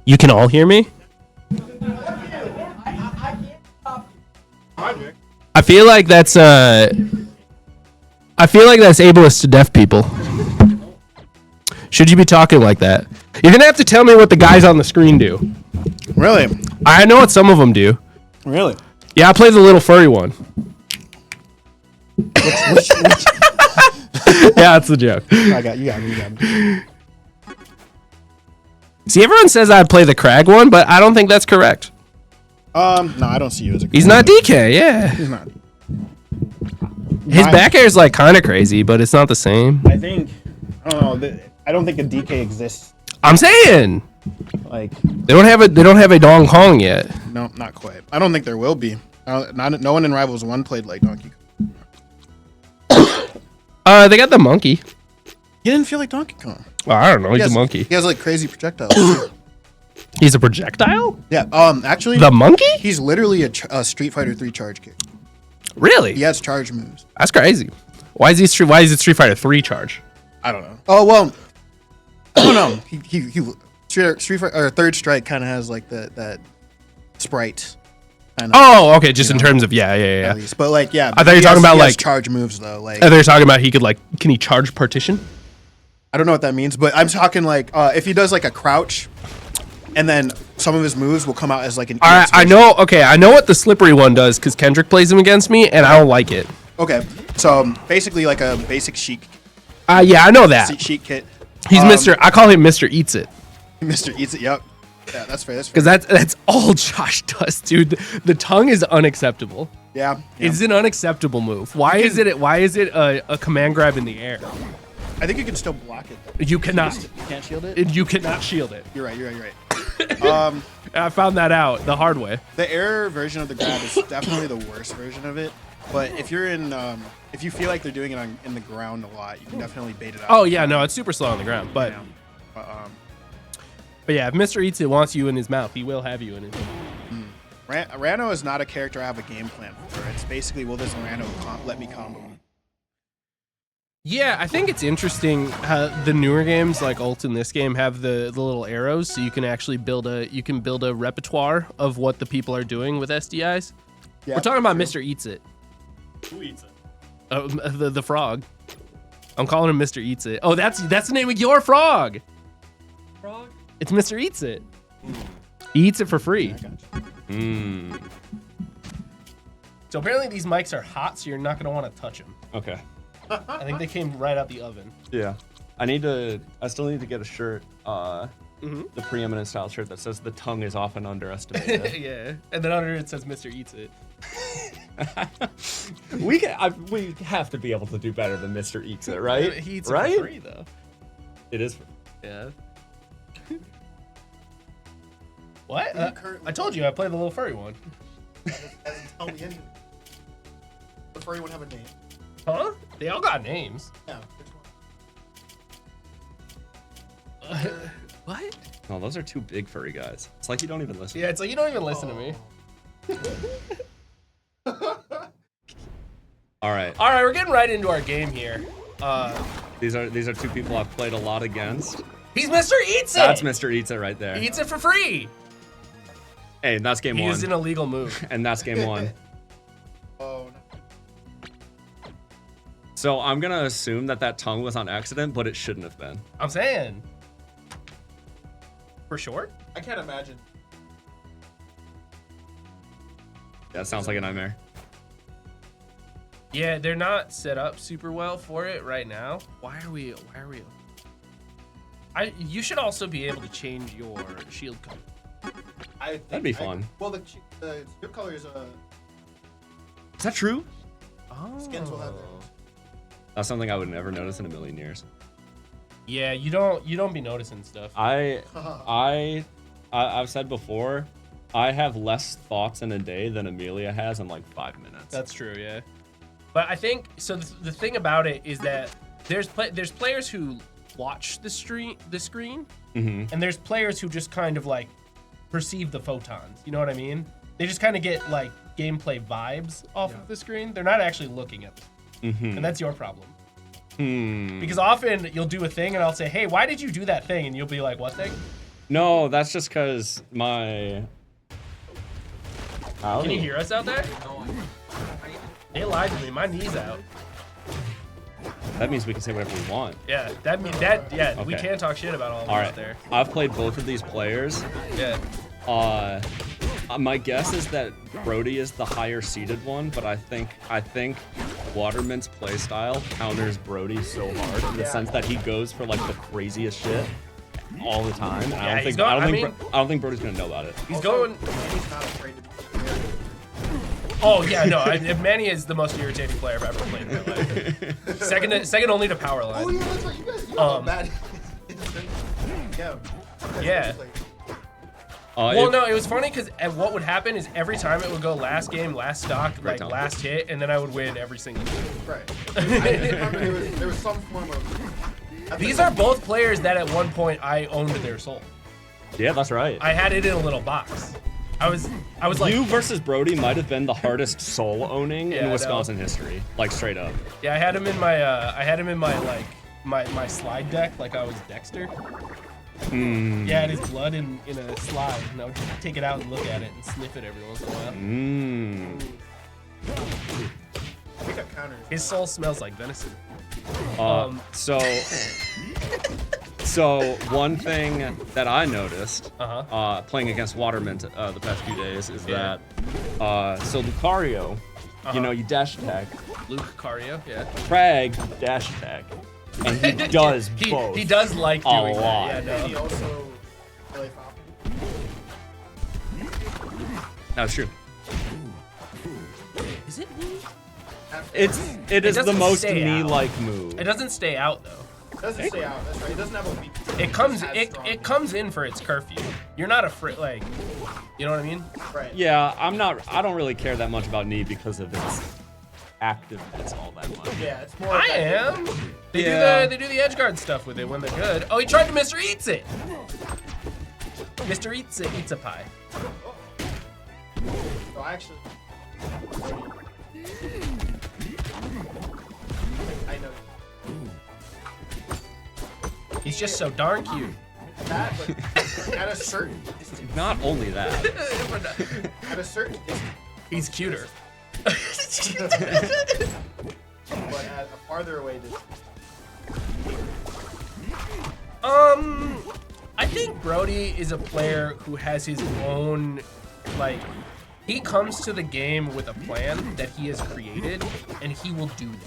You can all hear me? I feel like that's ableist to deaf people. Should you be talking like that? You're gonna have to tell me what the guys on the screen do. Really? I know what some of them do. Really? Yeah, I play the little furry one. Which Yeah, that's the joke. I got you. Got me. See, everyone says I'd play the Crag one, but I don't think that's correct. No, I don't see you as a. He's not DK, yeah. He's not. His back air is like kind of crazy, but it's not the same. I think. I don't know. I don't think a DK exists. I'm saying Like. they don't have a Dong Kong yet. No, not quite. I don't think there will be. No one in Rivals 1 played like Donkey Kong. They got the monkey. He didn't feel like Donkey Kong. Well, I don't know. He's a monkey. He has like crazy projectiles. Too. He's a projectile? Yeah. Actually, The monkey? he's literally a Street Fighter 3 charge kick. Really? He has charge moves. That's crazy. Why is it Street Fighter 3 charge? I don't know. Oh well. I don't know. He Street Fighter or Third Strike kind of has like that sprite. Kinda, Oh, okay. Just in terms of yeah. at least. But like yeah. I thought you were talking about he has like charge moves though. Like I thought you were talking about can he charge partition? I don't know what that means, but I'm talking like if he does like a crouch, and then some of his moves will come out as like an. All right, I know. Okay, I know what the slippery one does because Kendrick plays him against me, and I don't like it. Okay, so basically like a basic Sheik. Yeah, I know that. Sheik kit. He's Mr. I call him Mr. Eats It. Mr. Eats It. Yep. Yeah, that's fair. That's fair. Because that's all Josh does, dude. The tongue is unacceptable. Yeah. It's an unacceptable move. Why is it a command grab in the air? I think you can still block it. Though. You cannot. You can't shield it. You cannot shield it. You're right. I found that out the hard way. The air version of the grab is definitely the worst version of it. But if you're in, if you feel like they're doing it in the ground a lot, you can definitely bait it out. Oh yeah, no, it's super slow on the ground, but. Yeah. But yeah, if Mr. Eats It wants you in his mouth, he will have you in his mouth. Rano is not a character I have a game plan for. It's basically, will this Rano let me combo? Yeah, I think it's interesting how the newer games like Ult in this game have the little arrows, so you can actually build a repertoire of what the people are doing with SDIs. Yeah, we're talking about Mr. Eats It. Who eats it? The frog. I'm calling him Mr. Eats It. Oh, that's the name of your frog. Frog? It's Mr. Eats It. He eats it for free. So apparently these mics are hot, so you're not gonna want to touch them. Okay. I think they came right out the oven. Yeah. I still need to get a shirt, the preeminent style shirt that says the tongue is often underestimated. Yeah, and then under it says Mr. Eats It. we have to be able to do better than Mr. Eats It, right? He eats it right? for free though. It is. Yeah. What? I told you I play the little furry one. That doesn't tell me anything. The furry would have a name. Huh? They all got names. Yeah. Which one? What? No, those are two big furry guys. It's like you don't even listen. Yeah, it's like you don't even listen to me. All right. All right, we're getting right into our game here. These are two people I've played a lot against. He's Mr. Eats It. That's Mr. Eats It right there. He eats it for free. Hey, that's game He one. used an illegal move. And that's game one. Oh, no. So I'm gonna assume that tongue was on accident, but it shouldn't have been. I'm saying. For short? I can't imagine. That sounds like a nightmare. Yeah, they're not set up super well for it right now. Why are we? You should also be able to change your shield color. That'd be fun. Well, the shield color is Is that true? Oh. skins will have that. That's something I would never notice in a million years. Yeah, you don't be noticing stuff. I've said before, I have less thoughts in a day than Amelia has in like 5 minutes. That's true, yeah. But I think so. The thing about it is that there's players who watch the screen, and there's players who just kind of like perceive the photons. You know what I mean? They just kind of get like gameplay vibes off of the screen. They're not actually looking at it, and that's your problem. Because often you'll do a thing and I'll say, hey, why did you do that thing? And you'll be like, what thing? No, that's just because my... Can you hear us out there? They lied to me. My knee's out. That means we can say whatever we want. Yeah, that means that. Yeah, we Okay. can talk shit about all of All them right. out there. I've played both of these players. Yeah. My guess is that Brody is the higher seeded one, but I think Waterman's playstyle counters Brody so hard in the sense that he goes for like the craziest shit all the time. And I don't think Brody's gonna know about it. He's going. He's not afraid to be scared. Oh yeah, no. Manny is the most irritating player I've ever played in my life. Second only to Powerline. Oh yeah, that's right. You guys, you know bad. Yeah. Well, no, it was funny because what would happen is every time it would go last game, last stock, like last hit, and then I would win every single game. Right. I just remember there was some form of. These are both players that at one point I owned their soul. Yeah, that's right. I had it in a little box. I was like, you versus Brody might have been the hardest soul owning in Wisconsin history, like straight up. Yeah, I had him in my like my slide deck, like I was Dexter. Yeah, and his blood in a slide, and I would just take it out and look at it and sniff it every once in a while. I think I countered. His soul smells like venison. So one thing that I noticed Uh-huh. playing against Waterman the past few days is that so Lucario, you know, you dash attack. Luke Cario, yeah. Crag dash attack, and he does both. He does like doing lot. that. Yeah, He no. also really fast. That's true. Is it me? It is the doesn't most stay out. me-like move. It doesn't stay out though. It doesn't stay out. That's right. It doesn't have a weak. It comes has it strong- it comes in for its curfew. You're not afraid, like, you know what I mean? Right. Yeah, I don't really care that much about knee because of its activeness all that much. Yeah, it's more. I am. They do the edge guard stuff with it when they're good. Oh, he tried to Mr. Eats It. Mr. Eats It eats a pie. So actually. I know. He's just so darn cute. That, but at a certain distance. Not only that. At a certain distance. He's cuter. But at a farther away distance. I think Brody is a player who has his own, like, he comes to the game with a plan that he has created, and he will do that.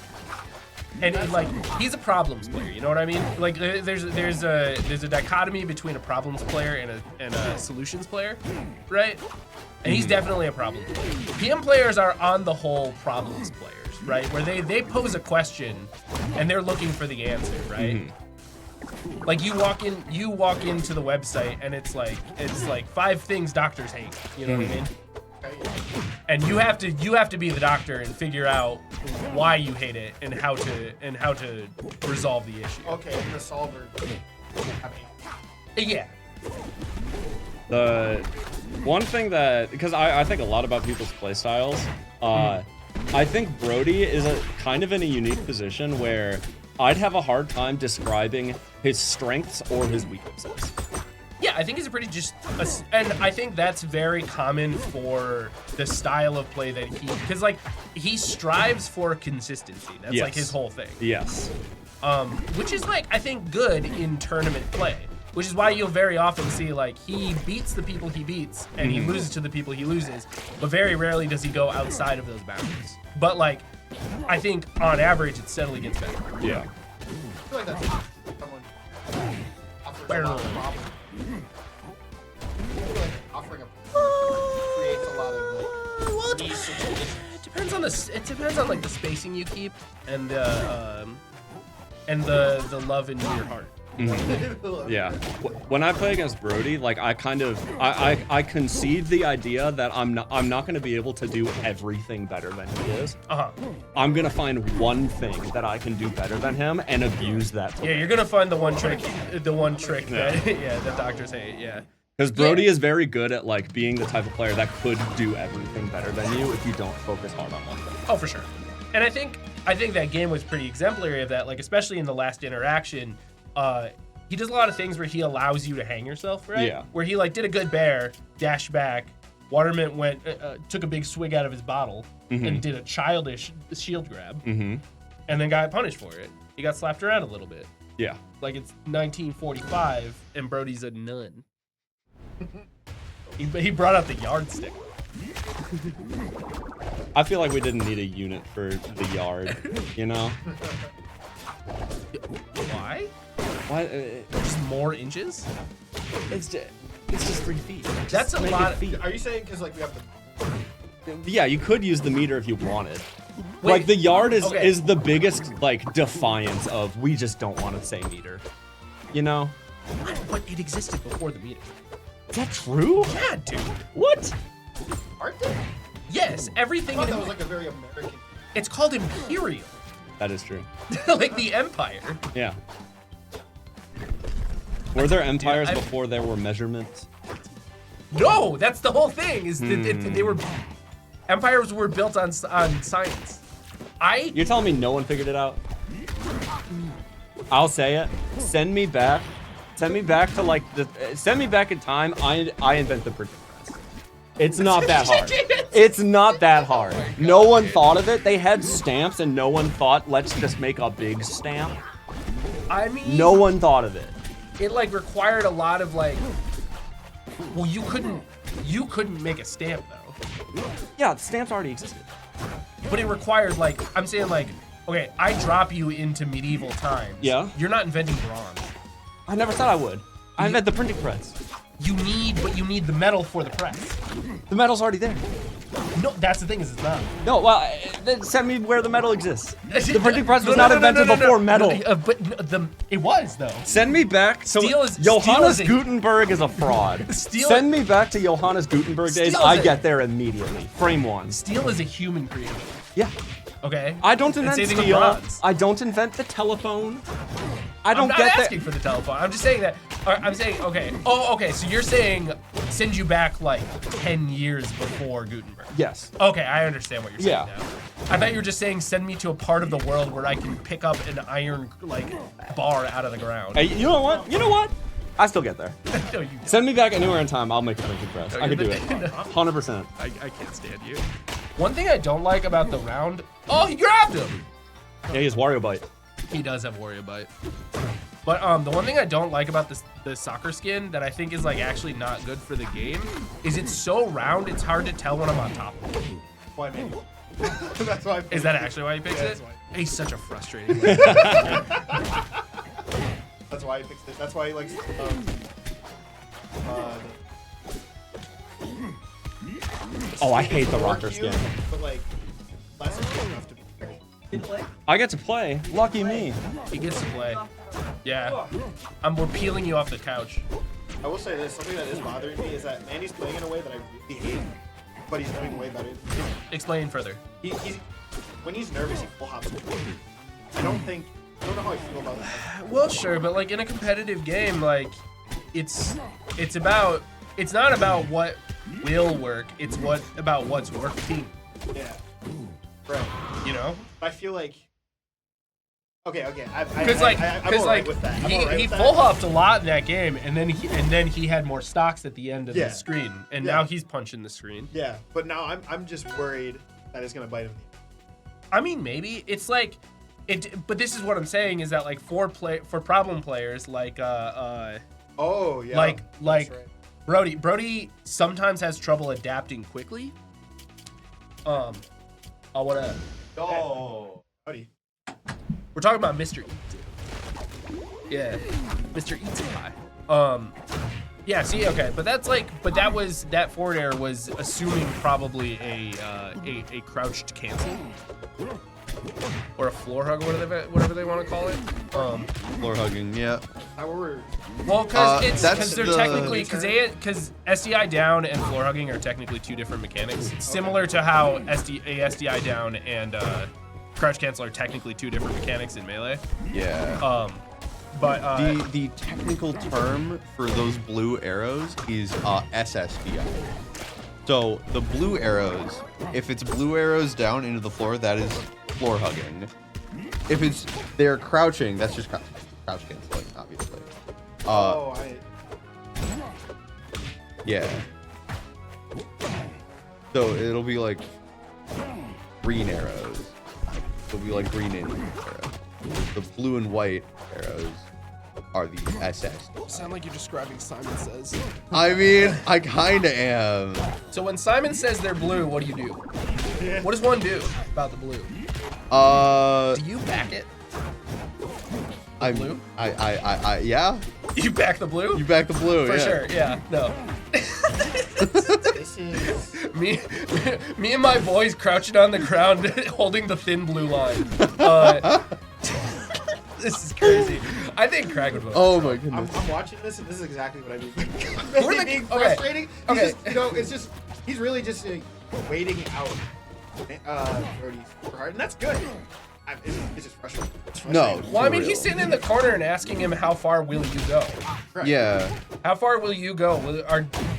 And like, he's a problems player, you know what I mean? Like, there's a dichotomy between a problems player and a solutions player, right? And he's definitely a problem player. PM players are on the whole problems players, right? Where they pose a question and they're looking for the answer, right? Like you walk into the website and it's like 5 things doctors hate, you know what I mean? And you have to be the doctor and figure out why you hate it and how to resolve the issue. Okay, and the solver. Yeah. The one thing that, because I think a lot about people's play styles, I think Brody is kind of in a unique position where I'd have a hard time describing his strengths or his weaknesses. Yeah, I think he's a pretty and I think that's very common for the style of play that because like he strives for consistency. That's like his whole thing. Yes. Which is like I think good in tournament play. Which is why you'll very often see like he beats the people he beats and he loses to the people he loses, but very rarely does he go outside of those boundaries. But like, I think on average it steadily gets better. Yeah. I feel like that's someone offers a lot of problems. I feel like offering a creates a lot of like niche situations. It depends on like the spacing you keep and the love in your heart. Yeah. When I play against Brody, like I concede the idea that I'm not going to be able to do everything better than he is. I'm going to find one thing that I can do better than him and abuse that. Yeah, you're going to find the one trick that that doctors hate. Yeah. Because Brody is very good at like being the type of player that could do everything better than you if you don't focus hard on one thing. Oh, for sure. And I think I think that game was pretty exemplary of that. Like especially in the last interaction, he does a lot of things where he allows you to hang yourself, right? Yeah. Where he like did a good bear, dashed back. Waterman went, took a big swig out of his bottle and did a childish shield grab, and then got punished for it. He got slapped around a little bit. Yeah. Like it's 1945 and Brody's a nun. he brought out the yardstick. I feel like we didn't need a unit for the yard, you know? Why? Why? Just more inches? It's just 3 feet. That's a Make lot. it feet. Are you saying because like we have to? Yeah, you could use the meter if you wanted. Wait, like the yard is okay. is the biggest like defiance of we just don't want to say meter. You know? But it existed before the meter. Is that true? Yeah, dude. What? Aren't they? Yes, everything. I thought that was like a very American. It's called Imperial. That is true. Like the Empire. Yeah. Were there empires I- before there were measurements? No, that's the whole thing. Is that they were empires were built on science. You're telling me no one figured it out? I'll say it. Send me back. Send me back to like send me back in time. I invent the printing press. It's not that hard. It's not that hard. No one thought of it. They had stamps and no one thought, let's just make a big stamp. I mean, No one thought of it. it like required a lot of like. Well, you couldn't make a stamp though. Yeah, the stamps already existed. But it required like I'm saying like okay, I drop you into medieval times. Yeah. You're not inventing bronze. I never thought I would. I invent the printing press. You need the metal for the press. The metal's already there. No, that's the thing is it's not. No, well, then send me where the metal exists. The printing press was not invented before metal. It was though. Send me back. So Steel is- Johannes steel is a- Gutenberg is a fraud. Steel- Send me back to Johannes Gutenberg days. Steel is I a- get there immediately. Frame one. Steel is a human creation. Yeah. Okay. I don't And invent same thing with steel. bronze. I don't invent the telephone. I I'm don't not get asking for the telephone. I'm just saying that. I'm saying okay. Oh, okay. So you're saying send you back like 10 years before Gutenberg. Yes. Okay, I understand what you're saying Yeah. now. I thought you were just saying send me to a part of the world where I can pick up an iron like bar out of the ground. Hey, you know what? You know what? I still get there. No, you don't. Send me back anywhere in time. I'll make a printing press. I can do it. 100%. I can't stand you. One thing I don't like about the round. Oh, he grabbed him. Yeah, he has Wario Bite. He does have Wario Bite. But the one thing I don't like about the soccer skin that I think is like actually not good for the game is it's so round it's hard to tell when I'm on top of it. Why maybe? That's why. Is that actually why he picks Yeah, it? that's why. He's such a frustrating. That's why he fixed it. That's why he likes. Oh, I hate the more rocker cute, skin. But like, less enough to be. I get to play. Lucky me. He gets to play. Yeah. We're peeling you off the couch. I will say this: something that is bothering me is that Andy's playing in a way that I really hate, but he's doing way better. Explain further. He's when he's nervous, he full hops. I don't know how I feel about that. Well, sure, but like in a competitive game, like it's not about what will work. It's about what's working. Yeah. Right. You know? I feel like. Okay. Because I'm alright with that. I'm alright he with that. full hopped a lot in that game, and then he had more stocks at the end of Yeah. the screen, and Yeah. now he's punching the screen. Yeah, but now I'm just worried that it's gonna bite him. I mean, maybe it's like it, but this is what I'm saying is that like for problem players like Oh yeah. like That's right. Brody sometimes has trouble adapting quickly. I wanna. Oh. Howdy. We're talking about Mr. Eat. Yeah, Mr. Eats Pie. Yeah. See, okay, but that forward air was assuming probably a crouched cancel or a floor hug, whatever they want to call it. Floor hugging, yeah. How we're Well, because that's they're the- technically because SDI down and floor hugging are technically two different mechanics. Similar to how SDI down and crouch cancel are technically two different mechanics in Melee. Yeah. But The technical term for those blue arrows is SSDI. So the blue arrows, if it's blue arrows down into the floor, that is floor hugging. If it's they're crouching, that's just crouch canceling, obviously. Yeah. So it'll be like green arrows. It'll be like green and arrows. The blue and white arrows are the SS. Sound like you're describing Simon Says. I mean, I kinda am. So when Simon says they're blue, what do you do? What does one do about the blue? Do you back it? Blue? Yeah. You back the blue? You back the blue, For yeah. sure, yeah. No. This is... me and my boys crouching on the ground holding the thin blue line. This is crazy. I think Craig would vote. Oh my goodness. I'm watching this, and this is exactly what I mean. Who are the- being okay. frustrating. Okay. Just, you know, it's just he's really just waiting out Brody's super hard, and that's good. It's just frustrating. It's frustrating. No. Well, I mean, For he's real. sitting in the corner and asking him, how far will you go? Right. Yeah. How far will you go?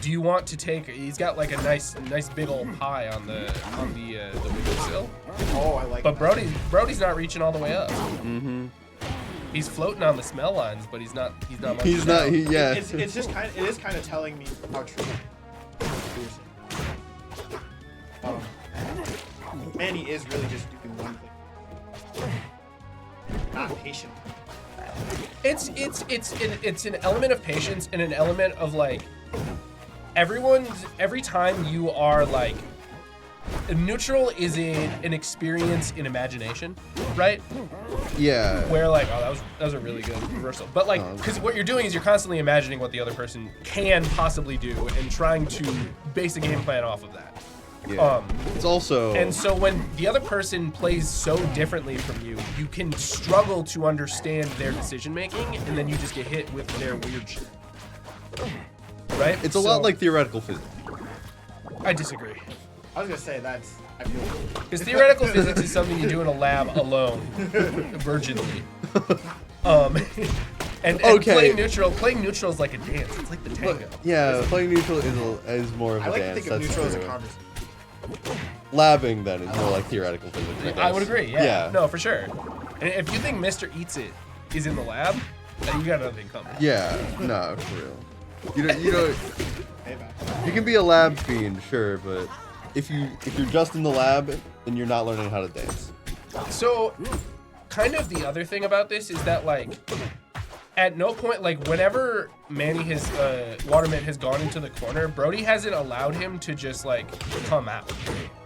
Do you want to take? He's got like a nice big old pie on the windowsill. Oh, I like. But that. Brody's not reaching all the way up. Mm-hmm. He's floating on the smell lines, but he's not. He's not. He's not. Yeah. It's just kind of. It is kind of telling me how true. Manny is really just doing one thing. Not patient. It's an element of patience and an element of like every time you are like neutral is an experience in imagination, right? Yeah. Where like, oh, that was a really good reversal. But like, because what you're doing is you're constantly imagining what the other person can possibly do and trying to base a game plan off of that. Yeah. It's also. And so when the other person plays so differently from you, you can struggle to understand their decision making, and then you just get hit with their weird shit. Right? It's a lot like theoretical physics. I disagree. I was gonna say that's. I feel. Because theoretical physics is something you do in a lab alone, virginally. And Okay. playing neutral is like a dance. It's like the tango. Yeah, playing neutral is more of a I like dance. to think of That's neutral as a true. conversation. Labbing then is more like theoretical physics. I I would guess. agree. Yeah. Yeah. No, for sure. And if you think Mr. Eats It is in the lab, then you got nothing coming. Yeah. No, for real. You know, Hey, man. you can be a lab fiend, sure, but if you're just in the lab, then you're not learning how to dance. So, kind of the other thing about this is that like, at no point, like whenever Waterman has gone into the corner, Brody hasn't allowed him to just like come out.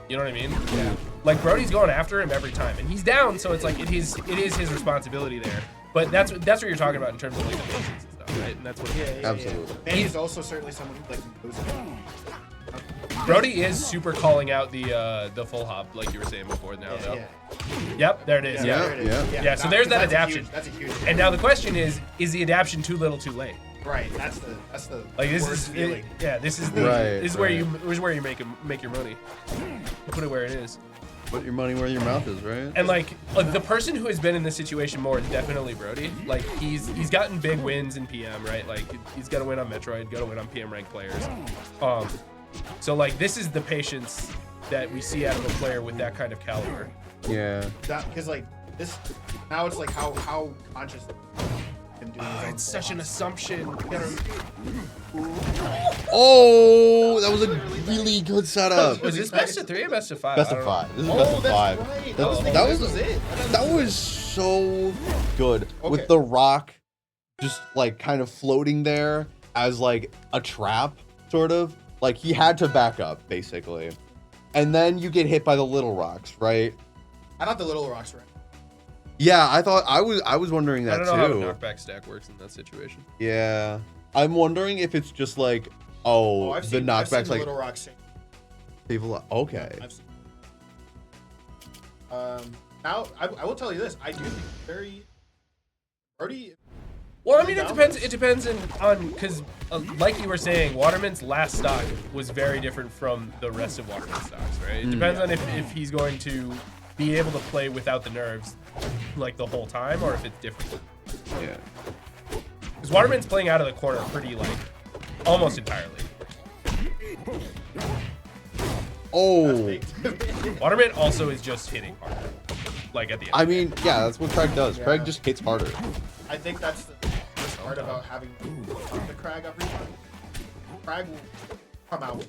You know what I mean? Yeah. Like Brody's going after him every time, and he's down, so it's like it is his responsibility there. But that's what you're talking about in terms of like the patience and stuff, right? And that's what. Yeah. Absolutely. Manny's also certainly someone who like knows it. Brody is super calling out the full hop, like you were saying before. Now, though. Yeah. Yep, there it is. Yeah. There it is. Yeah. Yeah, so there's that that's adaptation. That's a huge. And now the question is the adaptation too little, too late? Right. That's the Like this worst is feeling. this is Right, where right. you make your money. Put it where it is. Put your money where your mouth is, right? And like the person who has been in this situation more is definitely Brody. Like he's gotten big wins in PM, right? Like he's got to win on Metroid, got to win on PM ranked players. So like this is the patience that we see out of a player with that kind of caliber. Yeah. That because like this now it's like how conscious can do. It's such an assumption. Oh, that was a really good setup. Was this best of 3 or best of 5? Best I of don't know. 5. This is Oh, best of that's 5. right. That, I was thinking that this was was it. That was so good Okay. with the rock just like kind of floating there as like a trap, sort of. Like he had to back up basically, and then you get hit by the little rocks, right? I thought the little rocks were. Yeah, I thought I was wondering that I don't know too. how a knockback stack works in that situation. Yeah, I'm wondering if it's just like, oh, I've the seen, I've seen knockbacks the like little rocks sing. people. Okay. I've seen. Now I will tell you this. I do think very. Brody. Well, I mean, it depends. It depends on because, like you were saying, Waterman's last stock was very different from the rest of Waterman's stocks, right? It depends on if he's going to be able to play without the nerves, like the whole time, or if it's different. Yeah. Because Waterman's playing out of the corner pretty, like, almost entirely. Oh. Waterman also is just hitting hard. like at the end. I mean, yeah, that's what Craig does. Yeah. Craig just hits harder. I think that's the worst part about having the Crag every time. Crag will come out.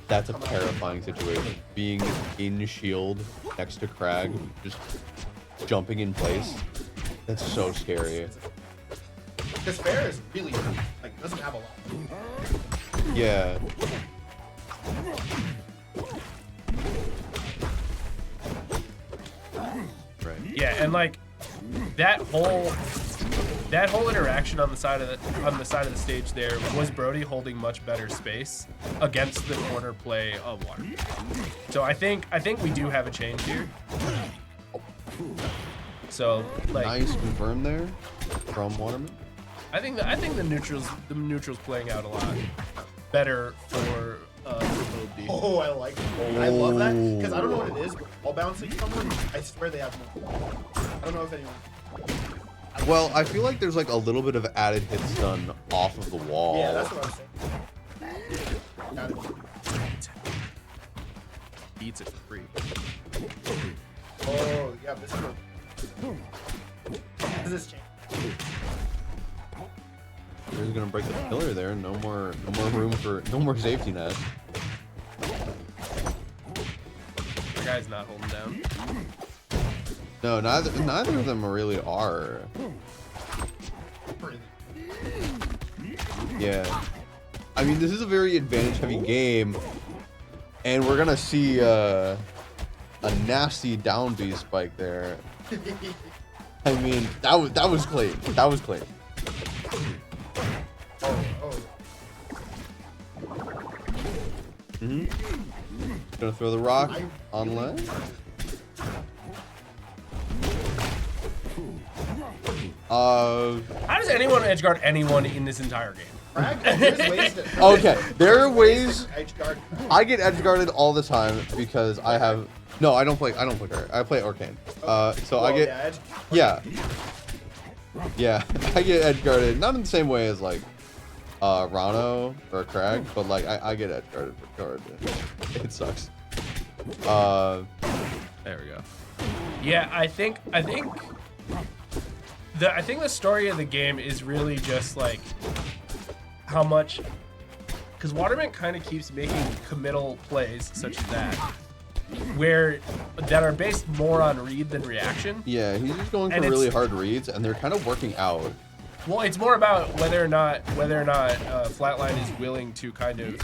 That's a terrifying situation. Being in shield next to Crag, just jumping in place. That's so scary. Because Fair is really like doesn't have a lot. Yeah. Right. Yeah, and like that whole interaction on the side of the stage there was Brody holding much better space against the corner play of Waterman. So I think we do have a change here. So like Nice confirm there from Waterman. I think the neutrals playing out a lot better for VOD. Oh, I like it. I love that because I don't know what it is, but wall bouncing someone, I swear they have no. I don't know if anyone. Well, I feel like there's like a little bit of added hits done off of the wall. Yeah, that's what I'm saying. Beats it for free. Oh, yeah, this is. This is change. He's gonna break the pillar there. No more room for no more safety net. The guy's not holding down. No, neither of them really are. Yeah. I mean, this is a very advantage-heavy game, and we're gonna see a nasty down B spike there. I mean, that was clean. That was clean. Gonna throw the rock on land. How does anyone edgeguard anyone in this entire game? Okay, there are ways. Edgeguard. I get edge guarded all the time because I have. No, I don't play Arcane. I play Arcane. So I get. Yeah. Yeah, I get edge guarded. Not in the same way as like Rano or Crag, but like I get edge guarded for card. It sucks. There we go. Yeah, I think the story of the game is really just like how much, because Waterman kind of keeps making committal plays such as that are based more on read than reaction. Yeah, he's just going for really hard reads, and they're kind of working out. Well, it's more about whether or not Flatline is willing to kind of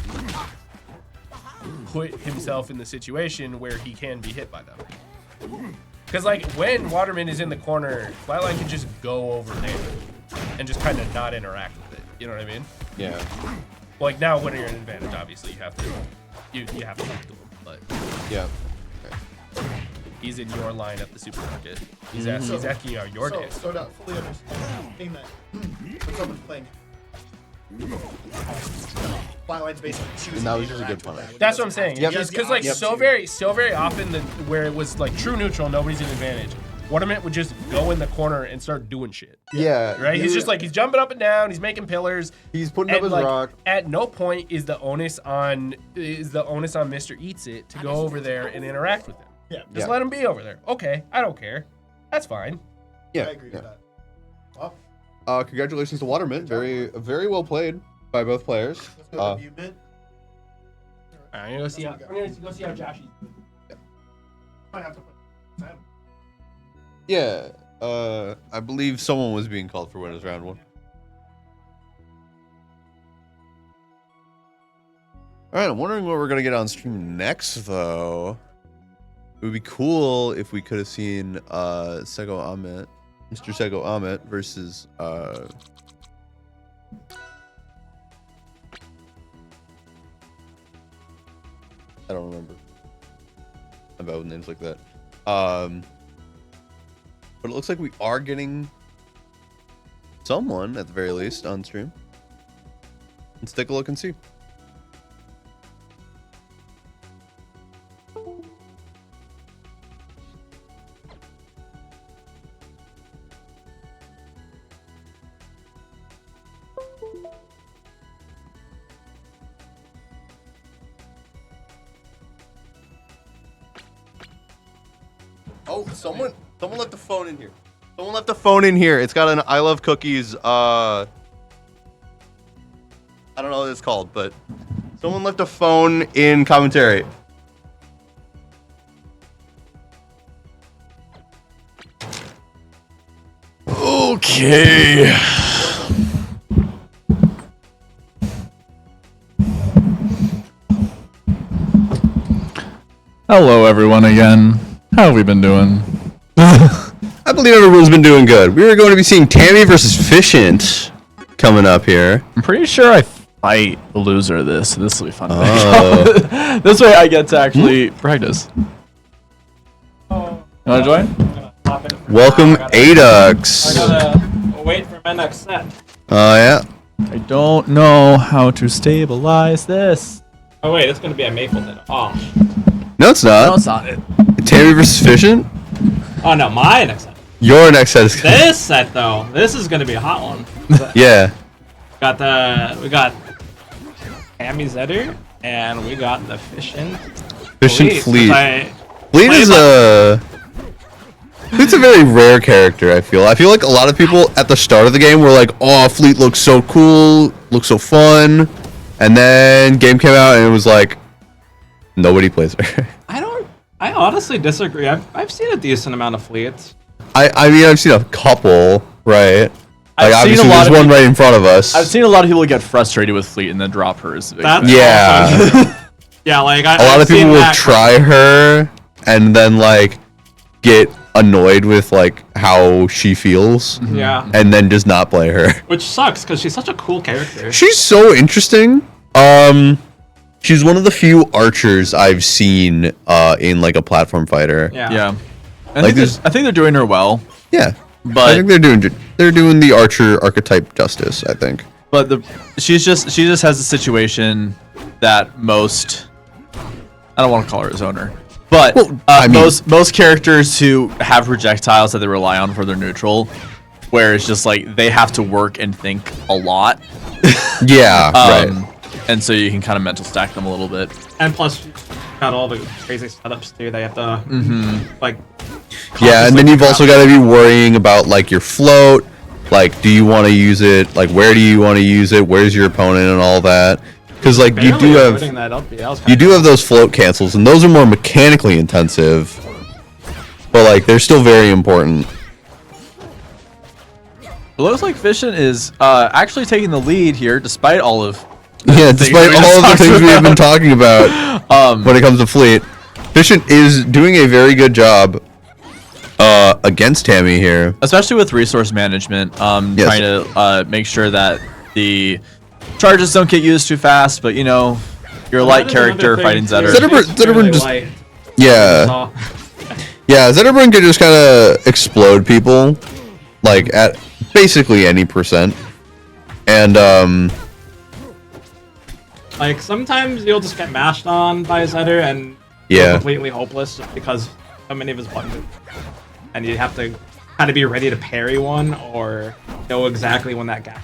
put himself in the situation where he can be hit by them. Because like when Waterman is in the corner, Flatline can just go over there and just kind of not interact with it. You know what I mean? Yeah. Well, like now when you're an advantage, obviously you have to talk to him. But yeah. He's in your line at the supermarket. He's asking you how your day is. So to fully understand, being that when someone's playing, Flatline's basically choosing. And that was to just a good interact with punish. that. That's what I'm saying. Yep. Because like so very often where it was like true neutral, nobody's in advantage. Waterman would just go in the corner and start doing shit. Yeah. Right? He's just like, he's jumping up and down, he's making pillars. He's putting up his like, rock. At no point is the onus on Mr. Eats It to go over there and interact with him. Yeah. Just let him be over there. Okay, I don't care. That's fine. Yeah. I agree with that. Well, Congratulations to Waterman. Very well played by both players. let's go to view mid. I'm gonna go see how Josh is. Might have to put Sam. Yeah. I believe someone was being called for winners round one. All right, I'm wondering what we're gonna get on stream next, though. It would be cool if we could have seen Mr. Sego Amit versus I don't remember. I'm bad with names like that. But it looks like we are getting someone at the very least on stream. Let's take a look and see. Oh, someone left a phone in here. Someone left a phone in here. It's got an I love cookies. I don't know what it's called, but someone left a phone in commentary. Okay. Hello, everyone, again. How have we been doing? I believe everyone's been doing good. We were going to be seeing Tammy versus Fishant coming up here. I'm pretty sure I fight the loser of this, so this will be fun. Oh. This way I get to actually practice. You want to join? Welcome, Adux. gotta wait for my next set. Oh, yeah. I don't know how to stabilize this. Oh wait, it's gonna be a Maple then. Oh. No, it's not. it's not it. Tammy versus Fishant? Oh no, my next set. Your next set is... This set though, this is gonna be a hot one. Yeah. We got Tammy Zetter and we got the Fishant Fleet. I Fleet is a... Fleet's a very rare character, I feel. I feel like a lot of people at the start of the game were like, oh, Fleet looks so cool, looks so fun. And then game came out and it was like, nobody plays her. I honestly disagree. I've seen a decent amount of Fleets. I mean, I've seen a couple, right? I've Like, seen obviously, a lot there's of one people- right in front of us. I've seen a lot of people get frustrated with Fleet and then drop hers. That's Yeah. also true. Yeah, like A lot I've of people seen will that. try her and then, like, get annoyed with, like, how she feels. Yeah, And then just not play her. which sucks because she's such a cool character. She's so interesting. She's one of the few archers I've seen in like a platform fighter. Yeah. Yeah. Like I think they're doing her well. Yeah. But- I think they're doing the archer archetype justice, I think. But she just has a situation that most, I don't want to call her a zoner, but Well, I mean- most characters who have projectiles that they rely on for their neutral, where it's just like they have to work and think a lot. Yeah, right. And so you can kind of mental stack them a little bit. And plus, you got all the crazy setups too. They have to like. Yeah, and then consciously you've figure also out- got to be worrying about like your float. Like, do you want to use it? Like, where do you want to use it? Where's your opponent and all that? Because like you barely do avoiding have that up, yeah, that was you kinda do have those float cancels, and those are more mechanically intensive. But like, they're still very important. It looks like Fishant is actually taking the lead here, despite all of Yeah, things despite we just all of the talked things we have been about. talking about when it comes to Fleet, Fishant is doing a very good job against Tammy here. especially with resource management. Yes. Trying to make sure that the charges don't get used too fast, but you know, you're a light That is another character thing, fighting too. Zetter. Zetterburn- She's really just- light. Yeah, Oh, yeah, Zetterburn can just kind of explode people, like at basically any percent, and like sometimes you'll just get mashed on by Zetter and Yeah. feel completely hopeless just because so many of his buttons, and you have to kind of be ready to parry one or know exactly when that gap.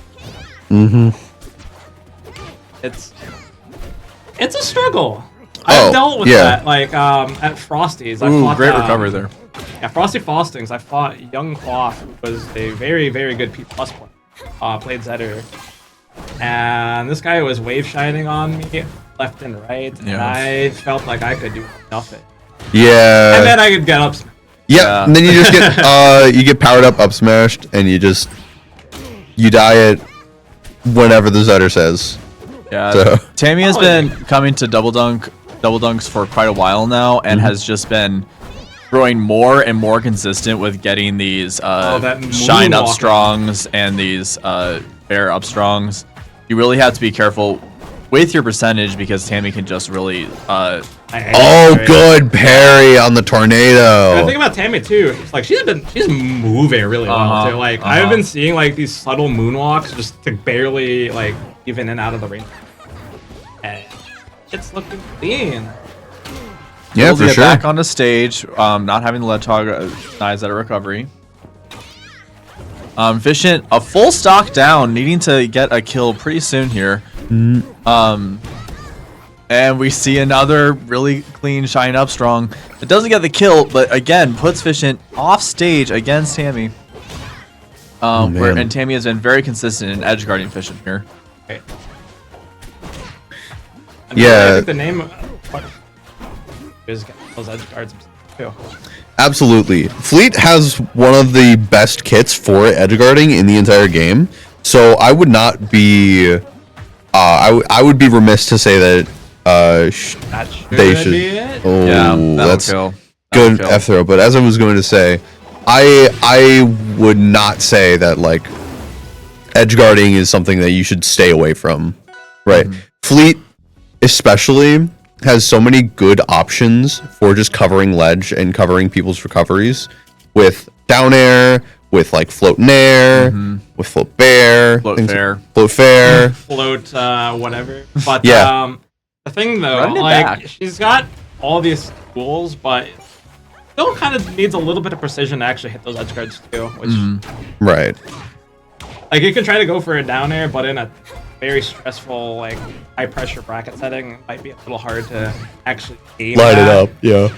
It's a struggle. Oh, I've dealt with yeah. that, like at Frosty's. I Ooh, fought, great recovery there. Yeah, Frosty Faustings. I fought Young Cloth, who was a very, very good P+ player. Played Zetter, and this guy was wave shining on me left and right, and Yeah. I felt like I could do nothing. yeah, And then I could get up. yep. Yeah. And then you just get you get powered up smashed, and you die it whenever the Zetter says. Yeah, So- Tammy has Oh, been coming to double dunks for quite a while now, and has just been growing more and more consistent with getting these that shine up moonwalking. strongs and these bear up strongs. You really have to be careful with your percentage because Tammy can just really I hate Oh, it. good parry on the And the tornado. thing about Tammy too, it's like she's moving really well Uh-huh, too. Like uh-huh. I've been seeing like these subtle moonwalks just to barely like even in out of the range. And it's looking clean. Yeah, able to for get sure. back on the stage, not having the lead tog knives at a recovery. Fishant, a full stock down, needing to get a kill pretty soon here. And we see another really clean shine up strong. It doesn't get the kill, but again, puts Fishent off stage against Tammy. And Tammy has been very consistent in edge guarding Fishent here. Okay. Yeah. I think the name is those edge guards too. Absolutely. Fleet has one of the best kits for edge guarding in the entire game. So I would not be I would be remiss to say that they should be it. Oh, Yeah, that's kill. good F throw, but as I was going to say, I would not say that like edge guarding is something that you should stay away from. Right. Fleet especially has so many good options for just covering ledge and covering people's recoveries with down air, with like float in air, with float bear, Float fair. Float whatever. But Yeah. the thing though, Running it like back. she's got all these tools, but still kind of needs a little bit of precision to actually hit those edge guards too. Which Right. like you can try to go for a down air, but in a very stressful, like high pressure bracket setting, it might be a little hard to actually aim Light it at. up. Yeah.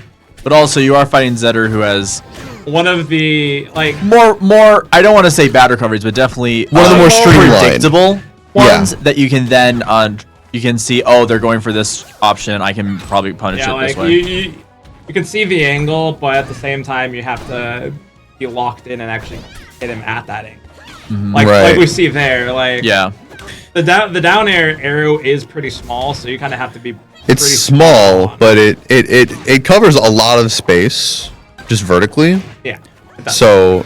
But also, you are fighting Zedder, who has One of the like more. I don't want to say bad recoveries, but definitely One of the more streamlined. predictable Yeah. ones that you can then you can see. Oh, they're going for this option. I can probably punish yeah, it this like way. you can see the angle, but at the same time you have to be locked in and actually hit him at that angle. Like Right. we see there, like Yeah. the down air arrow is pretty small, so you kind of have to be. It's pretty small, on. but it covers a lot of space just vertically. Yeah. it does. So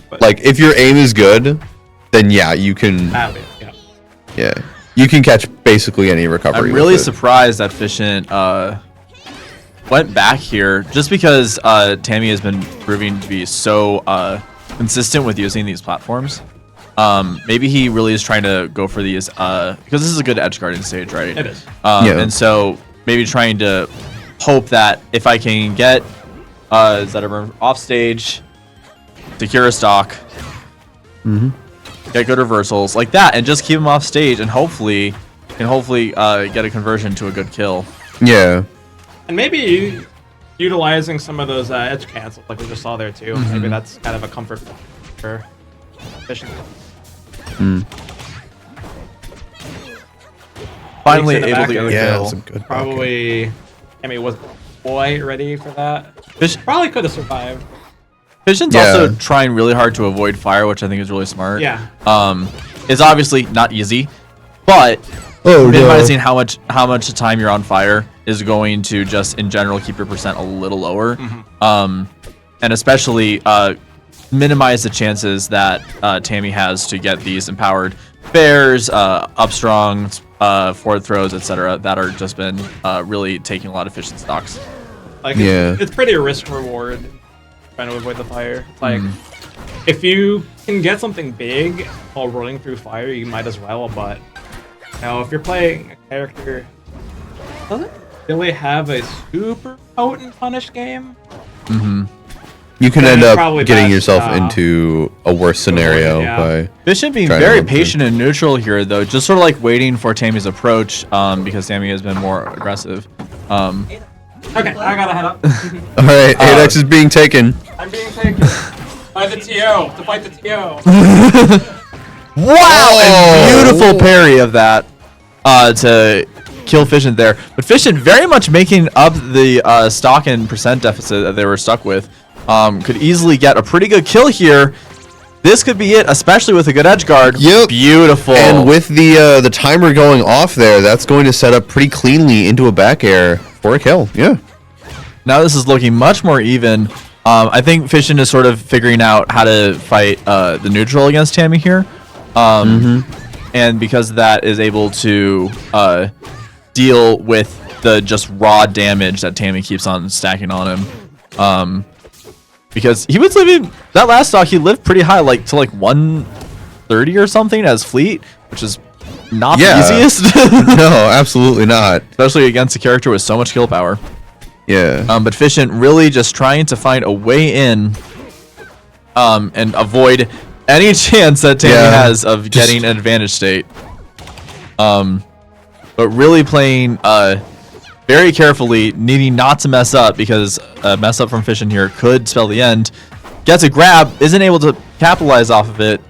But- like if your aim is good, then yeah, you can Yeah. you can catch basically any recovery. I'm with really it. surprised that Fishent went back here, just because Tammy has been proving to be so consistent with using these platforms. Maybe he really is trying to go for these because this is a good edge guarding stage, right? It is. Yeah. And so maybe trying to hope that if I can get Zetterburn off stage, secure a stock, get good reversals like that, and just keep him off stage, and hopefully get a conversion to a good kill. Yeah. And maybe utilizing some of those edge cancels, like we just saw there too. Maybe that's kind of a comfort for Fishent. Finally in the able back to get a end. Yeah, kill. some good. Probably, I mean, was quite ready for that. Fish, Probably could have survived. Fishent's Yeah. also trying really hard to avoid fire, which I think is really smart. Yeah. It's obviously not easy, but minimizing how much time you're on fire is going to just in general keep your percent a little lower, and especially minimize the chances that Tammy has to get these empowered bears, up strong, forward throws, etc. that are just been really taking a lot of Fishent stocks. Like, Yeah. it's pretty risk reward trying to avoid the fire. Like, if you can get something big while rolling through fire, you might as well. But you know, if you're playing a character that doesn't really have a super potent punish game, You can Yeah, end it's up probably getting best, yourself into a worse scenario yeah. by Fishent being Trying to very run through. patient and neutral here, though, just sort of like waiting for Tammy's approach, because Tammy has been more aggressive. okay, I gotta head up. All right, 8x is being taken. I'm being taken by the TO to fight the TO. Wow! And Oh. beautiful parry of that to kill Fishent there. But Fishent very much making up the stock and percent deficit that they were stuck with. Could easily get a pretty good kill here. This could be it, especially with a good edge guard. Yep. Beautiful. And with the timer going off there, that's going to set up pretty cleanly into a back air for a kill. Yeah. Now this is looking much more even. I think Fishent is sort of figuring out how to fight the neutral against Tammy here. And because of that is able to deal with the just raw damage that Tammy keeps on stacking on him. Because he was living, that last stock he lived pretty high, like to like 130 or something as Fleet, which is not Yeah. the easiest. No, absolutely not. Especially against a character with so much kill power. Yeah. But Fishent really just trying to find a way in and avoid any chance that Tammy Yeah, has of getting an advantage state. But really playing very carefully, needing not to mess up because a mess up from Fission here could spell the end. Gets a grab, isn't able to capitalize off of it.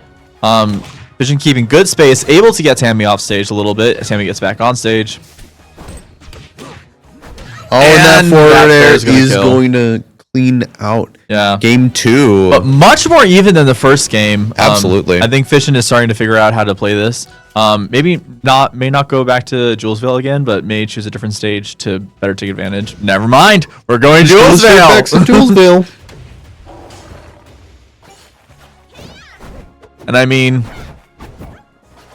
Fission keeping good space, able to get Tammy off stage a little bit. Tammy gets back on stage. Oh, and that forward air is kill. going to clean out game 2. But much more even than the first game. Absolutely. I think Fission is starting to figure out how to play this. May not go back to Julesville again, but may choose a different stage to better take advantage. Never mind. We're going Julesville. Julesville. And I mean,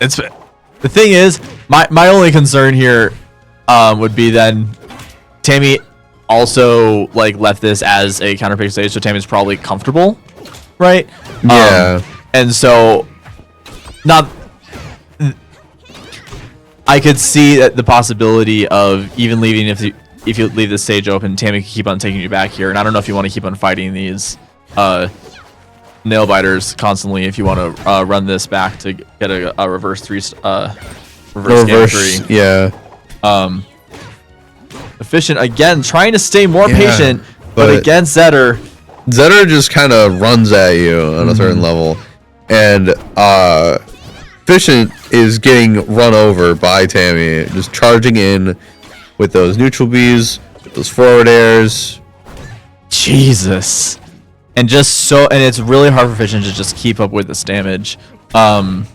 it's the thing is, my only concern here would be then Tammy also like left this as a counterpick stage, so Tammy's probably comfortable, right? Yeah. And so I could see that the possibility of even leaving if you leave the stage open, Tammy can keep on taking you back here. And I don't know if you want to keep on fighting these nail biters constantly if you want to run this back to get a reverse game 3. Yeah. Efficient again, trying to stay more patient, but against Zetter just kind of runs at you on a certain level, and Efficient is getting run over by Tammy, just charging in with those neutral Bs, with those forward airs. Jesus. And it's really hard for Fission to just keep up with this damage. Oh,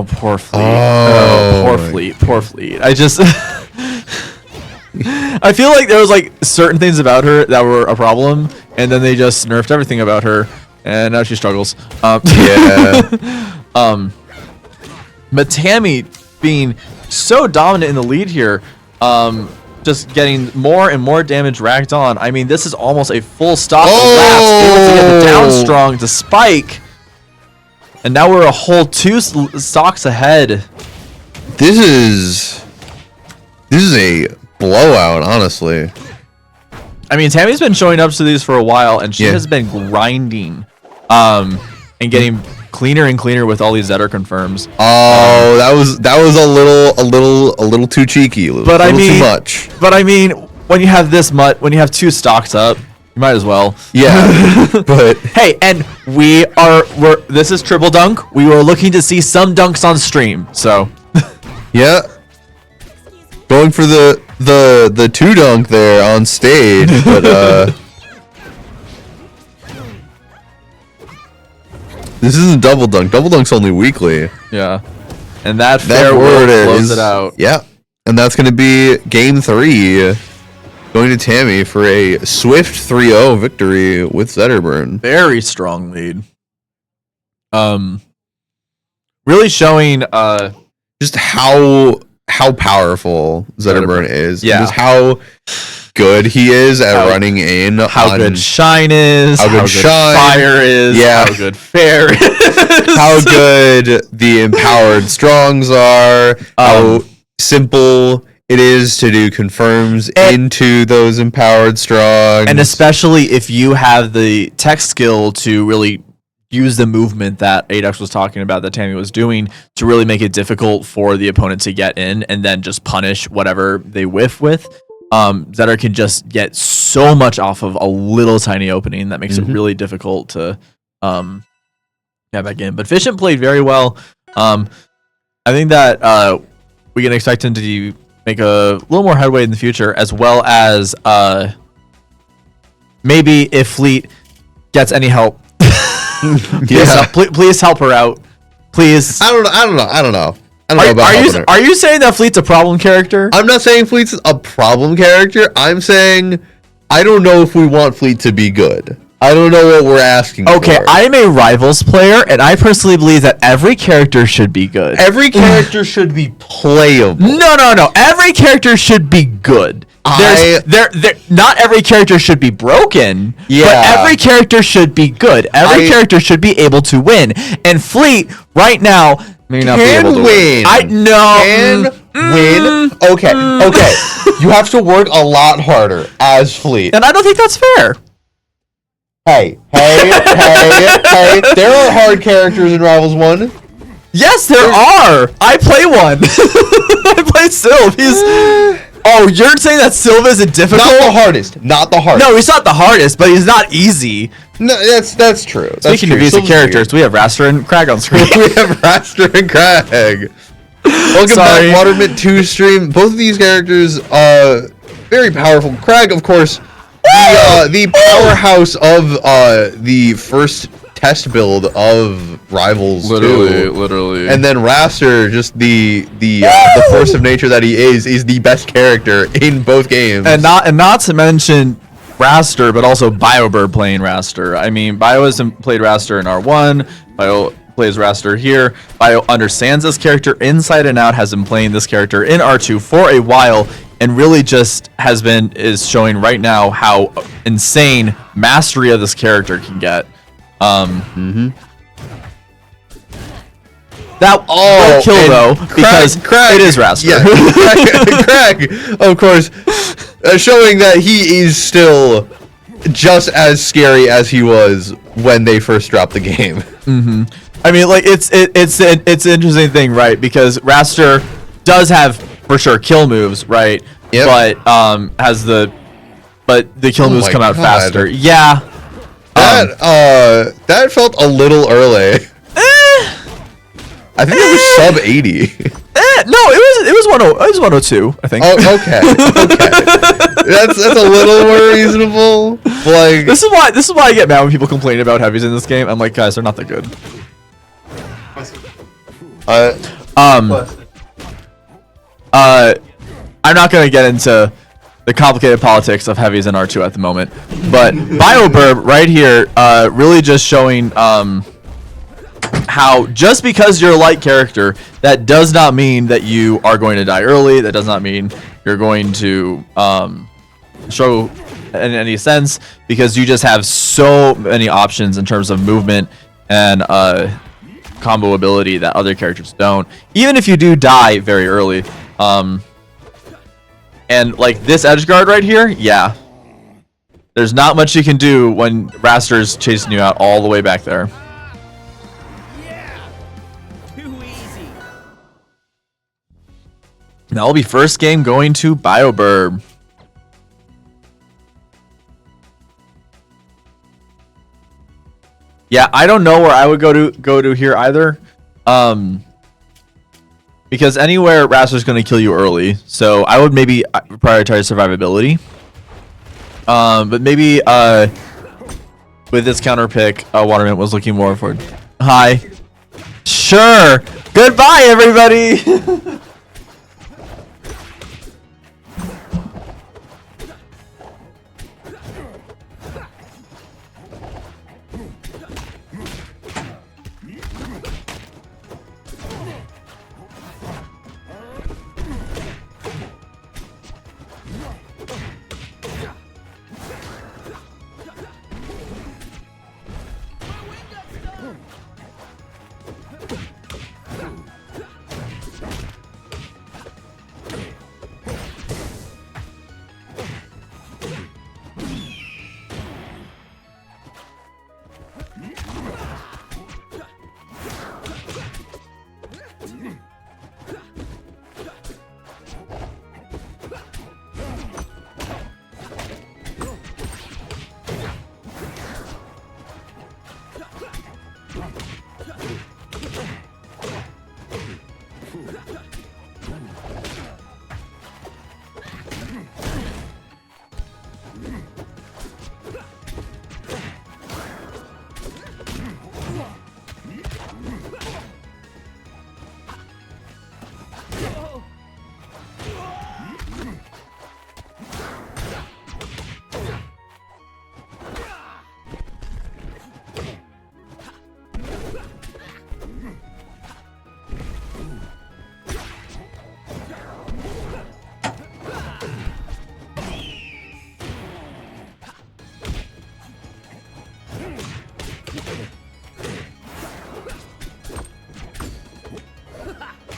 poor Fleet. Poor Fleet. I just I feel like there was like certain things about her that were a problem, and then they just nerfed everything about her, and now she struggles. But Tammy being so dominant in the lead here, just getting more and more damage racked on. I mean, this is almost a full stop. Able to get the down strong to spike. And now we're a whole 2 stocks ahead. This is a blowout, honestly. I mean, Tammy's been showing up to these for a while, and she has been grinding, and getting cleaner and cleaner with all these Zetter confirms. Oh, that was a little too cheeky. Too much. But I mean, when you have this much, when you have 2 stocks up, you might as well. Yeah. But hey, and this is triple dunk. We were looking to see some dunks on stream, so yeah. Going for the 2 dunk there on stage, but this isn't double dunk. Double dunk's only weekly. Yeah. And that fair word close it out. Yeah. And that's going to be game 3. Going to Tammy for a swift 3-0 victory with Zetterburn. Very strong lead. Really showing just how powerful Zetterburn is. Yeah. Just how good he is at running in. How good Shine is. How good Shine. Fire is. Yeah. How good Fair is. How good the empowered Strongs are. How simple it is to do confirms into those empowered Strongs. And especially if you have the tech skill to really use the movement that Adex was talking about, that Tammy was doing, to really make it difficult for the opponent to get in and then just punish whatever they whiff with. Zetter can just get so much off of a little tiny opening that makes it really difficult to get back in. But Fission played very well. I think that we can expect him to make a little more headway in the future, as well as maybe if Fleet gets any help. Please help her out. Please. I don't know. Are you saying that Fleet's a problem character? I'm not saying Fleet's a problem character. I'm saying I don't know if we want Fleet to be good. I don't know what we're asking for. Okay, I'm a Rivals player, and I personally believe that every character should be good. Every character should be playable. No. Every character should be good. Not every character should be broken, but every character should be good. Every character should be able to win. And Fleet, right now, may not be able to win. Can win. Okay. You have to work a lot harder as Fleet. And I don't think that's fair. Hey. There are hard characters in Rivals 1. Yes, there are. I play one. I play Sylve. Oh, you're saying that Sylve isn't difficult? Not the hardest. Not the hardest. No, he's not the hardest, but he's not easy. No, that's true. Speaking of easy characters, we have Raster and Crag on screen. We have Raster and Crag. Welcome back, Watermint 2 stream. Both of these characters, very powerful. Crag, of course, the powerhouse of the first test build of Rivals 2. Literally. And then Raster, just the force of nature that he is the best character in both games. And not to mention Raster, but also BioBird playing Raster. I mean, Bio has played Raster in R1. Bio plays Raster here. Bio understands this character inside and out, has been playing this character in R2 for a while, and really just is showing right now how insane mastery of this character can get. That will kill though, because Crag, it is Raster. Yeah, Crag, of course, showing that he is still just as scary as he was when they first dropped the game. I mean, like it's an interesting thing, right? Because Raster does have for sure kill moves, right? Yep. But the kill moves come out faster. Yeah. That felt a little early. I think it was sub 80. No, it was 102, I think. Oh, okay. That's a little more reasonable. Like this is why I get mad when people complain about heavies in this game. I'm like, guys, they're not that good. I'm not gonna get into the complicated politics of heavies in R2 at the moment, but BioBird right here, really just showing how just because you're a light character, that does not mean that you are going to die early. That does not mean you're going to struggle in any sense, because you just have so many options in terms of movement and combo ability that other characters don't, even if you do die very early. And like this edge guard right here, yeah, there's not much you can do when Raster's chasing you out all the way back there. That'll be first game going to BioBird. Yeah, I don't know where I would go to here either. Because anywhere Raster's going to kill you early, so I would maybe prioritize survivability. But maybe with this counter pick, Watermint was looking more for. Hi. Sure. Goodbye, everybody.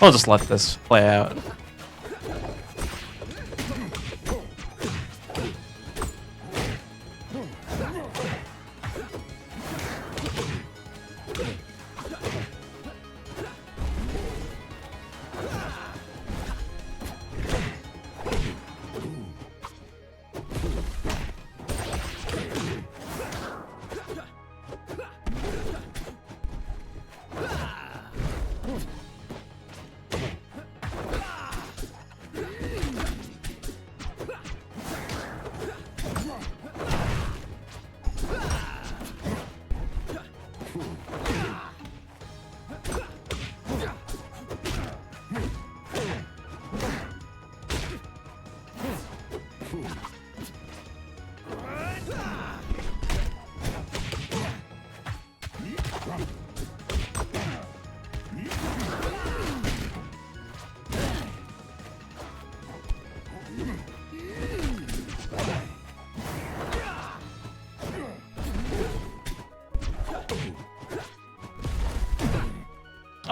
I'll just let this play out.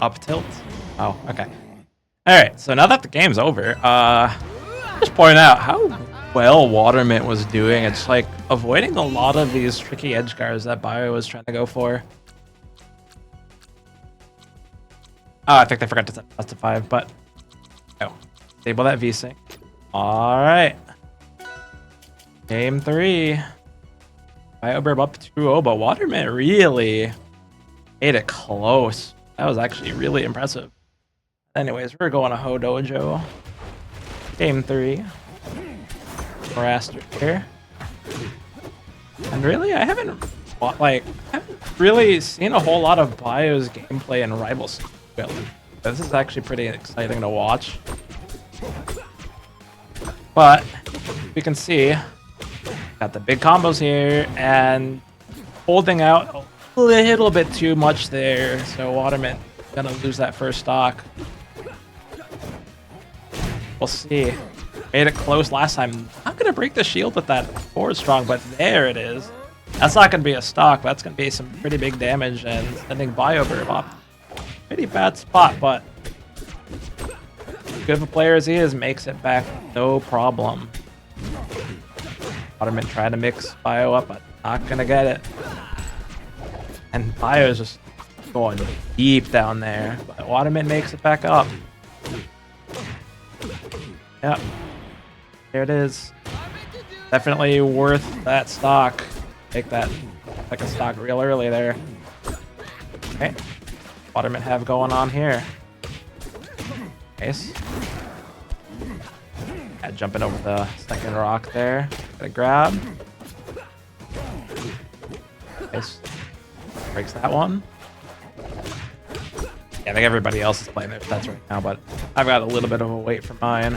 up tilt. Oh, okay. All right, so now that the game's over, just point out how well Watermint was doing. It's like avoiding a lot of these tricky edge guards that Bio was trying to go for. Oh, I think they forgot to set plus to 5, but oh, disable that V-Sync. All right. Game 3. BioBurb up 2-0, but Watermint really made it close. That was actually really impressive. Anyways, we're going to Ho Dojo. Game 3. Raster here. And really, I haven't really seen a whole lot of Bio's gameplay in Rivals. This is actually pretty exciting to watch. But we can see, got the big combos here and holding out a little bit too much there. So Watermint gonna lose that first stock. We'll see. Made it close last time. Not gonna break the shield with that forward strong, but there it is. That's not gonna be a stock. That's gonna be some pretty big damage and sending BioBurb up. Pretty bad spot, but good of a player as he is, makes it back no problem. Watermint trying to mix Bio up, but not gonna get it. And Bio is just going deep down there, but Watermint makes it back up. Yep. There it is. Definitely worth that stock. Take that second stock real early there. Okay. Watermint have going on here. Nice. Yeah, jumping over the second rock there. Got a grab. Nice. Breaks that one. Yeah, I think everybody else is playing their sets right now, but I've got a little bit of a wait for mine.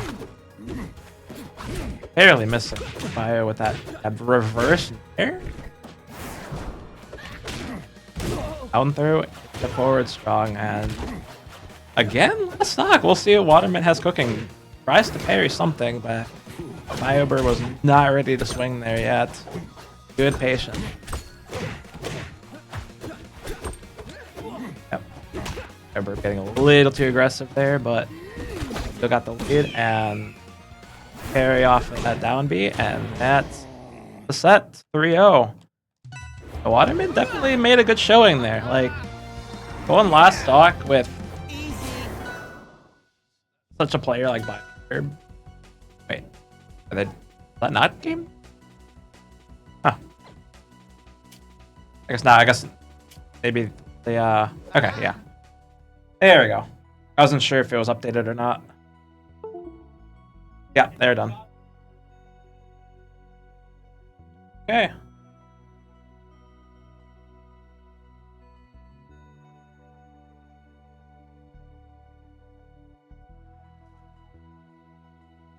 Barely missing Bio with that reverse there. Down through the forward strong, and again, last stock. We'll see what Watermint has cooking. Tries to parry something, but BioBurb was not ready to swing there yet. Good patience. Yep. BioBurb getting a little too aggressive there, but still got the lead and parry off of that down B, and that's the set. 3-0. Watermint definitely made a good showing there. Like, going last stock with such a player like BioBurb. Wait, is that not game? Huh. I guess not. I guess maybe they, okay, yeah. There we go. I wasn't sure if it was updated or not. Yeah, they're done. Okay.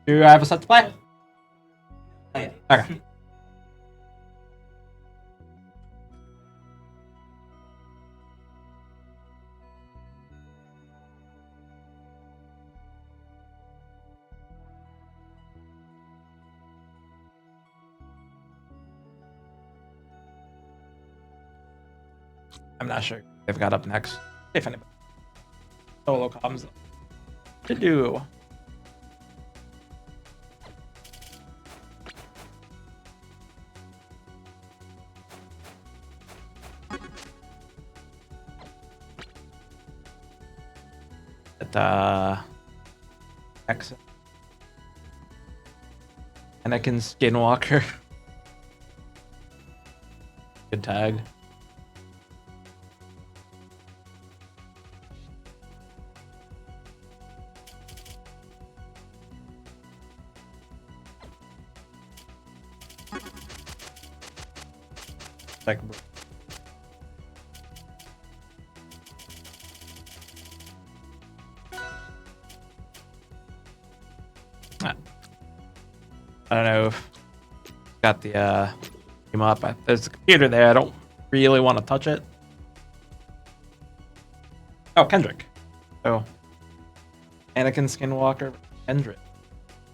Do I have a set to play? Okay. I'm not sure if they've got up next. If anybody. Solo comms to do. Exit. Anakin Skinwalker. Good tag. Like, I don't know if got the team up. There's a computer there. I don't really want to touch it. Oh, Kendrick. So, Anakin Skinwalker, Kendrick.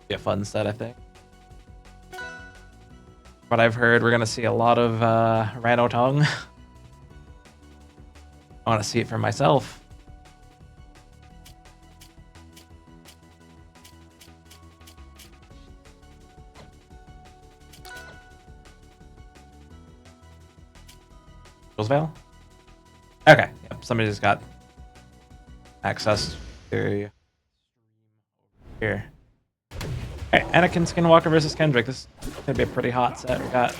Be a fun set, I think. What I've heard, we're gonna see a lot of Rano Tongue. I want to see it for myself. Jules Veil? Okay, yep, somebody just got access to here. Alright, Anakin Skinwalker versus Kendrick. This is gonna be a pretty hot set. We got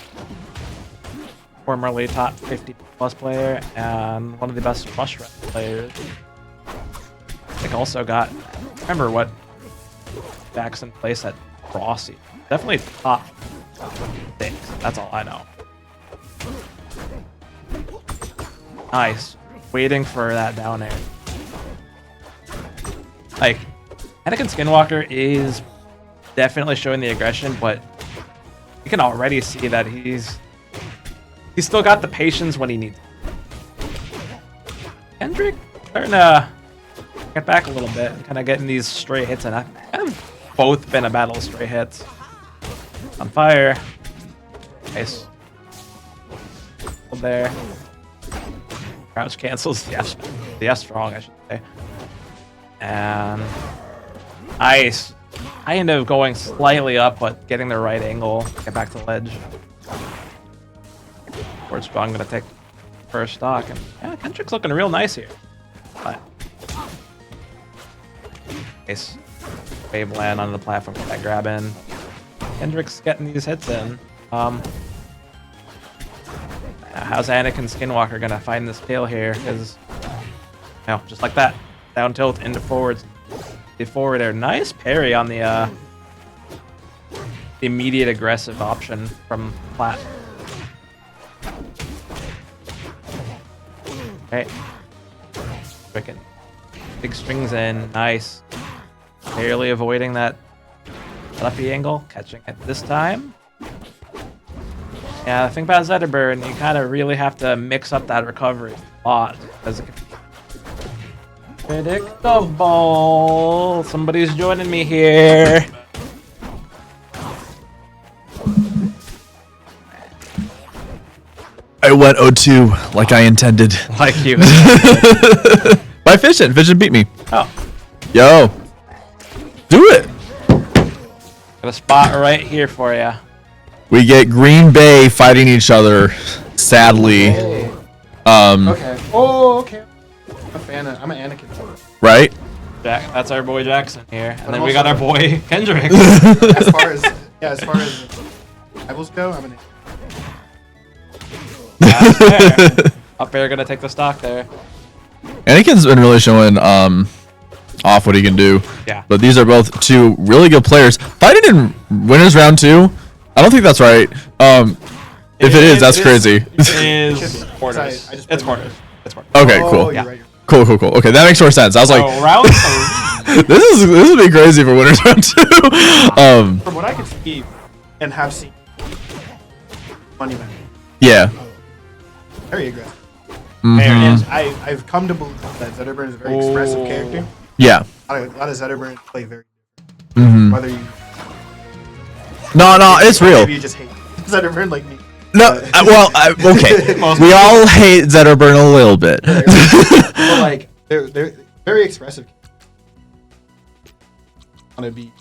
formerly top 50 plus player and one of the best rush rep players. I think also got, remember what Jackson placed at Rossi. Definitely top 6. That's all I know. Nice. Waiting for that down air. Like, Anakin Skinwalker is definitely showing the aggression, but you can already see that he's still got the patience when he needs it. Kendrick starting to get back a little bit, kind of getting these stray hits, and I've both been a battle of stray hits. On fire. Nice. There. Crouch cancels the F strong, I should say. And nice. I end up going slightly up, but getting the right angle. Get back to the ledge. Forward strong, gonna take first stock. And yeah, Kendrick's looking real nice here. But nice. Wave land on the platform, get that grab in. Kendrick's getting these hits in. How's Anakin Skinwalker gonna find this kill here? Because, no, just like that, down tilt into forwards. The forward air, nice parry on the immediate aggressive option from Plat. Okay, freaking big strings in, nice. Barely avoiding that lefty angle, catching it this time. Yeah, the thing about Zetterburn, you kind of really have to mix up that recovery a lot. Because predictable. Somebody's joining me here. I went 0-2 like I intended. Like you. By Fishin. Fishin beat me. Oh. Yo. Do it. Got a spot right here for you. We get Green Bay fighting each other, sadly. Okay. Oh, okay. I'm an Anakin. Right? Jack, that's our boy Jackson here, and then we got our boy Kendrick. as far as rivals go, I'm an That's fair. Up air gonna take the stock there. Anakin's been really showing off what he can do. Yeah. But these are both two really good players. Fighting in winners round 2. I don't think that's right. If it is, that's crazy. It is quarters. It's quarters. It's quarters. Okay, cool. Yeah. Right. Cool. Okay, that makes more sense. I was like, round 3. this would be crazy for winners round 2. From what I can see and have seen, Money Man, Yeah. very aggressive. Mhm. There it is. I've come to believe that Zetterburn is a very expressive character. Yeah. A lot of Zetterburn play very Mhm. whether you No, it's real. maybe you just hate Zetterburn like me. No, okay. We all hate Zetterburn a little bit. But like they're very expressive. Want to be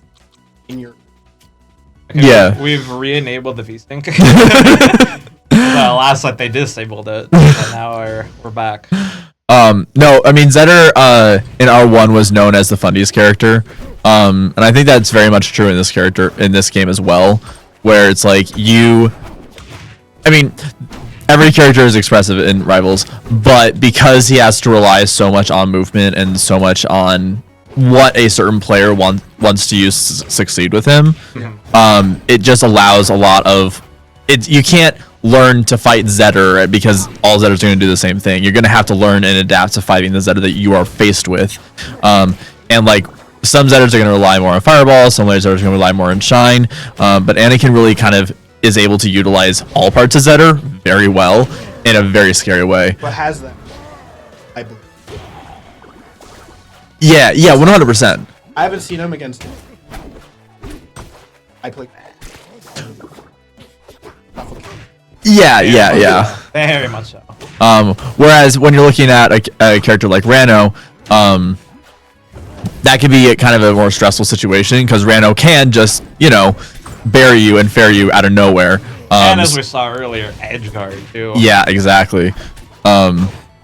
in your Yeah. We've re-enabled the V-Sync. Last night they disabled it, and now we're back. No, I mean Zetter in R1 was known as the funniest character. And I think that's very much true in this game as well, where it's like I mean, every character is expressive in Rivals, but because he has to rely so much on movement and so much on what a certain player wants to use to succeed with him, it just allows a lot of it. You can't learn to fight Zetter because all Zetters are going to do the same thing. You're going to have to learn and adapt to fighting the Zetter that you are faced with. And like some Zetters are going to rely more on Fireball, some Zetters are going to rely more on Shine, but Anakin really kind of is able to utilize all parts of Zetter very well in a very scary way. but has that. I believe. Yeah, 100%. I haven't seen him against him. I play. Yeah. Very much so. Whereas when you're looking at a character like Rano, that could be kind of a more stressful situation because Rano can just, bury you and fair you out of nowhere. And as we saw earlier, edge guard too. Yeah, exactly.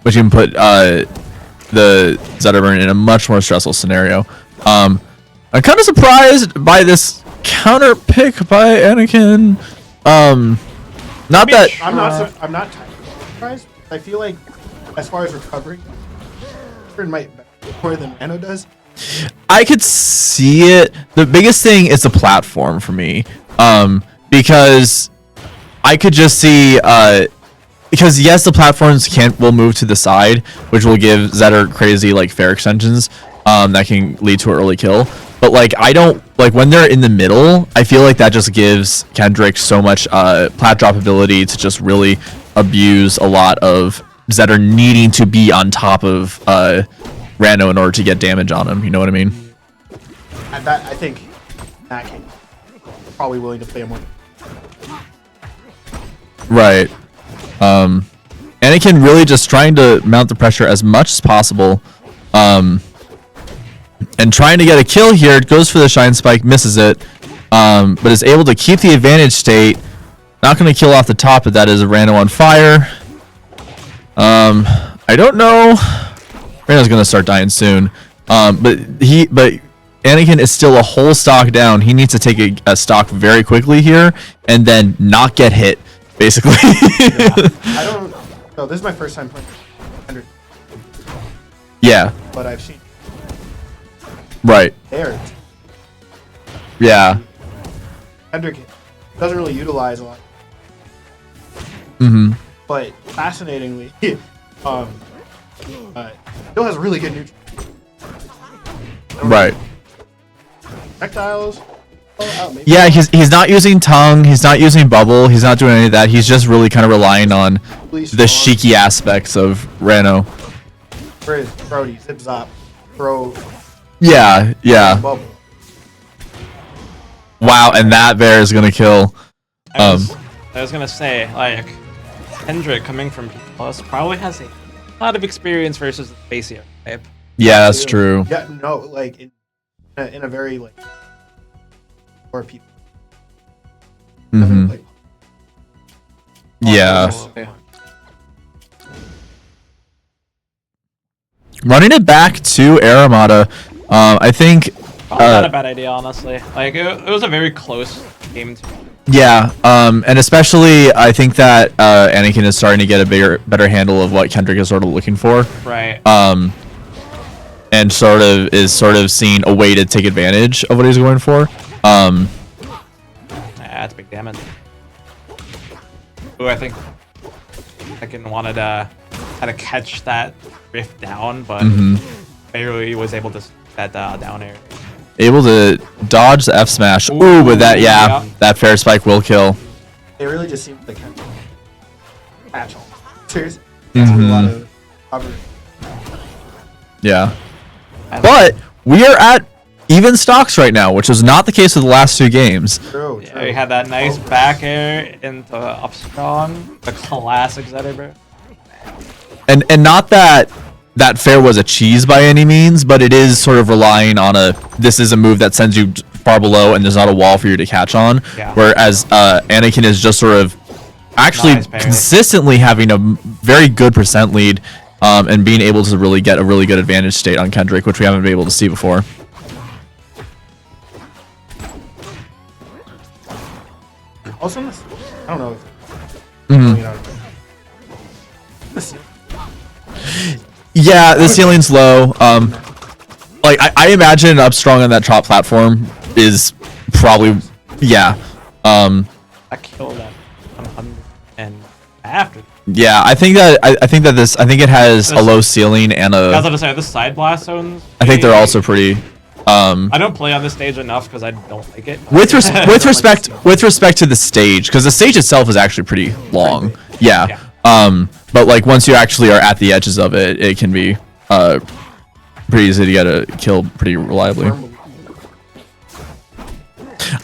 which can put the Zetterburn in a much more stressful scenario. I'm kind of surprised by this counter pick by Anakin. Not that I'm not surprised. I feel like as far as recovery, it might be more than Nano does. I could see it. The biggest thing is the platform for me, because I could just see, because yes, the platforms will move to the side, which will give Zetter crazy like fair extensions, that can lead to an early kill. But like I don't like when they're in the middle. I feel like that just gives Kendrick so much plat drop ability to just really abuse a lot of Zetter needing to be on top of Rando in order to get damage on him. You know what I mean? I think that case probably willing to play him more. Right. Anakin really just trying to mount the pressure as much as possible. And trying to get a kill here. Goes for the Shine Spike, misses it. But is able to keep the advantage state. Not going to kill off the top, but that is a Rando on fire. I don't know. Rando's going to start dying soon. But Anakin is still a whole stock down. He needs to take a stock very quickly here and then not get hit, basically. I don't. No, this is my first time playing 100. Yeah. But I've seen. Right. There. Yeah. Kendrick doesn't really utilize a lot. Mm-hmm. But fascinatingly, still has really good neutral. Right. Projectiles. Yeah, he's not using tongue. He's not using bubble. He's not doing any of that. He's just really kind of relying on the cheeky aspects of Rano. Where is Brody? Zip zop. Throw. Yeah. Bubble. Wow, and that bear is gonna kill. I was gonna say, like, Kendrick coming from P+ probably has a lot of experience versus the Spacia type. Yeah, that's true. Yeah, no, like in a very like for people. Mm-hmm. Yeah. Running it back to Aramata, I think. Probably not a bad idea, honestly. Like it was a very close game. Yeah, and especially I think that Anakin is starting to get a better handle of what Kendrick is sort of looking for. Right. And sort of seeing a way to take advantage of what he's going for. Yeah, that's big damage. Ooh, I think Anakin wanted to how to catch that rift down, but barely was able to that down air. Able to dodge the F smash. Ooh, but that that fair spike will kill. They really just seem like kind of patch all. Cheers. A lot of cover. Yeah. But we are at even stocks right now, which was not the case with the last two games. True. Yeah, we had that nice back air into up strong, the classic Zetterburn. And not that fair was a cheese by any means, but it is sort of relying on this is a move that sends you far below and there's not a wall for you to catch on. Yeah. Whereas Anakin is just sort of actually consistently having a very good percent lead, and being able to really get a really good advantage state on Kendrick, which we haven't been able to see before. Also, I don't know. Yeah, the ceiling's low. Like I imagine up strong on that top platform is probably I killed that 100 and after. Yeah, I think that it has a low ceiling and I was gonna say the side blast zones. I think they're also pretty. I don't play on this stage enough because I don't like it. With respect to the stage, because the stage itself is actually pretty long. Yeah. But like once you actually are at the edges of it, it can be pretty easy to get a kill pretty reliably.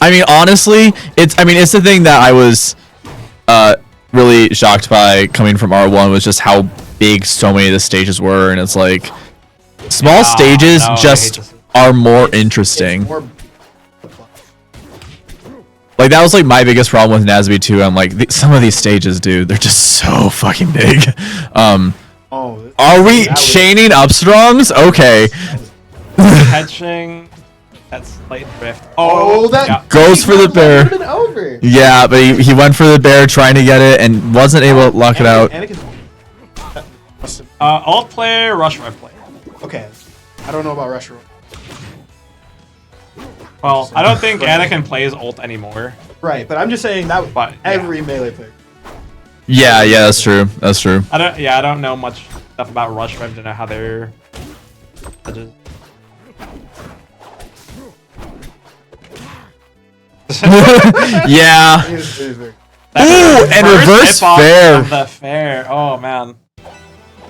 I mean, honestly, it's the thing that I was really shocked by coming from R1 was just how big so many of the stages were, and it's like small stages just are more interesting. Like that was like my biggest problem with Nazby too. I'm like some of these stages, dude, they're just so fucking big. Are we chaining up strongs? Okay. Catching. That's light drift. That goes for the bear. Over. Yeah, but he went for the bear trying to get it and wasn't able to lock it out. Alt player, rush rev player. Okay. I don't know about Rush Rev. Well, I don't think Anakin plays ult anymore. Right, but I'm just saying that every melee player. Yeah, that's true. That's true. I don't know much stuff about rush rev to know how they're. Yeah. Ooh, and reverse fair. The fair. Oh man.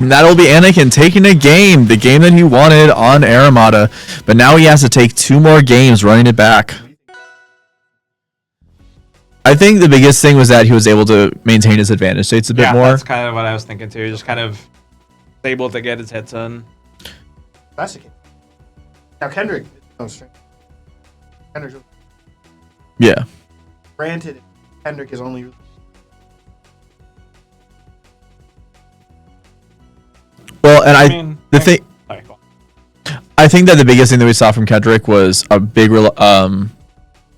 And that'll be Anakin taking a game, the game that he wanted on Aramata, but now he has to take 2 more games running it back. I think the biggest thing was that he was able to maintain his advantage states a bit more. Yeah, that's kind of what I was thinking too. Just kind of able to get his hits in. That's the case. Now Kendrick, no strength. Kendrick's. Yeah. Granted, Kendrick is only. Well, and I think Sorry, go on. I think that the biggest thing that we saw from Kendrick was a big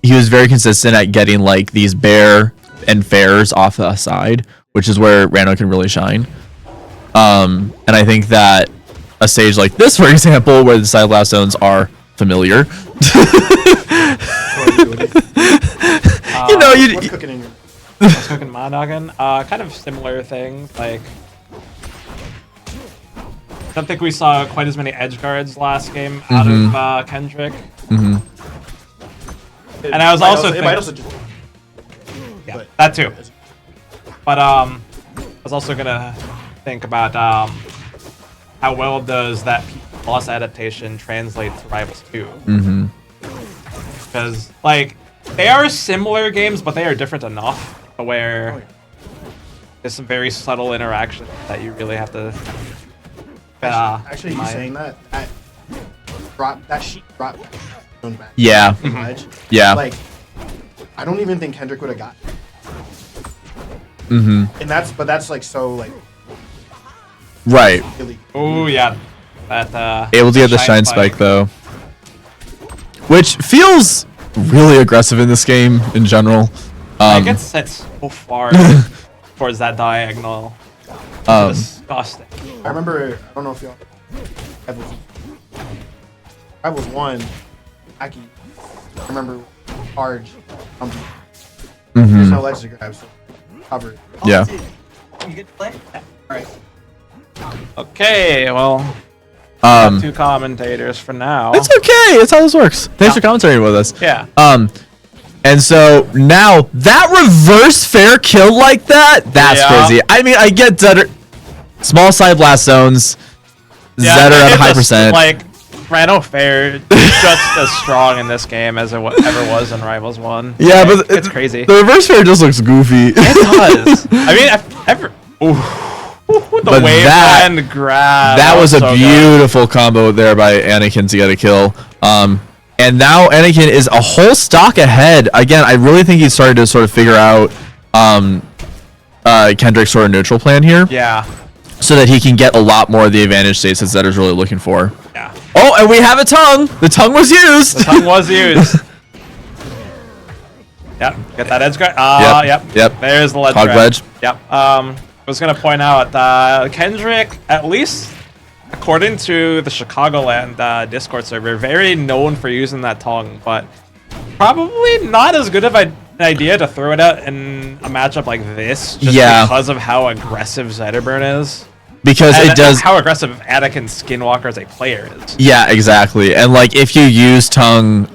he was very consistent at getting like these bear and fairs off the side, which is where Rando can really shine. And I think that a stage like this, for example, where the side blast zones are familiar. You know, What's cooking in your? What's cooking my noggin? Kind of similar things. Like, I don't think we saw quite as many edge guards last game out of Kendrick. And I was also thinking, yeah, that too. But I was also gonna think about how well does that plus adaptation translate to Rivals 2? Because like they are similar games, but they are different enough to where there's some very subtle interactions that you really have to. Actually, you saying that sheet dropped back. Yeah. Yeah. Like, I don't even think Kendrick would have got. And that's like so like. Right. Really Oh yeah, that able to get the shine spike though, which feels really aggressive in this game in general. It gets set so far towards that diagonal. Disgusting. I remember. I don't know if y'all. Rivals 1. Aki. I remember Arj. There's no ledge to grab, so covered. Yeah. You get to play? Alright. Okay, well, 2 commentators for now. It's okay. That's how this works. Thanks for commentating with us. Yeah. And so now that reverse fair kill like that's crazy. I mean, I get Zetter, small side blast zones. Zetter at a high percent. Like Rando Fair just as strong in this game as it ever was in Rivals 1. Yeah, but it's crazy. The reverse fair just looks goofy. It does. I mean, the wave and grab. That was a so beautiful combo there by Anakin to get a kill. And now Anakin is a whole stock ahead. Again, I really think he's started to sort of figure out Kendrick's sort of neutral plan here. Yeah. So that he can get a lot more of the advantage states that Zetter's really looking for. Yeah. Oh, and we have a tongue. The tongue was used. The tongue was used. Yep. Get that edge guard. Yep. There's the ledge. Hog ledge. Yep. I was gonna point out Kendrick, at least according to the Chicagoland Discord server, very known for using that tongue, but probably not as good of an idea to throw it out in a matchup like this, just because of how aggressive Zetterburn is. Because it does how aggressive Anakin Skinwalker as a player is. Yeah, exactly. And like if you use tongue,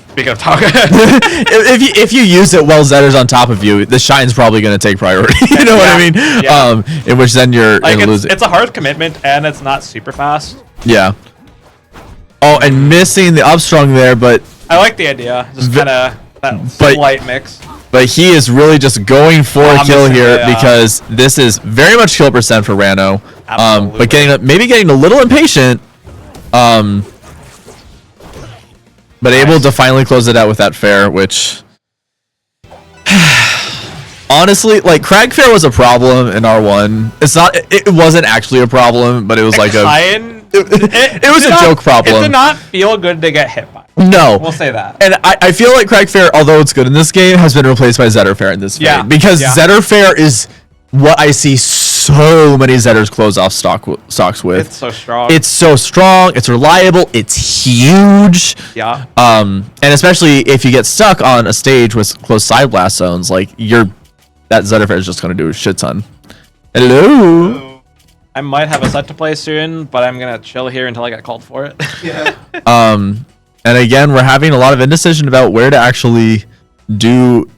speaking of tongue, if you use it while Zetter's on top of you, the shine's probably going to take priority. You know what I mean? Yeah. In which then you're like losing. It's a hard commitment and it's not super fast. Yeah. Oh, and missing the upstrong there, but I like the idea. Just kind of that slight mix. But he is really just going for a kill here because this is very much kill percent for Rando. But maybe getting a little impatient. But able to finally close it out with that fair, which honestly, like Cragfair was a problem in R1. It's not. It wasn't actually a problem, but it was like it was a joke problem. It did not feel good to get hit by. No, We'll say that. And I feel like Cragfair, although it's good in this game, has been replaced by Zetterfair in this game because Zetterfair is what I see so many Zetters close off stocks with. It's so strong. It's so strong. It's reliable. It's huge. Yeah. And especially if you get stuck on a stage with close side blast zones, like that Zetterfair is just gonna do a shit ton. Hello. I might have a set to play soon, but I'm gonna chill here until I get called for it. Yeah. And again, we're having a lot of indecision about where to actually do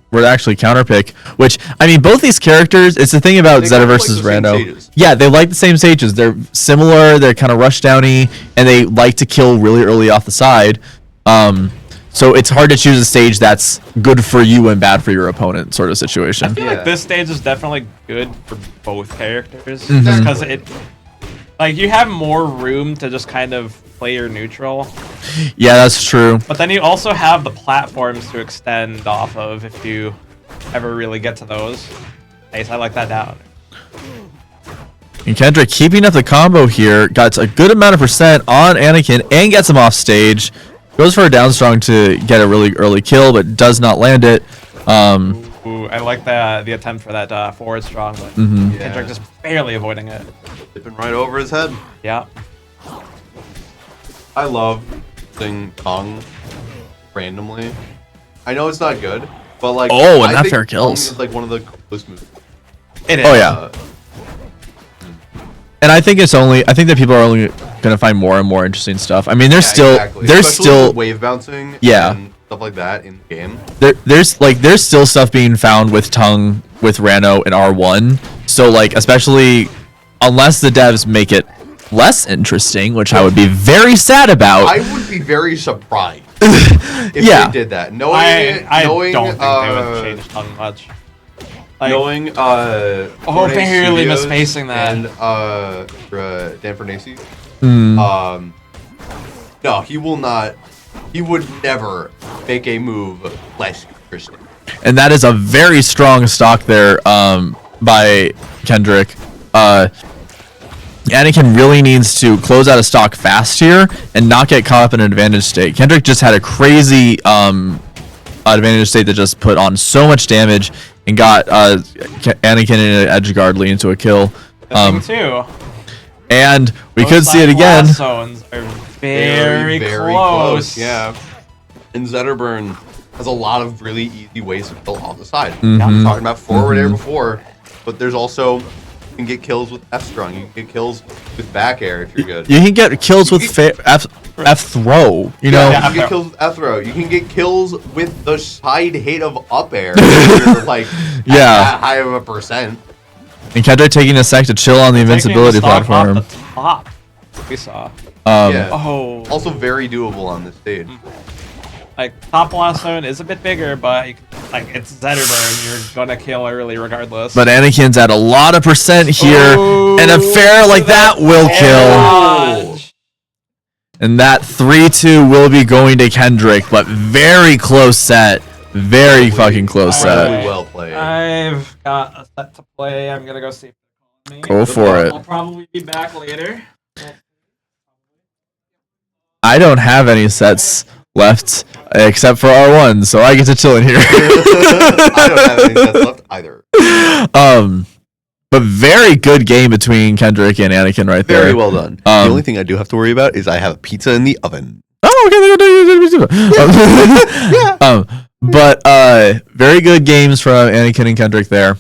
where to actually counterpick, which I mean both these characters, it's the thing about Zeta versus Rando. Yeah, they like the same stages. They're similar, they're kind of rush downy, and they like to kill really early off the side. So it's hard to choose a stage that's good for you and bad for your opponent sort of situation. I feel like this stage is definitely good for both characters because like you have more room to just kind of play your neutral. Yeah, that's true. But then you also have the platforms to extend off of if you ever really get to those. Nice, I like that down. And Kendrick keeping up the combo here, got a good amount of percent on Anakin and gets him off stage. Goes for a down strong to get a really early kill, but does not land it. Ooh, I like the attempt for that forward strong, but Kendrick just barely avoiding it. Tipping right over his head. Yeah. I love using tongue randomly. I know it's not good, but like and that think fair kills. tongue is like one of the coolest moves. It is. Oh yeah. And I think that people are only gonna find more and more interesting stuff. I mean, there's Especially still with wave bouncing and stuff like that in the game. There's still stuff being found with tongue with Rano and R1. So like especially unless the devs make it less interesting, which I would be very sad about. I would be very surprised if they did that. I don't think they would change tongue much. Like, knowing barely misspacing that. And Dan Fernacci. No, he will not. He would never make a move less interesting. And that is a very strong stock there by Kendrick. Anakin really needs to close out a stock fast here and not get caught up in an advantage state. Kendrick just had a crazy advantage state that just put on so much damage and got Anakin in an edge guard leading to a kill. Too. And we could see it again. Zones are very close. Yeah. And Zetterburn has a lot of really easy ways to kill off the side. I'm talking about forward air before, but there's also you can get kills with F strong. You can get kills with back air if you're good. You can get kills with F throw. You know. You can get kills with F throw. You can get kills with the side hit of up air. If you're like that high of a percent. And Kendrick taking a sec to chill on the invincibility platform. Off the top. We saw. Also very doable on this stage. Like top blast zone is a bit bigger, but like it's Zetterburn, you're gonna kill early regardless. But Anakin's at a lot of percent here, and a fair like that will kill. And that 3-2 will be going to Kendrick, but very close set. Very fucking close set. Really well played. I've got a set to play. I'm gonna go see if they're calling me. Go for it. I'll probably be back later. I don't have any sets left except for R1, so I get to chill in here. I don't have any sets left either. But very good game between Kendrick and Anakin right there. Very well done. The only thing I do have to worry about is I have a pizza in the oven. But very good games from Anakin and Kendrick there.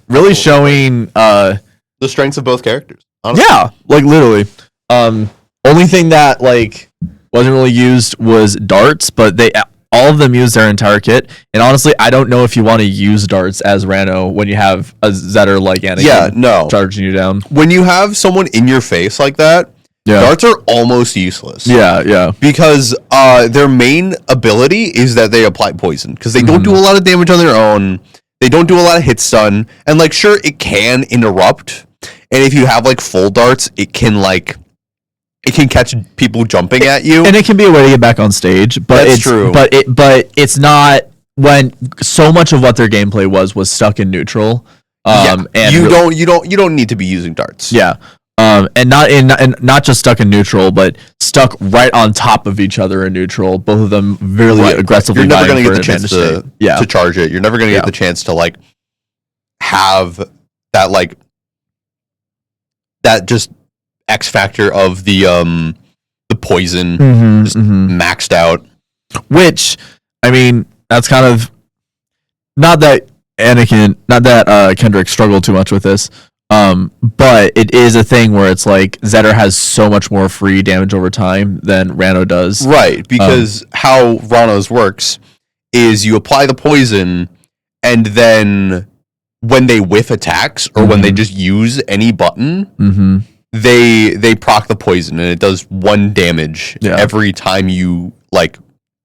Really showing the strengths of both characters. Honestly. Yeah, like literally. Only thing that like wasn't really used was darts, but all of them used their entire kit. And honestly, I don't know if you want to use darts as Rano when you have a Zetter like Anakin charging you down. When you have someone in your face like that, darts are almost useless. Yeah. Because their main ability is that they apply poison. Because they don't do a lot of damage on their own. They don't do a lot of hit stun. And like, sure, it can interrupt. And if you have like full darts, it can catch people jumping at you. And it can be a way to get back on stage. But That's true. But it's not when so much of what their gameplay was stuck in neutral. And you don't need to be using darts. Yeah. And not just stuck in neutral, but stuck right on top of each other in neutral. Both of them really aggressively. You're never going to get the chance to charge it. You're never going to get the chance to like have that like that just X factor of the poison maxed out. Which, I mean, that's kind of not that Kendrick struggled too much with this. But it is a thing where it's like Zetter has so much more free damage over time than Rano does. Right, because how Rano's works is you apply the poison, and then when they whiff attacks or when they just use any button, they proc the poison, and it does 1 damage every time you like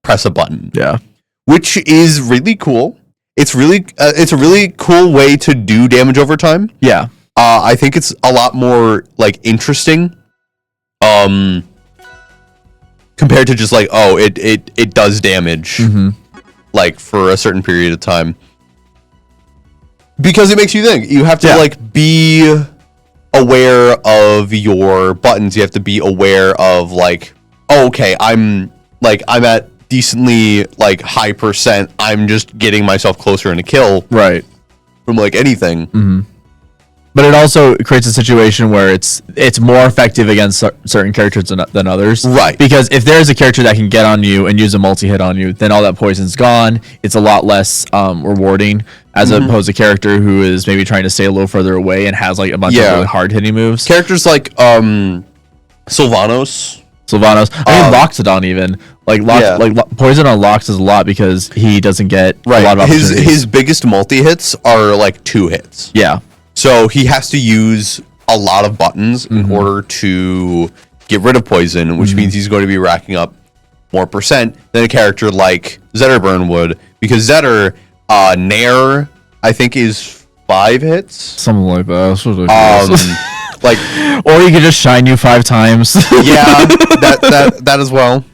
press a button. Yeah, which is really cool. It's a really cool way to do damage over time. Yeah. I think it's a lot more like interesting, compared to just like, oh, it does damage, like for a certain period of time, because it makes you think. You have to like be aware of your buttons. You have to be aware of like, oh, okay, I'm at decently like high percent. I'm just getting myself closer in a kill, right, from like anything. But it also creates a situation where it's more effective against certain characters than others. Right. Because if there's a character that can get on you and use a multi-hit on you, then all that poison's gone. It's a lot less rewarding as opposed to a character who is maybe trying to stay a little further away and has like a bunch of really hard-hitting moves. Characters like Sylvanos. I mean, Loxodon even. Like poison on Lox is a lot because he doesn't get a lot of opportunities. His biggest multi-hits are like 2 hits. Yeah. So he has to use a lot of buttons in order to get rid of poison, which means he's going to be racking up more percent than a character like Zetterburn would, because Zetter, Nair, I think, is 5 hits. Something like that. That's Like, or he could just shine you 5 times. Yeah, that as well.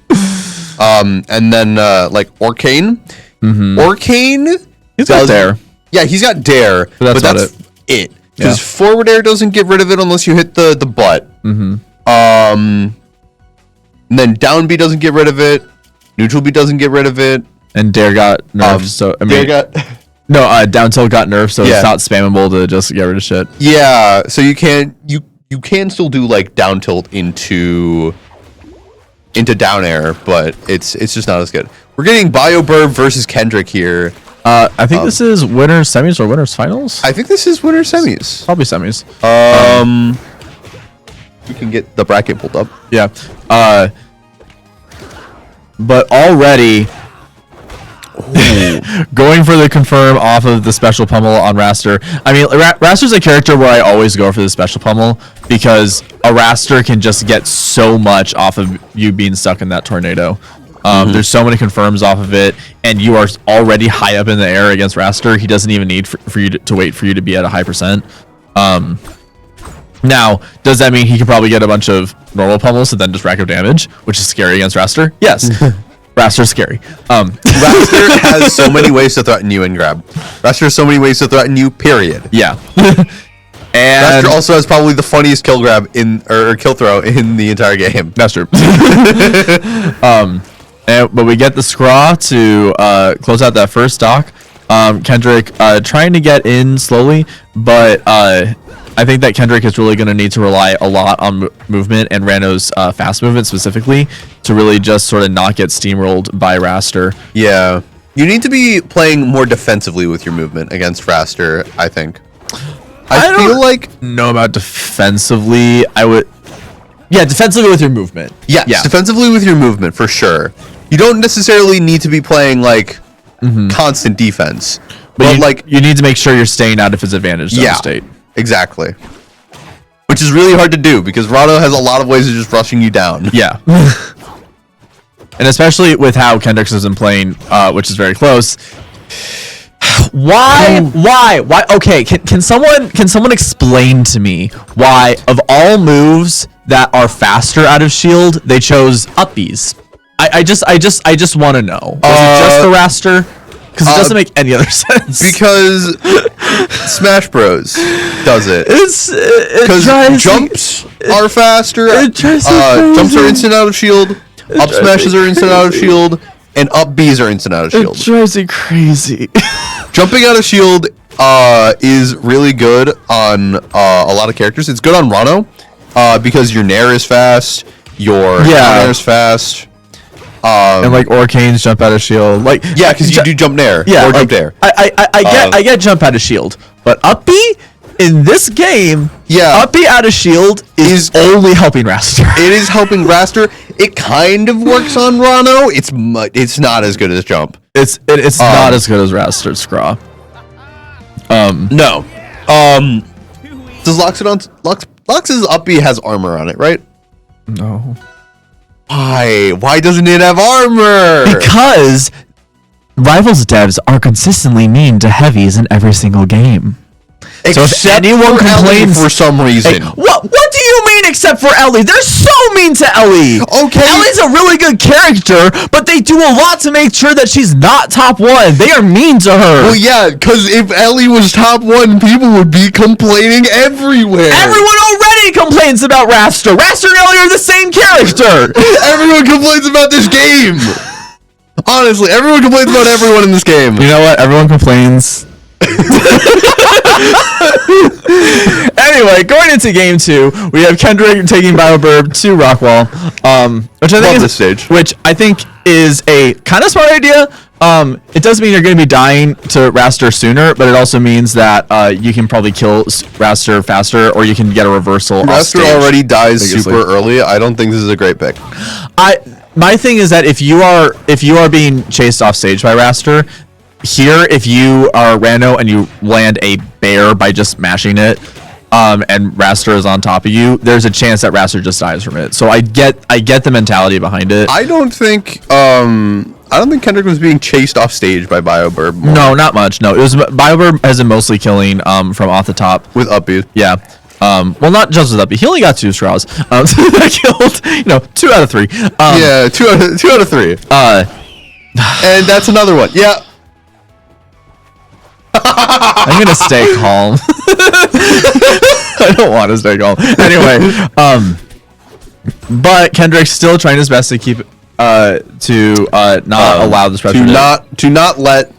And then like Orcane. Orcane, he's got Dare. Yeah, he's got Dare, but that's it. Because forward air doesn't get rid of it unless you hit the butt. And then down B doesn't get rid of it. Neutral B doesn't get rid of it. And Dare got nerfed, so I mean, down tilt got nerfed, so it's not spammable to just get rid of shit. Yeah, so you can still do like down tilt into down air, but it's just not as good. We're getting BioBurb versus Kendrick here. I think this is winners semis or winners finals. I think this is winners semis. Probably semis. We can get the bracket pulled up. Yeah. But already going for the confirm off of the special pummel on Raster. I mean, Raster's a character where I always go for the special pummel because a Raster can just get so much off of you being stuck in that tornado. There's so many confirms off of it, and you are already high up in the air against Raster. He doesn't even need for you to wait for you to be at a high percent. Now, does that mean he can probably get a bunch of normal pummels and then just rack up damage, which is scary against Raster? Yes. Raster's scary. Raster has so many ways to threaten you and grab. Raster has so many ways to threaten you, period. Yeah. And Raster also has probably the funniest kill grab or kill throw in the entire game. That's true. But we get the Scraw to close out that first stock. Kendrick trying to get in slowly, but I think that Kendrick is really going to need to rely a lot on movement and Rano's fast movement specifically to really just sort of not get steamrolled by Raster. Yeah. You need to be playing more defensively with your movement against Raster, I think. I feel like... know about defensively. Yeah, defensively with your movement. Yes, defensively with your movement, for sure. You don't necessarily need to be playing, like, constant defense. But like... You need to make sure you're staying out of his advantage zone state. Exactly. Which is really hard to do, because Rado has a lot of ways of just rushing you down. Yeah. And especially with how Kendrick's has been playing, which is very close. Why? Okay, can someone explain to me why, of all moves that are faster out of shield, they chose uppies? I just want to know. Was it just the Raster? Because it doesn't make any other sense. Because Smash Bros. Does it. Because jumps are faster. Jumps are instant out of shield. Up smashes are instant out of shield. And up Bs are instant out of shield. It drives me crazy. Jumping out of shield is really good on a lot of characters. It's good on Rano because your Nair is fast. Your Nair is fast. And like Orcanes jump out of shield, like because you do jump Nair, or jump Nair. I get jump out of shield, but up B in this game, up B out of shield is only helping Raster. It is helping Raster. It kind of works on Rano. It's not as good as jump. It's not as good as Raster Scraw. No. Does Lox's up B has armor on it, right? No. Why doesn't it have armor? Because Rivals devs are consistently mean to heavies in every single game. So if anyone complains for some reason, what do you mean except for Ellie? They're so mean to Ellie. Okay, Ellie's a really good character, but they do a lot to make sure that she's not top 1. They are mean to her. Well, yeah, because if Ellie was top 1, people would be complaining everywhere. Everyone already complains about Raster. Raster and Ellie are the same character. Everyone complains about this game. Honestly, everyone complains about everyone in this game. You know what? Everyone complains. Anyway, going into game 2, we have Kendrick taking BioBurb to Rockwall, which I think is this stage. Which I think is a kind of smart idea. It does mean you're going to be dying to Raster sooner, but it also means that you can probably kill Raster faster, or you can get a reversal. Raster already dies super early. I don't think this is a great pick. My thing is that if you are being chased off stage by Raster. Here, if you are Rano and you land a bear by just mashing it, and Raster is on top of you, there's a chance that Raster just dies from it. So I get the mentality behind it. I don't think Kendrick was being chased off stage by BioBurb. No, not much. No, it was BioBurb has been mostly killing from off the top with up B. Yeah. Well, not just with up B. He only got 2 straws. Killed 2 out of 3. 2 out of 3. And that's another one. Yeah. I'm gonna stay calm. I don't want to stay calm. Anyway, but Kendrick's still trying his best to keep not allow this pressure to not let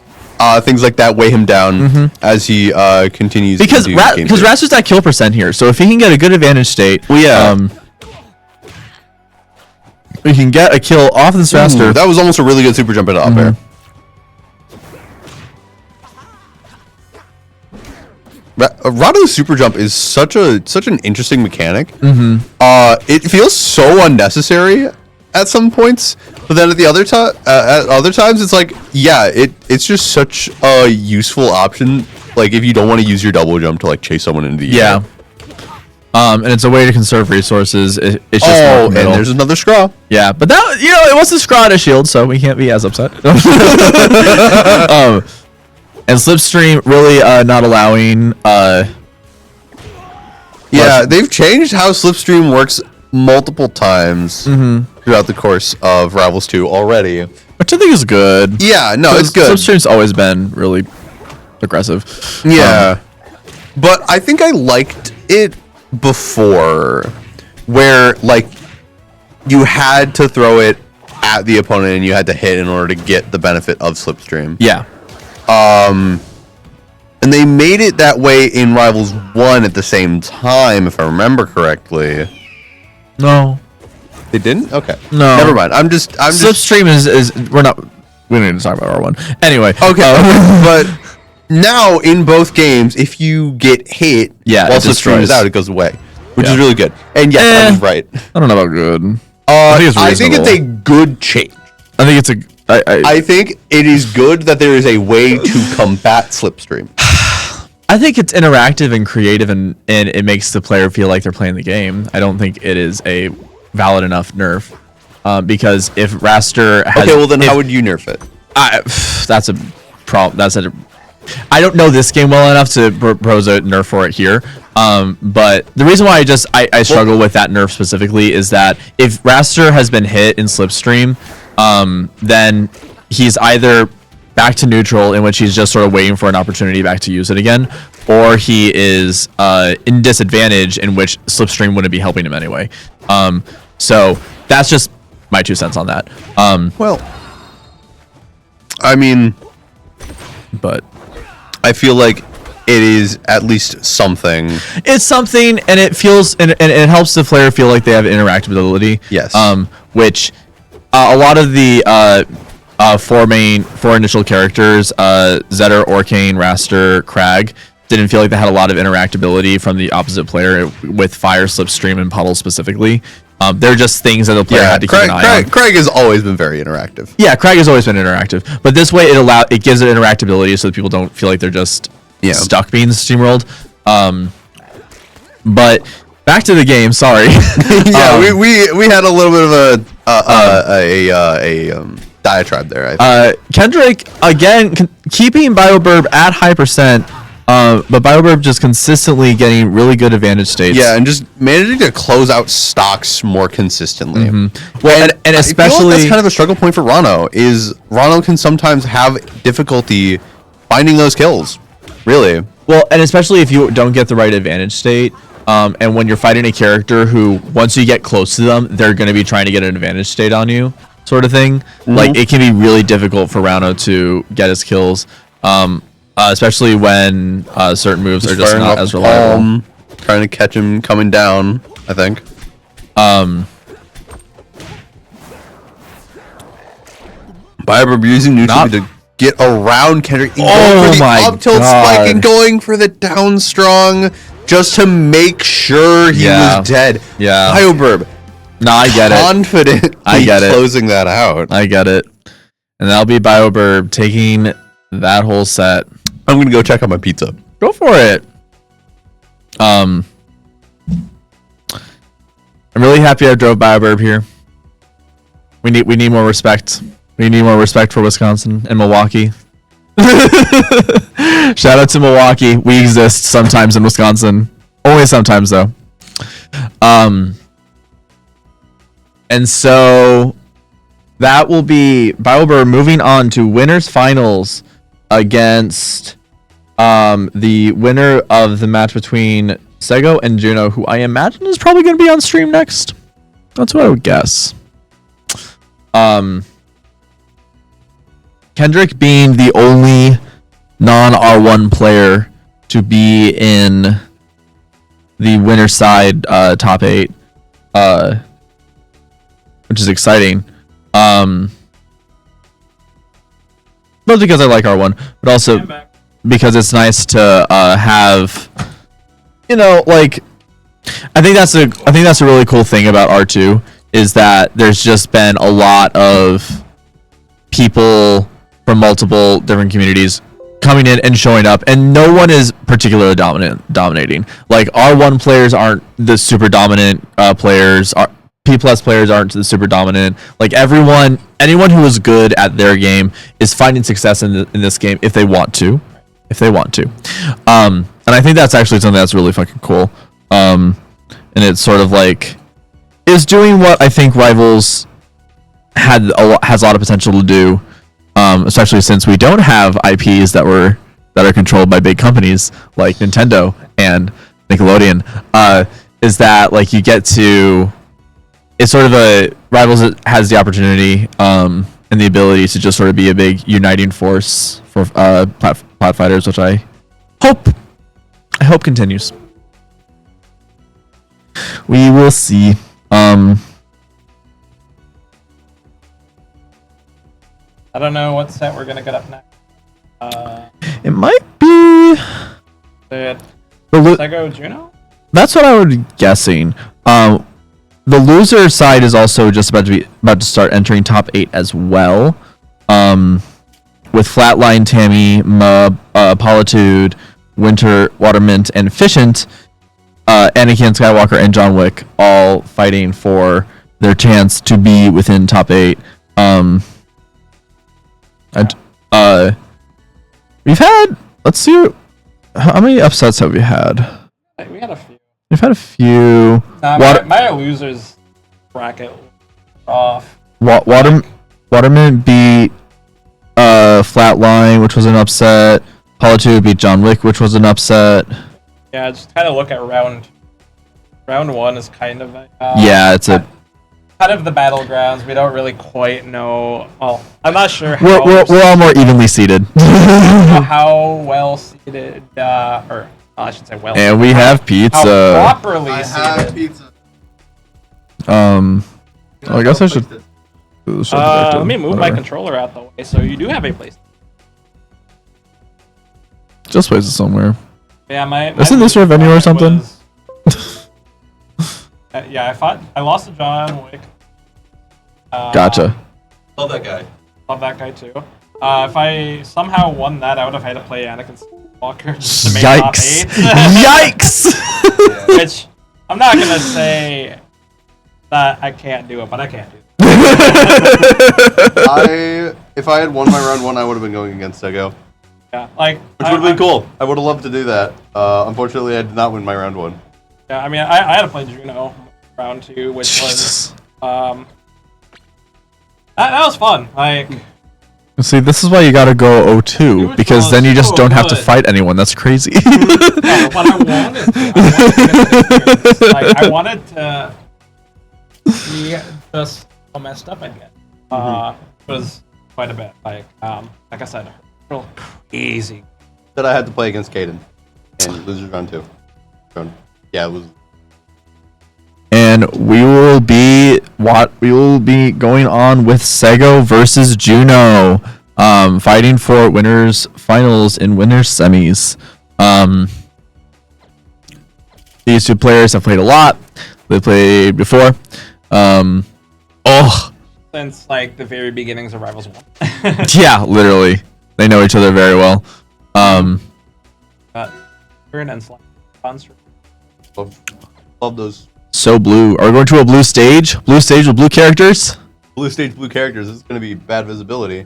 things like that weigh him down as he continues. Because Raster's that kill percent here, so if he can get a good advantage state, we can get a kill off this Raster. That was almost a really good super jump into up air. Rado's super jump is such an interesting mechanic. It feels so unnecessary at some points, but then at other times it's like, yeah, it's just such a useful option. Like if you don't want to use your double jump to like chase someone into the air. And it's a way to conserve resources. It's just and there's another scraw. Yeah, but that it was a scraw to shield, so we can't be as upset. And Slipstream really not allowing. Yeah, they've changed how Slipstream works multiple times throughout the course of Rivals 2 already. Which I think is good. Yeah, no, it's good. Slipstream's always been really aggressive. Yeah. But I think I liked it before, where like you had to throw it at the opponent and you had to hit in order to get the benefit of Slipstream. Yeah. And they made it that way in Rivals 1 at the same time, if I remember correctly. No. They didn't? Okay. No. Never mind. I'm just Slipstream is we don't need to talk about R1. Anyway. Okay. But now in both games, if you get hit while Slipstream is out, it goes away. Which is really good. And yes, I was right. I don't know about good. I think it's a good change. I think it's I think it is good that there is a way to combat Slipstream. I think it's interactive and creative, and it makes the player feel like they're playing the game. I don't think it is a valid enough nerf, because if Raster has... Okay, well then how would you nerf it? That's a problem. I don't know this game well enough to propose a nerf for it here. But the reason why I struggle with that nerf specifically is that if Raster has been hit in Slipstream, then he's either back to neutral, in which he's just sort of waiting for an opportunity back to use it again, or he is in disadvantage, in which Slipstream wouldn't be helping him anyway. So that's just my 2 cents on that. Well, I mean, But I feel like it is at least something. it's something, and it feels, and it helps the player feel like they have interactability. Yes. Which a lot of the four initial characters, Zetter, Orcane, Raster, Crag, didn't feel like they had a lot of interactability from the opposite player with Fire, Slipstream, and Puddle specifically. They're just things that the player had to keep an eye on. Craig has always been very interactive. Yeah, Crag has always been interactive, but this way it gives it interactability so that people don't feel like they're just stuck being steamrolled. But back to the game. Sorry. Yeah, we had a little bit of a diatribe there. Kendrick again keeping BioBurb at high percent. But BioBurb just consistently getting really good advantage states. Yeah, and just managing to close out stocks more consistently. Mm-hmm. Well, and especially I feel like that's kind of a struggle point for Rano. Is Rano can sometimes have difficulty finding those kills. Really. Well, and especially if you don't get the right advantage state, and when you're fighting a character who, once you get close to them, they're going to be trying to get an advantage state on you, sort of thing. Mm-hmm. Like, it can be really difficult for Rano to get his kills. Especially when certain moves are just not as reliable. Trying to catch him coming down, I think. BioBurb using neutral to get around Kendrick. Oh my up tilt spike and going for the down strong just to make sure he was dead. Yeah. BioBurb. No, I get it. Confident. I get it. Closing that out. I get it. And that'll be BioBurb taking that whole set. I'm gonna go check out my pizza. Go for it. I'm really happy I drove BioBurb here. We need more respect. We need more respect for Wisconsin and Milwaukee. Shout out to Milwaukee. We exist sometimes in Wisconsin. Only sometimes though. And so that will be BioBurb moving on to winners finals against the winner of the match between Sego and Juno, who I imagine is probably going to be on stream next. That's what I would guess. Kendrick being the only non-R1 player to be in the winner side top 8, which is exciting. Both because I like R1, but also because it's nice to have, like, I think that's a really cool thing about R2 is that there's just been a lot of people from multiple different communities coming in and showing up, and no one is particularly dominating. Like, R1 players aren't the super dominant players. P+ players aren't the super dominant. Like, anyone who is good at their game is finding success in this game if they want to. And I think that's actually something that's really fucking cool. And it's sort of like is doing what I think Rivals has a lot of potential to do, especially since we don't have IPs that are controlled by big companies like Nintendo and Nickelodeon. Is that like you get to? It's sort of a Rivals has the opportunity and the ability to just sort of be a big uniting force for plat fighters, which I hope continues. We will see. I don't know what set we're gonna get up next. It might be Sego Juno? That's what I would be guessing. The loser side is also just about to start entering top 8 as well. With Flatline, Tammy, Mub, Politude, Winter, Watermint, and Efficient, Anakin Skywalker and John Wick all fighting for their chance to be within top 8. We've had, let's see, how many upsets have we had? We had a few. We've had a few. My losers bracket off. Waterman beat Flatline, which was an upset. Apollo 2 beat John Wick, which was an upset. Yeah, just kind of look at round 1 is kind of Yeah, it's a kind of the battlegrounds. We don't really quite know. Well, I'm not sure. we're all more evenly seated. How well seated, or I should say well. And we have pizza. How properly I seated. have pizza. I guess I should. Let me move my controller out the way so you do have a place. Just place it somewhere. Yeah, my Isn't this your venue or something? Yeah, I lost to John Wick. Gotcha. Love that guy. Love that guy too. If I somehow won that, I would have had to play Anakin Skywalker just to make top Yikes! 8. Yikes! Which I'm not gonna say that I can't do it, but I can't do it. If I had won my round 1, I would have been going against Sego. Yeah, like Which would have been cool. I would have loved to do that. Unfortunately, I did not win my round 1. Yeah, I mean, I had to play Juno round 2, which Jesus. was that was fun. Like, See, this is why you gotta go 0-2, because then you just don't have to fight anyone. That's crazy. no, but I wanted to. Like, I wanted to see just how messed up I'd get. It was quite a bit. Like I said, real crazy. That I had to play against Caden. And losers round 2. Yeah, it was. And we will be going on with Sego versus Juno, fighting for winners finals and winners semis. These two players have played a lot. They played before. Since like the very beginnings of Rivals 1. Yeah, literally, they know each other very well. But Burn and Slime sponsor. Love those. So blue. Are we going to a blue stage? Blue stage with blue characters? Blue stage, blue characters. This is going to be bad visibility.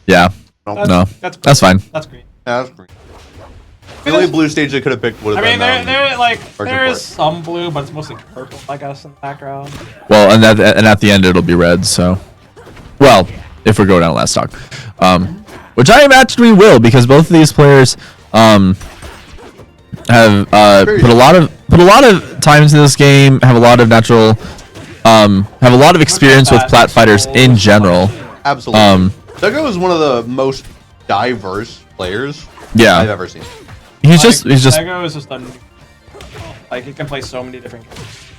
Yeah. No. That's fine. That's great. Yeah, that's great. The only blue stage they could have picked would have been. There is some blue, but it's mostly purple, I guess, in the background. Well, and at the end it'll be red. So, well, if we go down last stock, which I imagine we will, because both of these players have put a lot of time into this game, have a lot of have a lot of experience with plat fighters in general. Absolutely. Sego is one of the most diverse players I've ever seen. He's just Sego is just like he can play so many different games.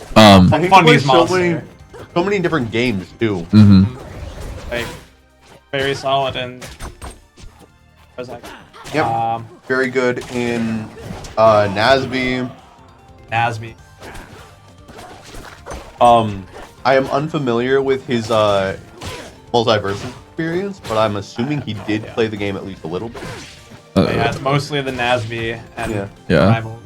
He can play so many different games too. Like very solid and was like very good in Nasby. I am unfamiliar with his multiverse experience, but I'm assuming he did play the game at least a little bit. Yeah, it's mostly the Nasby and Rival.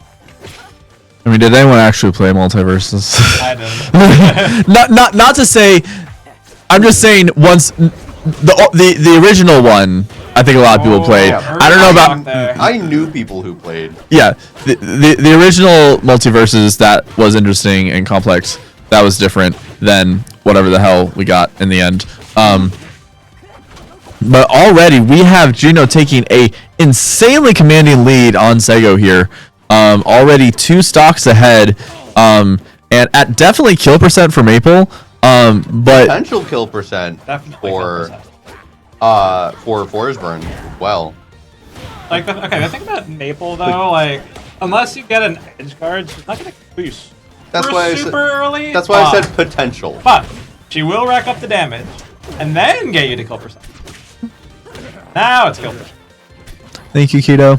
I mean, did anyone actually play multiverses? I didn't. not to say. I'm just saying once the original one. I think a lot of people played. I don't know about. I knew people who played. Yeah, the original multiverses, that was interesting and complex. That was different than whatever the hell we got in the end. But already we have Juno taking a insanely commanding lead on Sego here. Already 2 stocks ahead. And at definitely kill percent for Maple. But Potential kill percent for Forsburn as well. Like the thing about Maple though, like unless you get an edge guard, she's not gonna kill you early. That's why I said potential. But she will rack up the damage and then get you to kill percent. Now it's kill percent. Thank you, Keto.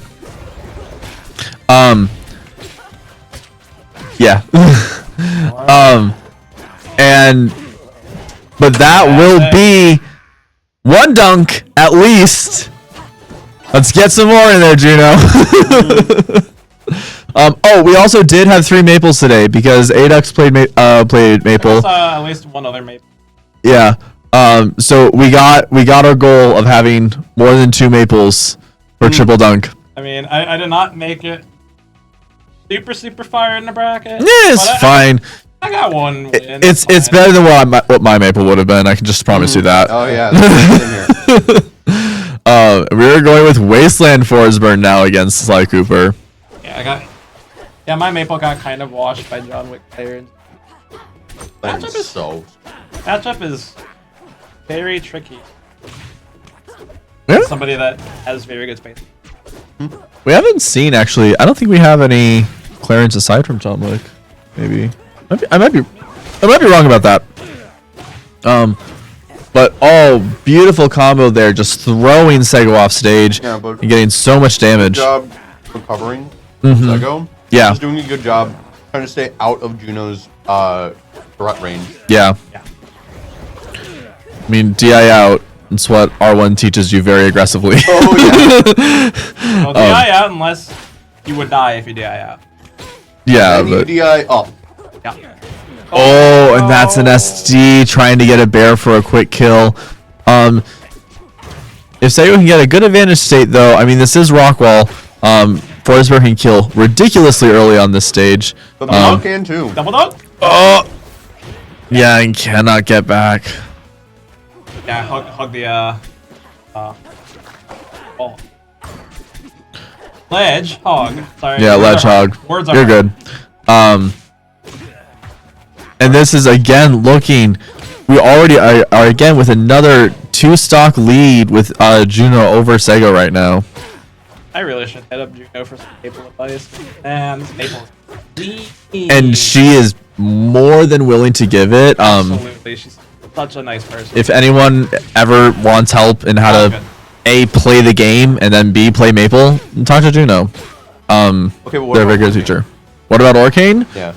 Yeah. But that will be 1 dunk at least. Let's get some more in there, Juno. We also did have 3 maples today because Adux played maple. At least one other maple. Yeah. So we got our goal of having more than 2 maples for triple dunk. I mean, I did not make it super fire in the bracket. Yeah, it's fine. I got one win. It's better than what my maple would have been. I can just promise you that. Oh yeah. We're going with Wasteland Forsburn now against Sly Cooper. Yeah, my maple got kind of washed by John Wick players. Matchup is very tricky. Yeah. Somebody that has very good space. We haven't seen actually. I don't think we have any Clarence aside from John Wick. Maybe. I might be wrong about that. But beautiful combo there, just throwing Sego off stage and getting so much damage. Good job recovering Sego. Yeah. He's doing a good job trying to stay out of Juno's threat range. Yeah. I mean, DI out. That's what R1 teaches you very aggressively. Oh yeah. Well, DI out unless you would die if you DI out. Yeah, And but DI up. Yeah. oh, and that's an SD trying to get a bear for a quick kill. If Sego can get a good advantage state, though, I mean, this is Rockwall. Forsberg can kill ridiculously early on this stage. But Mel can too. Double dog? Oh, yeah, and cannot get back. Yeah, hug the ball. Ledge hog. Sorry. Yeah, ledge hog. Words are You're hard. good. And this is again looking. We already are again with another 2-stock lead with Juno over Sego right now. I really should hit up Juno for some maple advice. And maple. And she is more than willing to give it. Absolutely, she's such a nice person. If anyone ever wants help in how to A, play the game, and then B, play Maple, talk to Juno. Okay, but what they're a very about good teacher. What about Orcane? Yeah.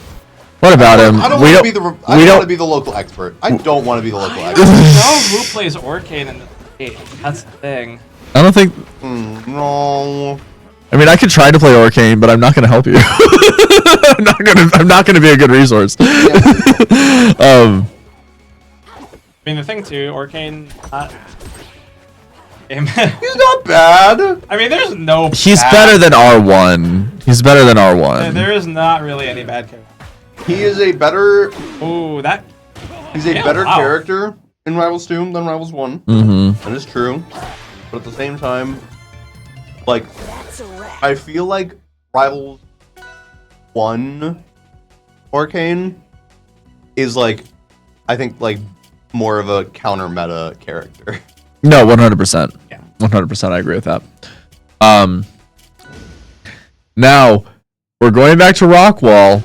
What about him? I don't want to be the. I don't want to be the local expert. I don't want to be the local expert. know who plays Orcane in the game. That's the thing. I don't think. No. I mean, I could try to play Orcane, but I'm not gonna help you. I'm not gonna be a good resource. I mean, the thing too, Orcane. He's not bad. I mean, there's no. He's bad. better than R1. He's better than R1. There is not really any bad character. He is a better. Ooh, that. He's a better character in Rivals 2 than Rivals 1. Mm-hmm. That is true. But at the same time, like, I feel like Rivals 1 Orcane is like, I think like more of a counter meta character. No, 100%. Yeah. 100%. I agree with that. Now we're going back to Rockwall.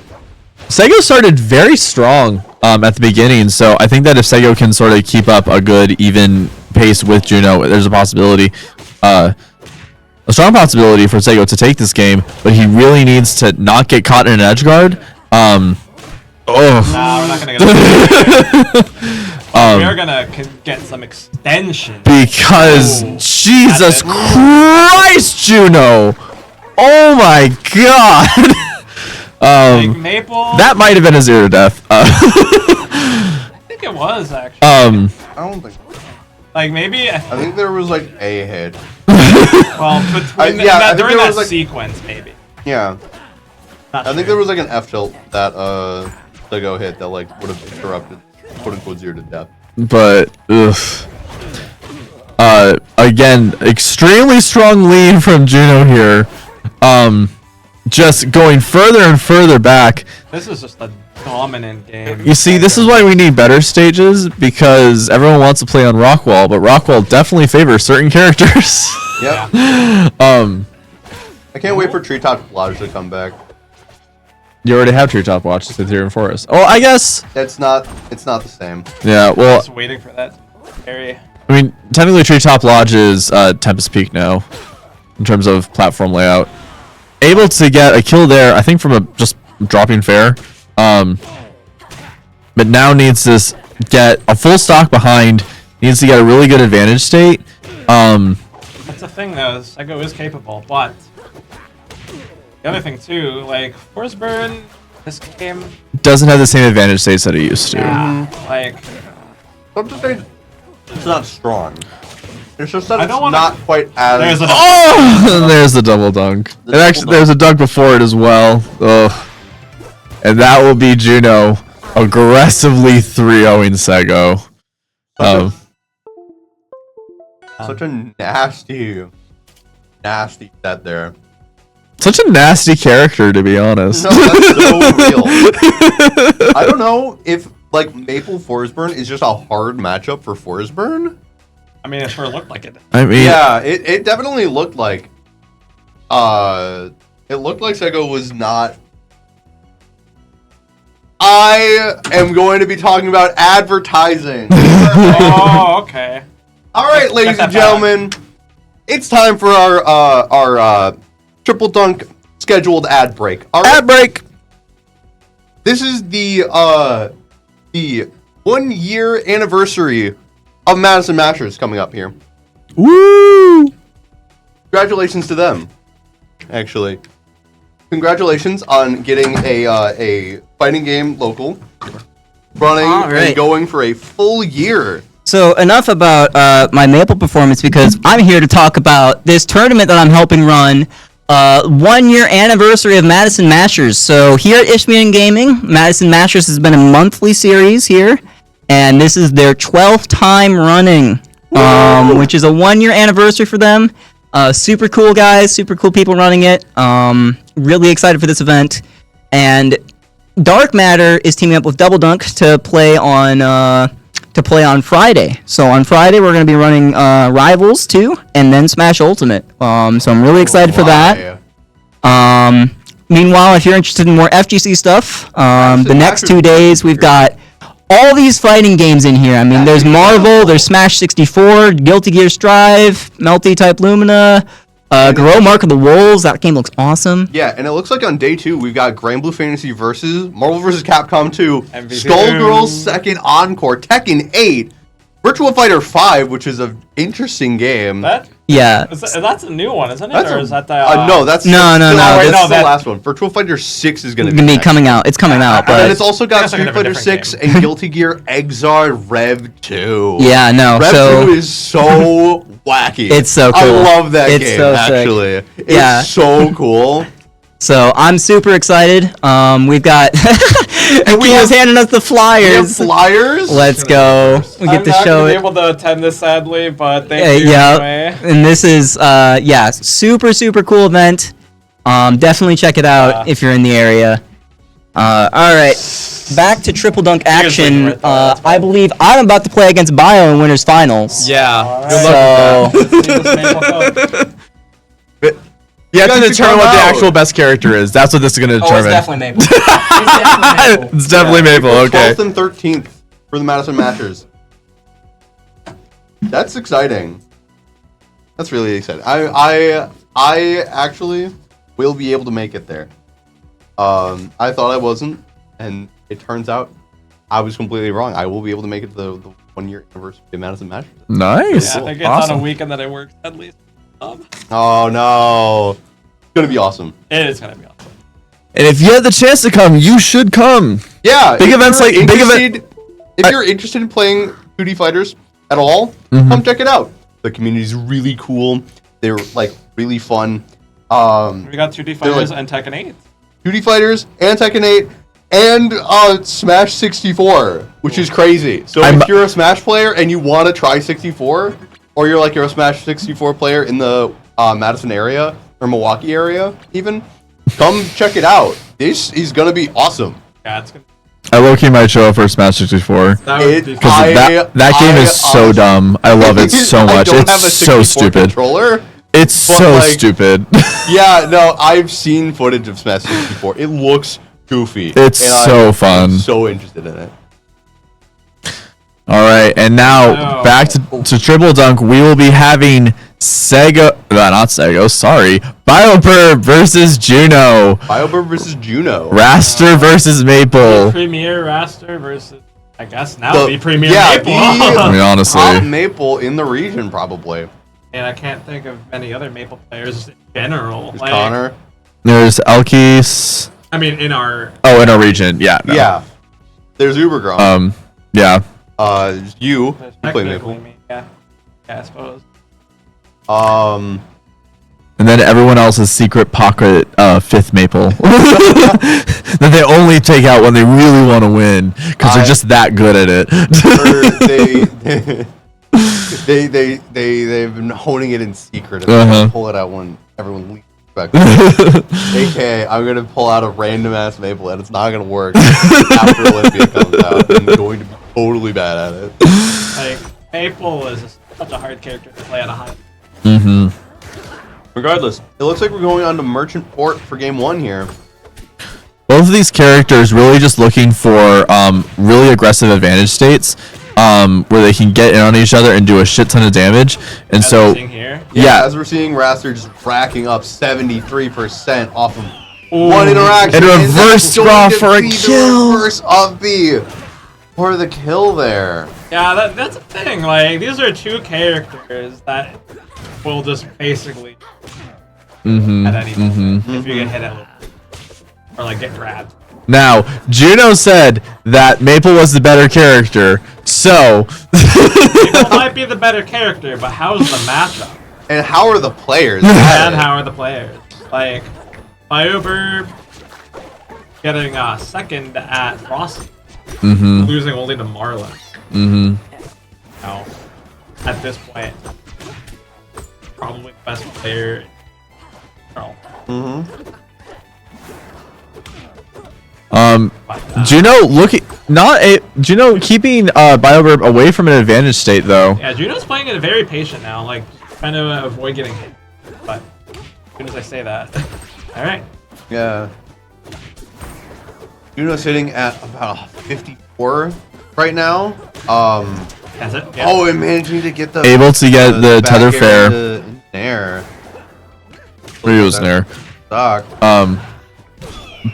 Sego started very strong at the beginning, so I think that if Sego can sort of keep up a good even pace with Juno, there's a possibility, a strong possibility for Sego to take this game, but he really needs to not get caught in an edge guard. Nah, we're not gonna get we are gonna get some extension. Because Jesus Christ, Juno! Oh my God! Like Maple. That might have been a 0 to death. I think it was actually. I don't think. Like maybe. I think there was like a hit. Well, between during that like, sequence, maybe. Yeah. Not I think sure. there was like an F tilt that Sego hit that like would have interrupted, quote unquote, 0 to death. But again, extremely strong lead from Juno here. Just going further and further back. This is just a dominant game. You see, this is why we need better stages, because everyone wants to play on Rockwall, but Rockwall definitely favors certain characters. Yep. I can't wait for Treetop Lodge to come back. You already have Treetop Watch with here in Forest. Oh, I guess. It's not the same. Yeah, well. Just waiting for that area. I mean, technically Treetop Lodge is Tempest Peak now, in terms of platform layout. Able to get a kill there, I think, from a just dropping fair. But now needs to get a full stock behind. Needs to get a really good advantage state. That's the thing, though. Sego is capable, but the other thing too, like Forsburn, this game doesn't have the same advantage states that it used to. Yeah, like. I'm just saying, it's not strong. It's just that I it's don't wanna- not quite as. There's an Oh, there's the double dunk. And actually, there's a dunk before it as well. Ugh. And that will be Juno aggressively 3-0ing Sego. Such a nasty set there. Such a nasty character, to be honest. No, that's so real. I don't know if like Maple Forsburn is just a hard matchup for Forsburn. I mean, it sure looked like it. I mean, Yeah, it definitely looked like Sego was not. I am going to be talking about advertising. Oh, okay. All right, ladies and gentlemen, it's time for our Triple Dunk scheduled ad break. All right. ad break. This is the 1 year anniversary of Madison Mashers coming up here. Woo! Congratulations to them. Actually, congratulations on getting a fighting game local, running and going for a full year. So enough about my Maple performance, because I'm here to talk about this tournament that I'm helping run. 1 year anniversary of Madison Mashers. So here at Ishmael Gaming, Madison Mashers has been a monthly series here, and this is their 12th time running, which is a 1 year anniversary for them. Super cool guys, super cool people running it. Really excited for this event. And Dark Matter is teaming up with Double Dunk to play on Friday. So on Friday we're going to be running Rivals 2 and then Smash Ultimate. So I'm really excited for that. Meanwhile, if you're interested in more FGC stuff, the next 2 days we've got all these fighting games in here. I mean, there's Marvel, there's Smash 64, Guilty Gear Strive, Melty Type Lumina, Grow Mark of the Wolves. That game looks awesome. Yeah, and it looks like on day 2 we've got Grand Blue Fantasy versus Marvel vs. Capcom 2, MVP. Skullgirls Second Encore, Tekken 8, Virtua Fighter 5, which is an interesting game. Yeah. That's a new one, isn't it? That's or is that the... no, that's No. That's the that- last one. Virtua Fighter 6 is going to It's gonna be coming out. It's coming out, And then but it's also got Guess I'm Street gonna have a Fighter different 6 and Guilty Gear Exar Rev 2. yeah, no. Rev So 2 is so wacky. It's so I cool. love that It's game, so sick. actually. It's Yeah. so cool. So I'm super excited. We've got Akino's handing us the We have flyers. flyers. Let's go. We get I'm to not show gonna it. be able to attend this, sadly, but thank you Yeah, anyway. and this is super cool event. Definitely check it out if you're in the area. All right, back to Triple Dunk action. right there, that's I believe I'm about to play against Bio in winners finals. Yeah. So You have to guys should determine come what the out. actually best character is. That's what this is going to determine. Maple. It's definitely Maple. It's definitely Maple. Okay. 12th and 13th for the Madison Mashers. That's exciting. That's really exciting. I actually will be able to make it there. I thought I wasn't, and it turns out I was completely wrong. I will be able to make it to the 1 year anniversary of Madison Mashers. Nice. Yeah, I think it's Awesome. on a weekend that I work, at least. Oh no, it's gonna be awesome. It is gonna be awesome. And if you have the chance to come, you should come. Yeah, Big if events you're like- big event- interested- If you're interested in playing 2D fighters at all, come check it out. The community's really cool. They're like really fun. We got 2D Fighters like- and Tekken 8. 2D fighters and Tekken 8 and Smash 64, which is crazy. So I'm- if you're a Smash player and you want to try 64, or you're a Smash 64 player in the Madison area or Milwaukee area, even, come check it out. This is gonna be awesome. Yeah, it's gonna. I low-key might show up for Smash 64. That would be Because fun. that game is so dumb. I love it so much. I don't It's have a so 64 stupid. controller. It's but, so like, stupid. Yeah, no, I've seen footage of Smash 64. It looks goofy. It's and so fun. I'm so interested in it. All right, and now No. back to Triple Dunk. We will be having not Sego, sorry. BioBurb versus Juno. BioBurb versus Juno. Raster versus Maple. Premier Raster versus, I guess now The- be Premier yeah, Maple. I mean, honestly. Top Maple in the region, probably. And I can't think of many other Maple players in general. There's Like, Connor. There's Elkis. I mean, in our Oh, in our region. Yeah. No. Yeah. There's Ubergrom. Yeah. You play technically Maple. me, yeah, I suppose. And then everyone else's secret pocket fifth maple that they only take out when they really want to win because they're just that good at it. They've been honing it in secret and they pull it out when everyone least expects it. AK, I'm gonna pull out a random ass maple and it's not gonna work after Olympia comes out. I'm going to be totally bad at it. Like Maple is such a hard character to play at a high. Regardless, it looks like we're going on to Merchant Port for game 1 here. Both of these characters really just looking for really aggressive advantage states where they can get in on each other and do a shit ton of damage. And As so, we're seeing here. yeah, As we're seeing Raster just racking up 73% off of one interaction. And reverse scrawl for a the kill. Reverse up B for the kill there. Yeah, that's the thing. Like, these are two characters that will just basically at any moment if you get hit at or like get grabbed. Now, Juno said that Maple was the better character, so Maple might be the better character, but how's the matchup? And how are the players? And how are the players? Like, BioBurb getting second at Frosty, losing only to Marlin. Now, at this point, probably the best player. Juno keeping BioBurb away from an advantage state though. Yeah, Juno's playing it very patient now, like trying to avoid getting hit. But as soon as I say that, all right. Yeah. Juno's sitting at about 54 right now. That's it. Yeah. Oh, and managing to get the Able to get the back tether air fair. into air. Rio's there. Suck.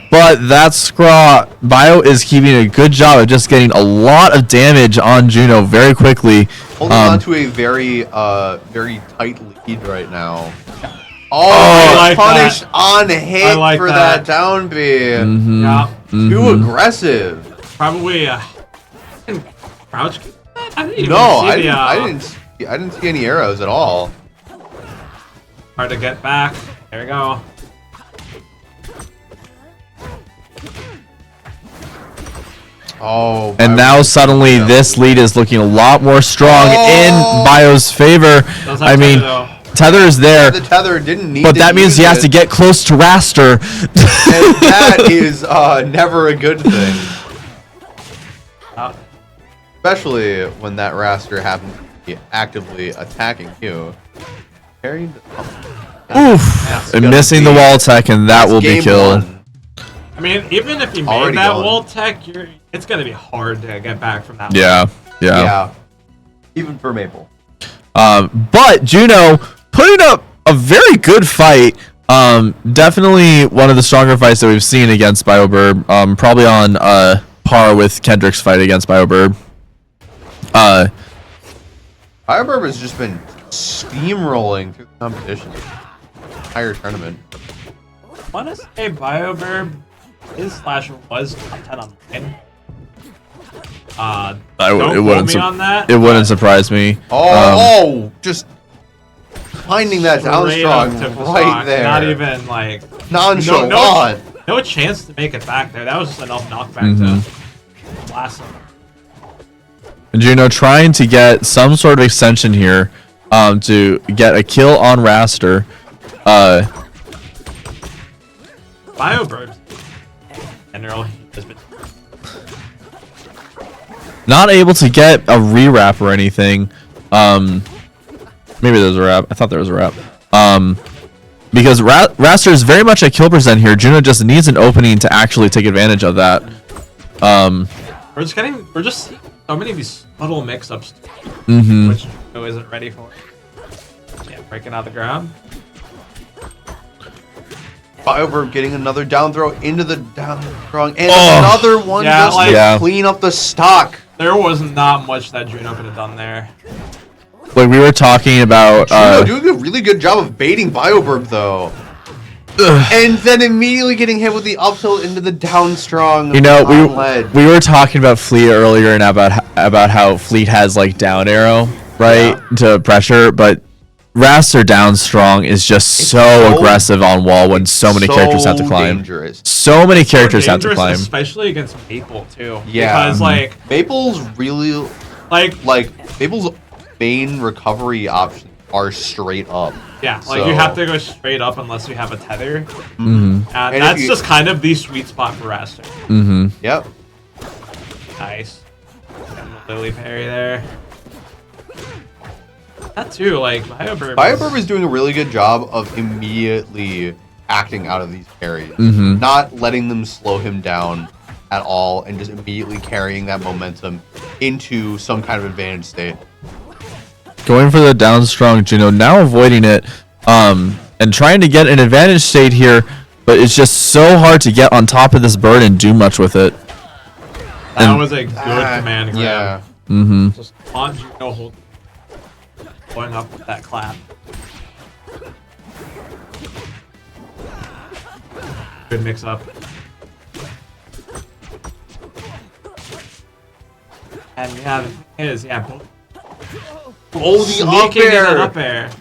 But that Scraw Bio is keeping a good job of just getting a lot of damage on Juno very quickly. Holding on to a very tight lead right now. I Oh, like punish that. on hit I like for that. that down B. Yeah. Too aggressive. Probably crouch. I didn't even No, see the, I didn't see any arrows at all. Hard to get back. There we go. Oh. And now suddenly this lead is looking a lot more strong in Bio's favor. Does have I mean, tether, though. tether is there, The tether didn't need but to that means use he has it, to get close to Raster. and that is never a good thing. Especially when that Raster happens to be actively attacking you. Carried. Oof. And missing the wall tech, and that will be killed. I mean, even if you made Already that gone. wall tech, it's gonna be hard to get back from that. Yeah. Yeah. Even for Maple. But Juno putting up a very good fight. Definitely one of the stronger fights that we've seen against BioBurb. Probably on par with Kendrick's fight against BioBurb. BioBurb has just been steamrolling through the competition. Entire tournament. I want to say BioBurb was top 10 online. Don't quote me on that. It wouldn't surprise me. Just finding that down Straight strong up to right Fasok, there. Not even like Nonchalant. no chance to make it back there. That was just enough knockback to blast him. Juno trying to get some sort of extension here to get a kill on Raster. BioBurb in general has been Not able to get a re-wrap or anything. Maybe there's a wrap. I thought there was a wrap. Because Raster is very much a kill percent here. Juno just needs an opening to actually take advantage of that. we're just seeing so many of these little mix-ups, which Juno isn't ready for. Yeah, breaking out the ground. BioBurb getting another down throw into the down strong, and another one just to clean up the stock. There was not much that Juno could have done there. Like we were talking about. Juno doing a really good job of baiting BioBurb though. And then immediately getting hit with the up tilt into the down strong. You know, ledge. we were talking about Fleet earlier and about how Fleet has like down arrow, right, to pressure, but Raster down strong is just so aggressive on wall when so many characters have to climb. Dangerous. So many characters have to Dangerous, climb. especially against Maple too. Yeah. Because like Maple's really like Maple's main recovery options are straight up. yeah, like So- you have to go straight up unless you have a tether. Mm-hmm. And if that's you- just kind of the sweet spot for Raster. Mm-hmm. Yep. Nice. And the Lily parry there. That too, like BioBurb. BioBurb is doing a really good job of immediately acting out of these parries, Mhm. not letting them slow him down at all, and just immediately carrying that momentum into some kind of advantage state. Going for the down strong Juno, now avoiding it, and trying to get an advantage state here, but it's just so hard to get on top of this bird and do much with it. That and- was a good command grab. Yeah. Mm-hmm. Just on Juno hold. Going up with that clap. Good mix up. And yeah, the thing is, yeah, Oh, the up sneaking in air. an up air.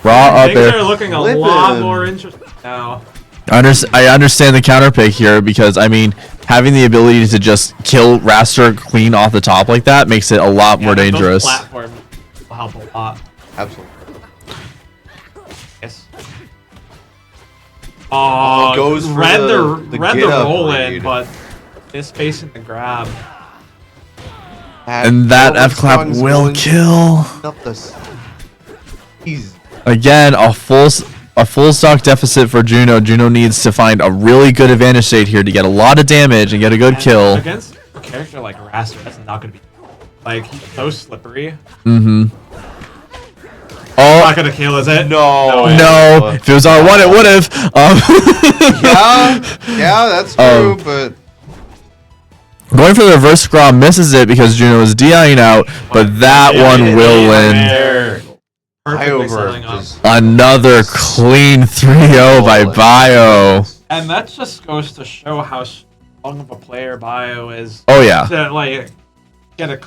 Raw up Things are there. looking a Flippin'. lot more interesting now. I understand the counter pick here because I mean having the ability to just kill Raster clean off the top like that makes it a lot more Those dangerous. platforms will help a lot. Absolutely. Yes. Oh, goes for read the read the get up roll read. in, but is facing the grab. And that F clap Strong's will going kill. up this. He's Again, a full stock deficit for Juno. Juno needs to find a really good advantage state here to get a lot of damage and get a good And kill. against a character like Raster. That's not gonna be like he's so slippery. Mm-hmm. Not Oh gonna kill, is it? no. no! If it was R1, it would have. Yeah, that's true, but Going for the reverse scrawl misses it because Juno is DIing out, but that Yeah, one will win. there. Perfectly BioBurb setting up. just Another clean 3-0 by Bio. And that just goes to show how strong of a player Bio is. Oh yeah. To like get a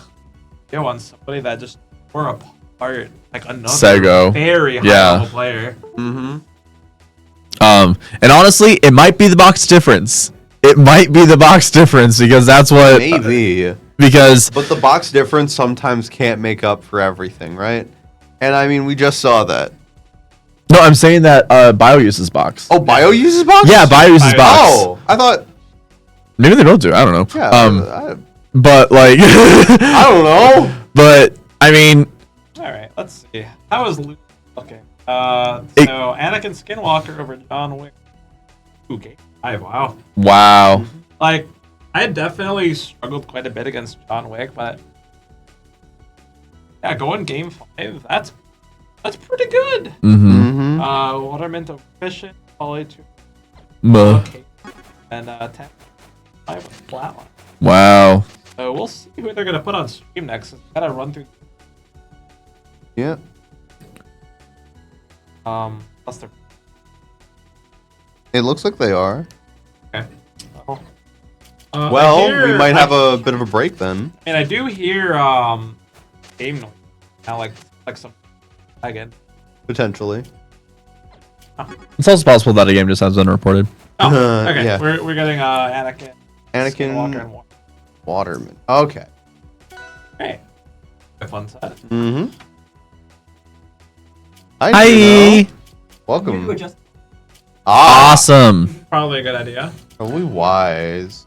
kill on somebody that just tore apart like another Sego. very high Yeah. level player. mm-hmm. And honestly, it might be the box difference. It might be the box difference because that's what. Maybe. Because But the box difference sometimes can't make up for everything, right? And I mean, we just saw that. no, I'm saying that Bio uses box. Oh, Bio uses box? Yeah, Bio uses Bio- box. Oh, I thought. Maybe they don't do. I don't know. Yeah. But like, I don't know. but I mean, Alright, let's see. How is Luke looking? So Anakin Skinwalker over John Wick. Ooh, game 5, wow. wow. Like, I definitely struggled quite a bit against John Wick, but yeah, going game 5, that's pretty good. Mm-hmm. Watermint of Fishing, Poly 2, Muh. okay, and 10 5 with Flatline. Wow. So we'll see who they're gonna put on stream next. Gotta run through. Yeah. Plus they're It looks like they are. okay. Well, we might have I a bit of a break then. mean, I do hear game noise now, like some again. Potentially. It's also possible that a game just has been reported. Oh, okay. Yeah. We're getting Anakin Skywalker and Anakin Waterman. Okay. Hey, a fun set. Mm-hmm. Hi. Welcome. Just Awesome. probably a good idea. Are we wise?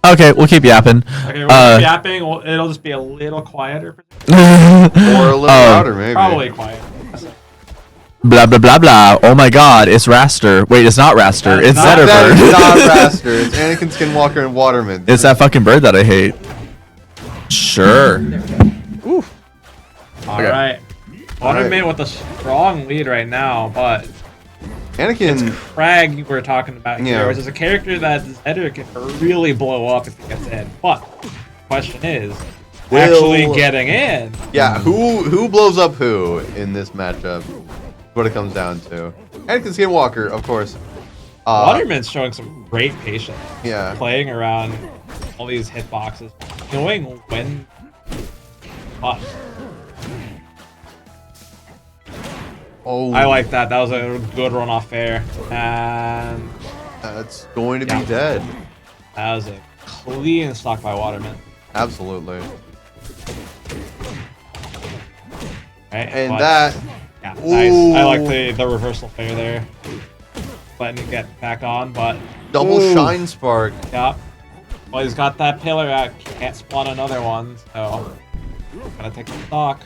Okay, we'll keep yapping. Okay, we're yapping. It'll just be a little quieter. Or a little louder, maybe. Probably quiet. Blah blah blah blah. Oh my God, it's Raster. Wait, it's not Raster. That's It's not- That is Zetterbird. not Raster. It's Anakin Skinwalker and Waterman. It's that fucking bird that I hate. Sure. All right. Waterman with a strong lead right now, but Anakin. Crag you were talking about here, Yeah. which is a character that Zedder can really blow up if he gets in. But the question is, actually getting in. Yeah, who blows up who in this matchup? What it comes down to. Anakin Skinwalker, of course. Waterman's showing some great patience. Yeah. Playing around all these hitboxes, knowing when. Oh, I like that. That was a good run off fair. And that's going to be dead. that was a clean stock by Waterman. Absolutely. Right, And but- that. Yeah, nice. I like Ooh. the reversal fair there. Letting it get back on, but Double Ooh. shine spark. yeah. Well, he's got that pillar out. Can't spawn another one, so gotta take the stock.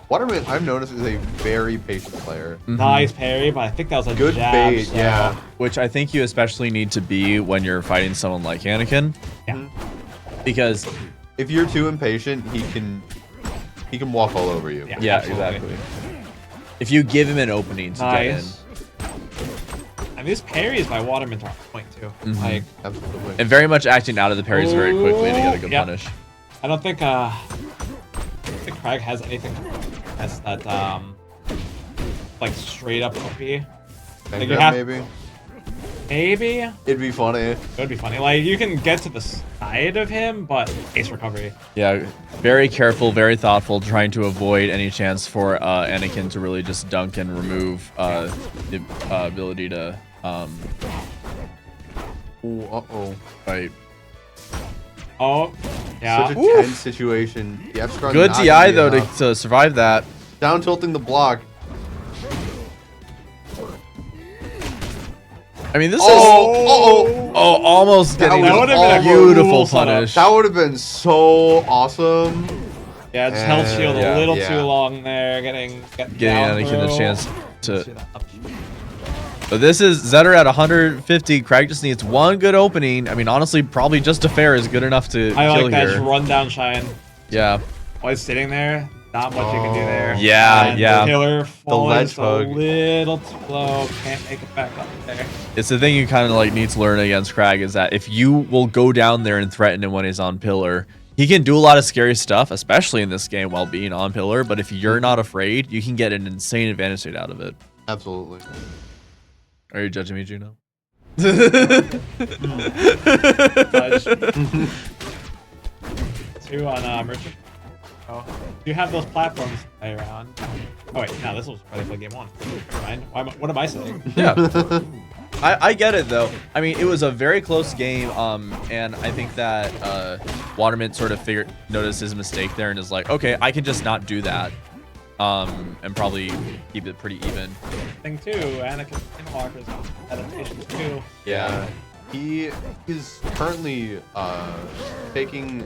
Waterman, I've noticed, is a very patient player. Nice parry, but I think that was a Good jab, bait, so- yeah. Which I think you especially need to be when you're fighting someone like Anakin. Yeah. Because If you're too impatient, he can walk all over you. Yeah. yeah, Absolutely. exactly. If you give him an opening to get in. Nice. I mean, these parries by Waterman are on point too. Like, Absolutely. And very much acting out of the parries very quickly to get a good Yep. punish. I don't think Craig has anything that's that like straight up OP. Bank Like, you grab, have- maybe? Maybe It'd be funny. it would be funny. Like you can get to the side of him, but ace recovery. Yeah, very careful, very thoughtful, trying to avoid any chance for Anakin to really just dunk and remove the ability to Ooh, uh-oh. fight. Oh, yeah. Such a tense situation. The F strong Good not TI gonna be though enough. to survive that. Down tilting the block. I mean, this Oh, is almost That getting was a would've been a beautiful cool setup. punish. That would have been so awesome. Yeah, just held shield yeah, a little yeah. too long there, getting Getting down Anakin a throw. chance to. See that up. But this is Zetter at 150. Craig just needs one good opening. I mean, honestly, probably just a fair is good enough to I kill like that here. run down shine. Yeah. While he's sitting there, not much you can do there. Yeah, And yeah. The killer falling ledge just a hug. little too low. Can't make it back up there. It's the thing you kind of like need to learn against Crag is that if you will go down there and threaten him when he's on pillar, he can do a lot of scary stuff, especially in this game while being on pillar. But if you're not afraid, you can get an insane advantage rate out of it. Absolutely. Are you judging me, Juno? Fudge. Two on merchant. Oh, you have those platforms to play around. Oh wait, no, this was probably play game one. Never mind. What am I saying? Yeah. I get it though. I mean, it was a very close game, and I think that Waterman sort of noticed his mistake there and is like, okay, I can just not do that, and probably keep it pretty even. Thing too, Anakin Skywalker's adaptations too. Yeah. He is currently taking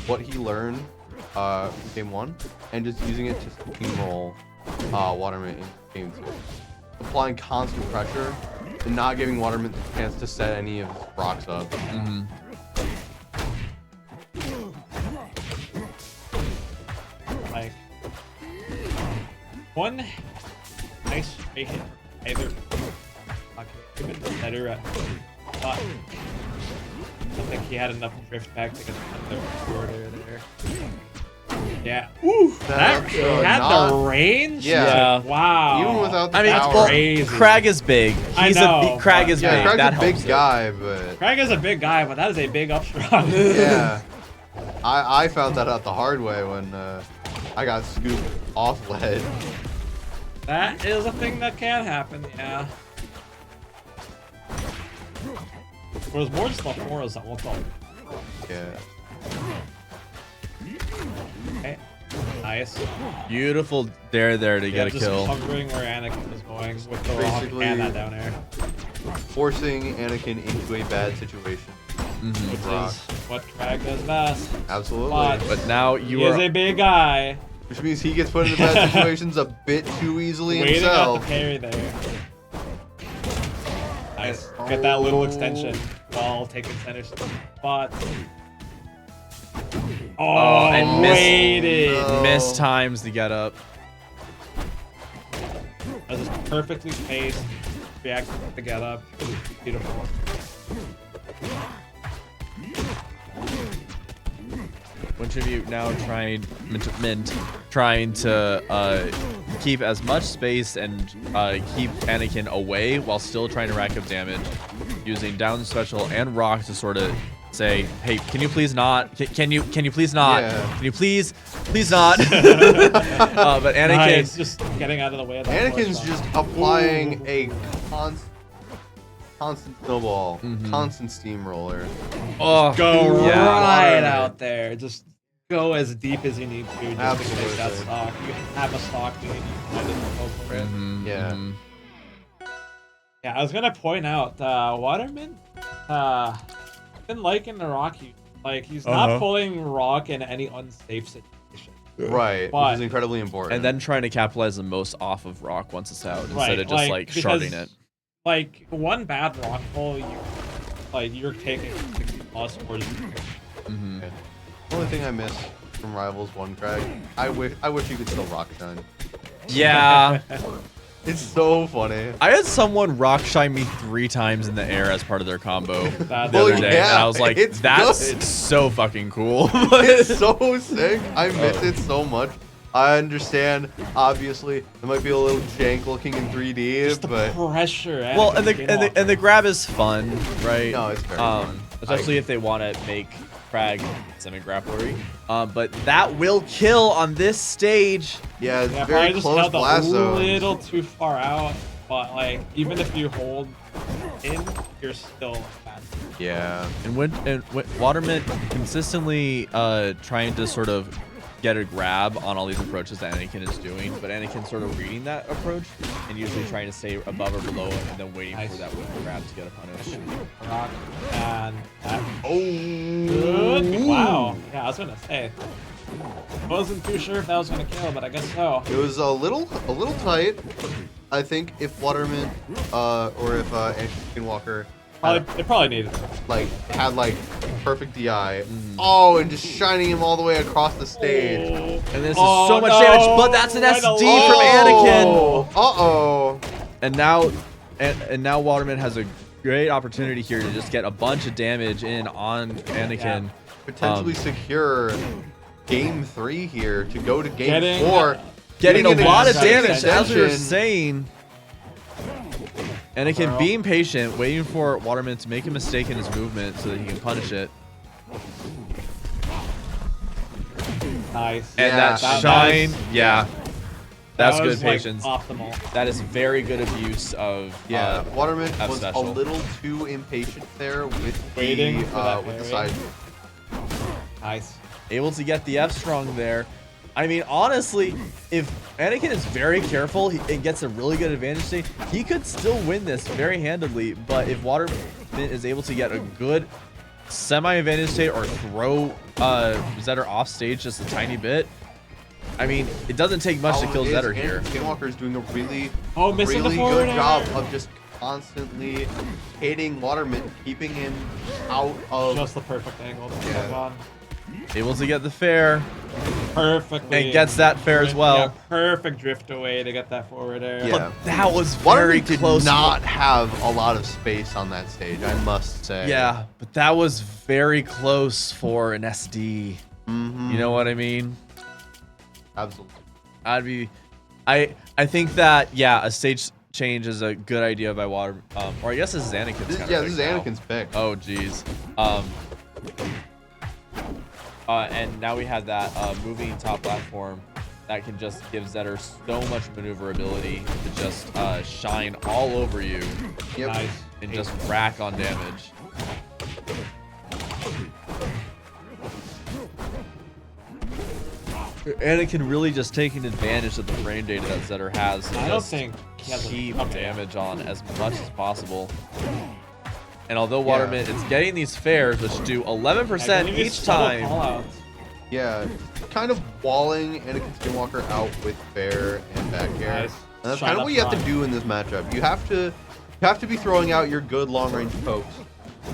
what he learned from game one and just using it to steamroll Waterman in game two. Applying constant pressure and not giving Waterman the chance to set any of his rocks up. Mm-hmm. Like one nice straight hit, either even better at. I don't think he had enough drift back to get another quarter there. Yeah. Ooh, that That's, he had not- the range. Yeah. Wow. Even without the I mean, power. well, Crazy. Crag is big. I He's know, Crag but- is Yeah, big. Craig's That a big helps it. guy, but Craig is a big guy, but that is a big upstrong. yeah. I found that out the hard way when I got scooped off ledge. That is a thing that can happen, yeah. There's more just the fours that won't fall. Yeah. Okay. Nice. Beautiful dare there to Yeah, get a just kill. covering where Anakin was going with the rock Basically- and that down air. Forcing Anakin into a bad situation. Mhm. Which Rock. is what Crag does best. Absolutely. But But now he you is are. a big guy. Which means he gets put into bad situations a bit too easily Waiting himself. at the parry there. Nice. Get that little extension while taking center spot. Oh, and missed- waited. no. Missed times to get up. That was just perfectly spaced. React to get up. Beautiful. Bunch of you now trying to keep as much space and keep Anakin away while still trying to rack up damage, using down special and rock to sort of say, hey, can you please not? Can you please not? Yeah. Can you please not? But Anakin, Nice, just getting out of the way of that. Anakin's just applying a constant snowball, constant steamroller. oh, Go yeah. right out there. Just go as deep as you need to just to Absolutely. take that stock. You have a stock, you need to go for it. Yeah. Yeah, I was gonna point out, Waterman, been liking the rock use. Like, he's not pulling rock in any unsafe situation. Right, But- which is incredibly important. And then trying to capitalize the most off of rock once it's out, instead Right, of just like sharding because, it. Like, one bad rock pull, you're taking 60 plus or The only thing I miss from Rivals 1, Craig, I wish you could still rock shine. Yeah. It's so funny. I had someone rock shine me 3 times in the air as part of their combo the That's other Well, day, yeah, and I was like, it's "That's good. so fucking cool." It's so sick. I miss it so much. I understand, obviously, it might be a little jank looking in 3D, just the but pressure. well, and the grab is fun, right? No, it's very fun. Especially if they want to make Crag semi-grapplery. But that will kill on this stage. yeah, it's Yeah, very probably just close held a blast little too far out, but like even if you hold in, you're still bad. Yeah, and Waterman consistently trying to sort of get a grab on all these approaches that Anakin is doing, but Anakin sort of reading that approach and usually trying to stay above or below it and then waiting for that whip grab to get a punish. Rock and that. Good. Wow. Yeah, I was gonna say. Wasn't too sure if that was gonna kill, but I guess so. It was a little tight. I think if Waterman, or if Anakin Walker It probably needed it. had perfect DI. Oh, and just shining him all the way across the stage. And this is so much damage, but that's an SD from Anakin. Uh-oh. And now Waterman has a great opportunity here to just get a bunch of damage in on Anakin. Potentially secure game 3 here to go to game 4. Getting a an lot of damage, extension. as we were saying. Anakin being patient, waiting for Waterman to make a mistake in his movement so that he can punish it. Nice. And Yeah, that shine, that that's was, good patience. Optimal. That is very good abuse of Waterman F was special. a little too impatient there with Waiting for that the parry. side. Nice. able to get the F strong there. I mean, honestly, if Anakin is very careful and gets a really good advantage state, he could still win this very handedly. But if Waterman is able to get a good semi-advantage state or throw Zetter off stage just a tiny bit, I mean, it doesn't take much to kill Zetter here. Skinwalker is doing a really, Missing the really forward good air. job of just constantly hitting Waterman, keeping him out of. Just the perfect angle to Yeah. step on. Able to get the fair Perfectly. and gets that fair as well. Yeah, perfect drift away to get that forward air. Yeah. But that was Waterman very did close. not have a lot of space on that stage, I must say. Yeah, but that was very close for an SD. Mm-hmm. You know what I mean? Absolutely. I think that, yeah, a stage change is a good idea by Water, or I guess this is Anakin's kind of Yeah, this is pick now. Anakin's pick. Oh, jeez. And now we have that moving top platform that can just give Zetter so much maneuverability to just shine all over you Yep. Nice. and just rack on damage. Anakin really just taking advantage of the frame data that Zetter has to I don't just think he has a keep okay. damage on as much as possible. And although Waterman is getting these fares, which do 11% each time, Yeah, kind of walling Anakin Skinwalker out with fair and back air. Nice. And that's Shot kind of up what you have to front. do in this matchup. You have to be throwing out your good long range pokes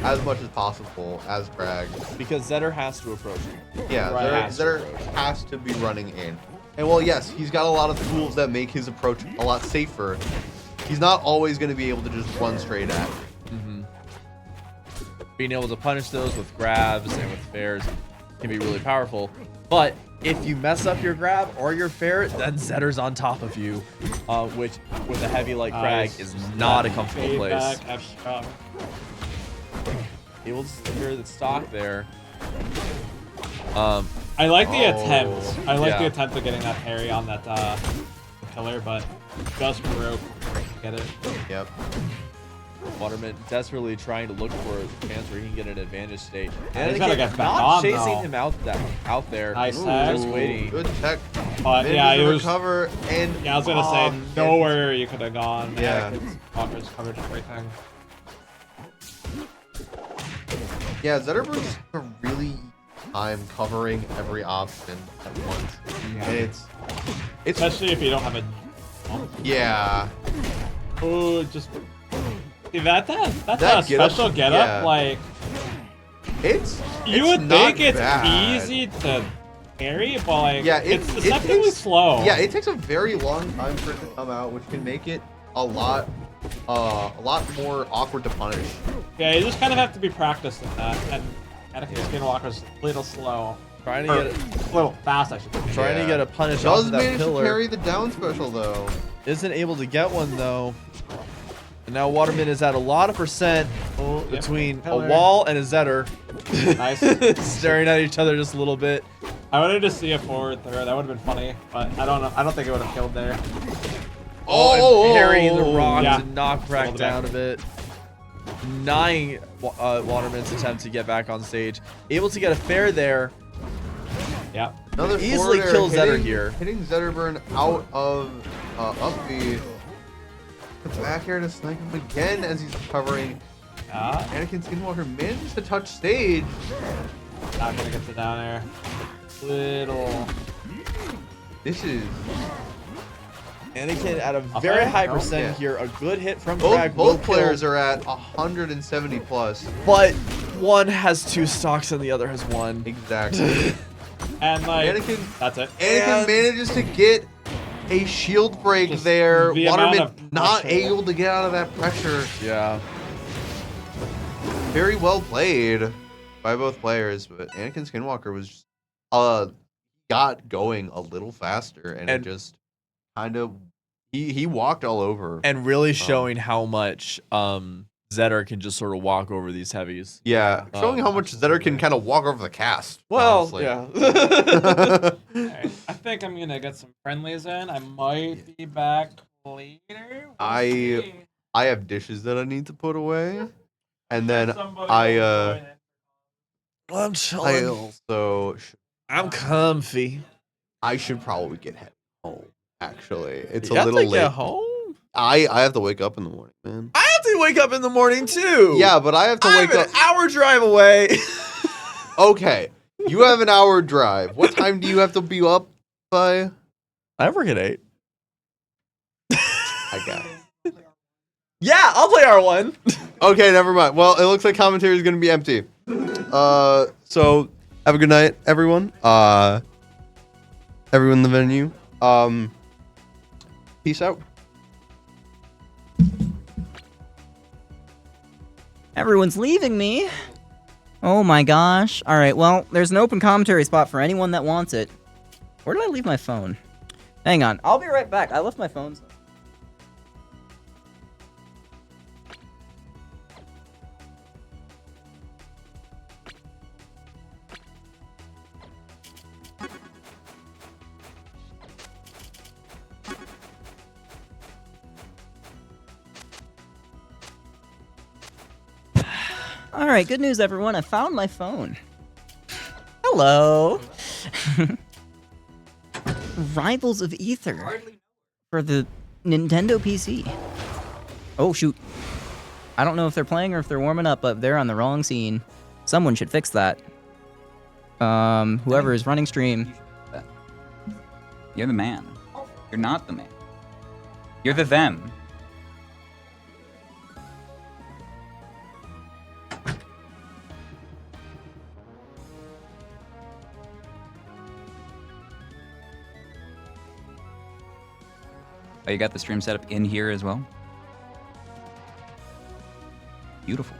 as much as possible as Crag. because Zetter has to approach you. Yeah, Right. Zetter has to be running in. And well, yes, he's got a lot of tools that make his approach a lot safer. He's not always going to be able to just run straight at you. Being able to punish those with grabs and with fares can be really powerful. But if you mess up your grab or your fair, then Zetter's on top of you, which with a heavy like Crag is not a comfortable place. F strong. Able to secure the stock there. I like the attempt. I like the Yeah. attempt of getting that parry on that pillar, but just broke. Get it? Yep. Waterman desperately trying to look for a chance where he can get an advantage state. And he's again, gotta get back not on, chasing though. him out there. Nice Ooh, tag. just waiting. Good tech. But yeah, Manages it to was. recover and Yeah, I was gonna say nowhere you could have gone. Yeah. Walker's covered everything. Yeah, Zetterberg's a really time covering every option at once. Yeah. And it's Especially if you don't have a. yeah. Oh, just. See, that's That a get-up, special getup. yeah. Like It's you would not think it's bad. easy to parry, but like Yeah, it's deceptively slow. Yeah, it takes a very long time for it to come out, which can make it a lot more awkward to punish. Yeah, you just kind of have to be practiced in that. And Anakin Skinwalker's a little slow. Trying to Or, get a little fast, I should say. trying to Yeah. get a punish off Does of that manage to pillar. carry the down special though. Isn't able to get one though. And now Waterman is at a lot of percent between a Pillar. wall and a Zetter. Nice. Staring at each other just a little bit. I wanted to see a forward throw. That would have been funny, but I don't know. I don't think it would have killed there. And parrying the rock Yeah. to knock Brack Hold it down back. a bit. Denying Waterman's attempt to get back on stage. Able to get a fair there. Yeah. Another Easily forward air kills Zetter hitting- here. Hitting Zetterburn out of up B. The back air to snipe him again as he's recovering. Yeah. Anakin Skinwalker manages to touch stage. Not gonna get to down air. Little. This is Anakin at a very Okay. high Oh, percent yeah. here. A good hit from Brack. both players are at 170 plus. But one has 2 stocks and the other has 1. Exactly. And like Anakin that's it. Anakin And- manages to get a shield break Just there. the amount Waterman of not pressure. able to get out of that pressure. Yeah. Very well played by both players, but Anakin Skinwalker was just, got going a little faster and it And- just kind of he walked all over. And really showing how much Zetter can just sort of walk over these heavies. Yeah, showing how much Zetter can kind of walk over the cast. honestly. yeah. Alright, I think I'm gonna get some friendlies in. I might be back later. We'll see. I have dishes that I need to put away, and then Somebody I will join it. I'm I chilling. also I'm comfy. I should probably get home. Actually, it's You a have little to late. get home? I have to wake up in the morning, man. I have to wake up in the morning too. Yeah, but I have to I'm wake up. an hour drive away. Okay, you have an hour drive. What time do you have to be up by? I work at 8. I got it. Yeah, I'll play R1. Okay, never mind. Well, it looks like commentary is going to be empty. So have a good night, everyone. Everyone in the venue. Peace out. Everyone's leaving me. Oh my gosh. All right, well, there's an open commentary spot for anyone that wants it. Where did I leave my phone? Hang on. I'll be right back. I left my phone. All right, good news, everyone. I found my phone. Hello. Rivals of Ether for the Nintendo PC. Oh, shoot. I don't know if they're playing or if they're warming up, but they're on the wrong scene. Someone should fix that. Whoever is running stream. You're the man. You're not the man. You're the them. Oh, you got the stream set up in here as well? Beautiful.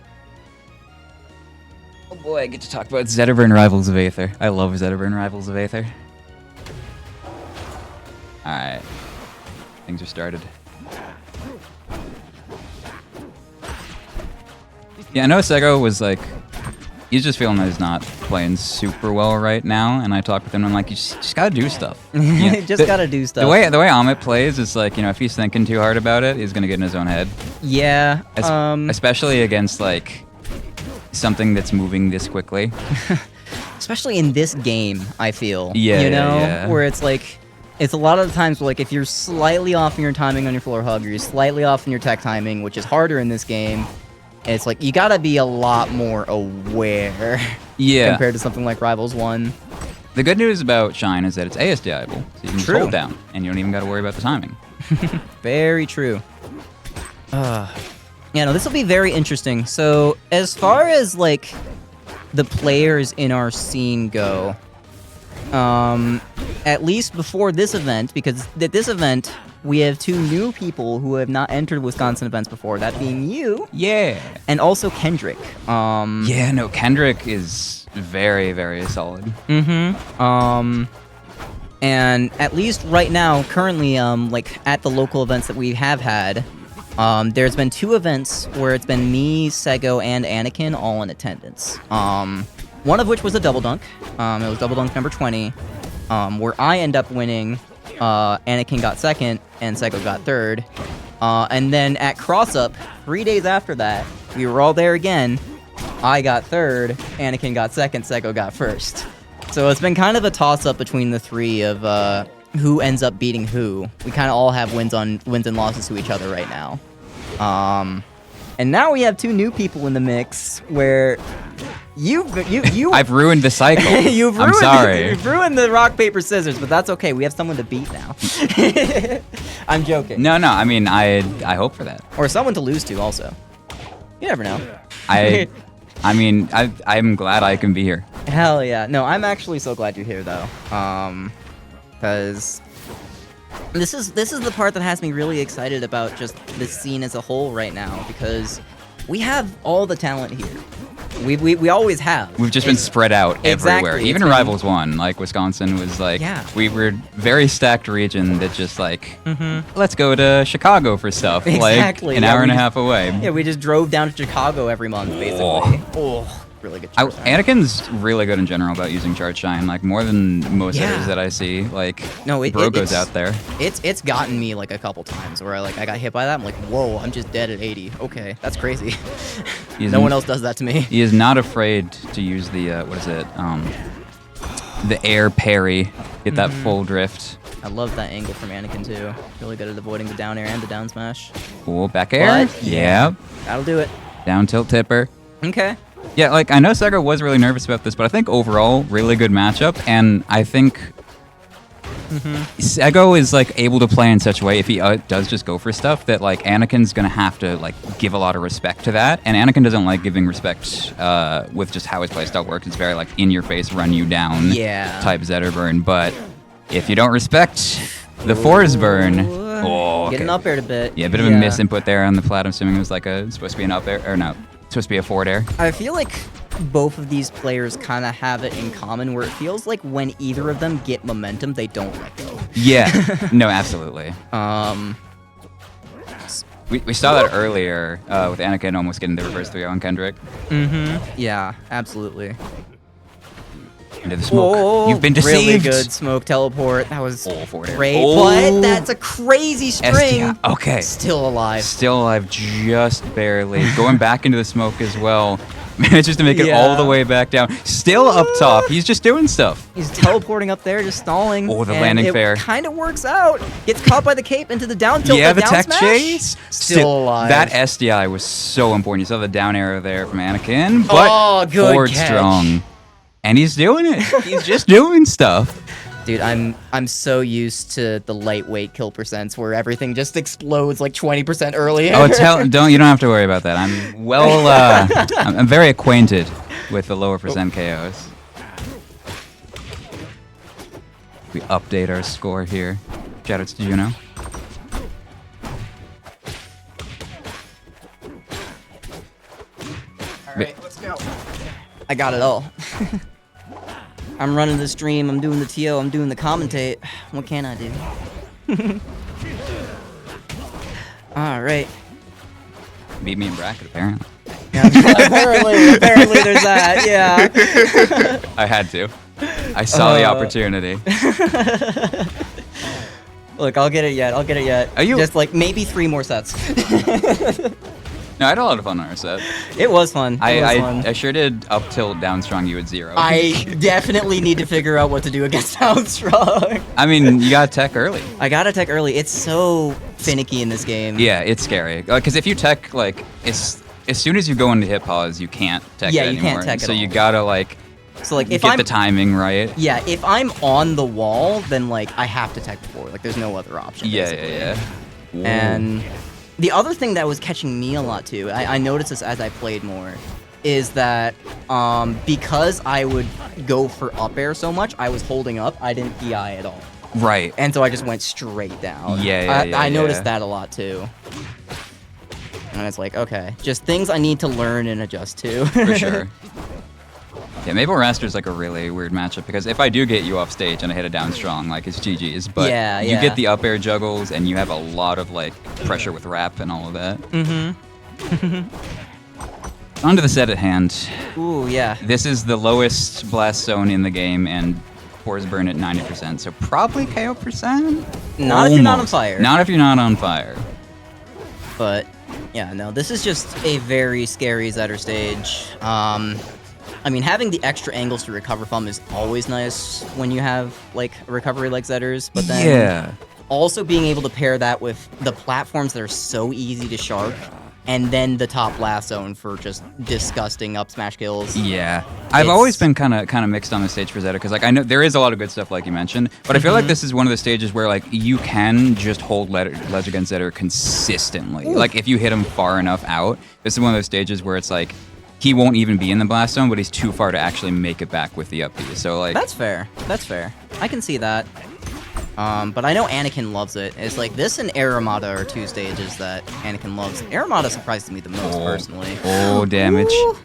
Oh boy, I get to talk about Zetterburn Rivals of Aether. I love Zetterburn Rivals of Aether. Alright. Things are started. Yeah, I know Sego was like he's just feeling that he's not playing super well right now. And I talked with him, and I'm like, you just gotta do stuff. Yeah. Just gotta do stuff. The way Amit plays is like, if he's thinking too hard about it, he's gonna get in his own head. Yeah. Especially against like something that's moving this quickly. Especially in this game, I feel. Yeah, you know, yeah. where it's like, it's a lot of the times where, like, if you're slightly off in your timing on your floor hug, or you're slightly off in your tech timing, which is harder in this game, it's like you gotta be a lot more aware. Yeah. Compared to something like Rivals 1. The good news about Shine is that it's ASDIable, so you can just hold down, and you don't even gotta worry about the timing. Very true. Yeah, no, this will be very interesting. So, as far as, like, the players in our scene go, at least before this event, because at this event, we have 2 new people who have not entered Wisconsin events before, that being you. Yeah. And also Kendrick. Yeah, no, Kendrick is very, very solid. And at least right now, currently, like, at the local events that we have had, there's been 2 events where it's been me, Sego, and Anakin all in attendance. One of which was a double dunk. It was double dunk number 20, where I end up winning. Anakin got second, and Sego got third. And then at cross-up, 3 days after that, we were all there again. I got third, Anakin got second, Sego got first. So it's been kind of a toss-up between the 3 of who ends up beating who. We kind of all have wins and losses to each other right now. And now we have 2 new people in the mix where you I've ruined the cycle. I'm sorry. You've ruined the rock, paper, scissors, but that's okay. We have someone to beat now. I'm joking. No, I mean, I hope for that. Or someone to lose to also. You never know. I mean, I'm glad I can be here. Hell yeah. No, I'm actually so glad you're here though. Because this is the part that has me really excited about just the scene as a whole right now, because we have all the talent here. We always have. We've just been spread out Exactly. everywhere. Even Rivals 1, like Wisconsin was like, we were very stacked region that just like, let's go to Chicago for stuff. Exactly. Like an hour and a half away. Yeah, we just drove down to Chicago every month, basically. Oh, really good. Anakin's really good in general about using Charge Shine, like more than most others that I see. Like, bro goes out there. It's gotten me like a couple times where I got hit by that. I'm like, whoa, I'm just dead at 80. Okay, that's crazy. No one else does that to me. He is not afraid to use the the air parry, get that full drift. I love that angle from Anakin too. Really good at avoiding the down air and the down smash. Cool, back air. Yeah. That'll do it. Down tilt tipper. Okay. Yeah, like, I know Sego was really nervous about this, but I think overall, really good matchup, and I think Sego is, like, able to play in such a way, if he does just go for stuff, that, like, Anakin's gonna have to, like, give a lot of respect to that, and Anakin doesn't like giving respect with just how his playstyle works. It's very, like, in-your-face, run-you-down type Zetterburn, but if you don't respect the force burn... Oh, okay. Getting up air a bit. Yeah, a bit of a misinput there on the plat. I'm assuming it was, like, supposed to be an up air, or no. Supposed to be a forward air. I feel like both of these players kind of have it in common, where it feels like when either of them get momentum, they don't let go. Yeah, no, absolutely. We saw that earlier with Anakin almost getting the reverse 3-0 on Kendrick. Yeah, absolutely. Into the smoke. Whoa, You've been deceived. Really good smoke teleport. That was forward air. great. But that's a crazy string. STI. Okay. Still alive. Still alive, just barely. Going back into the smoke as well. Manages to make it all the way back down. Still up top. He's just doing stuff. He's teleporting up there, just stalling. Oh, the landing fair. Kind of works out. Gets caught by the cape into the down tilt. Yeah, the down tech smash. chase. Still alive. That SDI was so important. You saw the down arrow there from Anakin, but good forward catch. strong. And he's doing it. He's just doing stuff. Dude, I'm so used to the lightweight kill percents where everything just explodes like 20% earlier. Oh, you don't have to worry about that. I'm I'm very acquainted with the lower percent KOs. We update our score here. Shoutouts to Juno. All right, let's go. I got it all. I'm running the stream, I'm doing the TO, I'm doing the commentate. What can I do? Alright. Beat me in bracket, apparently. apparently there's that. Yeah. I had to. I saw the opportunity. Look, I'll get it yet. Are you- Just like maybe 3 more sets. No, I had a lot of fun on our set. It was fun. I sure did up tilt down strong you at 0. I definitely need to figure out what to do against Downstrong. I mean, you got tech early. I got to tech early. It's so finicky in this game. Yeah, it's scary. Because if you tech, like, as soon as you go into hit pause, you can't tech Yeah, it you anymore. can't tech at so you all. gotta, like, So like if get I'm the timing right. Yeah, if I'm on the wall, then like I have to tech before. Like there's no other option. Yeah, basically. yeah. Ooh. And the other thing that was catching me a lot too, I noticed this as I played more, is that because I would go for up air so much, I was holding up, I didn't PI at all. Right. And so I just went straight down. I noticed that a lot too. And it's like, okay, just things I need to learn and adjust to. For sure. Yeah, Maple Raster's like a really weird matchup because if I do get you off stage and I hit a down strong, like it's GG's. But you get the up air juggles and you have a lot of like pressure with wrap and all of that. Mm-hmm. On to the set at hand. Ooh, yeah. This is the lowest blast zone in the game and Force burn at 90%, so probably KO percent? Not if you're not on fire. Not if you're not on fire. But yeah, no, this is just a very scary Zetter stage. I mean, having the extra angles to recover from is always nice when you have like recovery like Zetters, but then also being able to pair that with the platforms that are so easy to shark, and then the top blast zone for just disgusting up smash kills. Yeah, I've always been kind of mixed on the stage for Zetter because like I know there is a lot of good stuff like you mentioned, but I feel like this is one of the stages where like you can just hold ledge against Zetter consistently. Like if you hit him far enough out, this is one of those stages where it's like he won't even be in the blast zone, but he's too far to actually make it back with the up B. So like That's fair. That's fair. I can see that. But I know Anakin loves it. It's like this and Aramata are 2 stages that Anakin loves. Aramata surprises me the most, personally. Oh, damage. Ooh.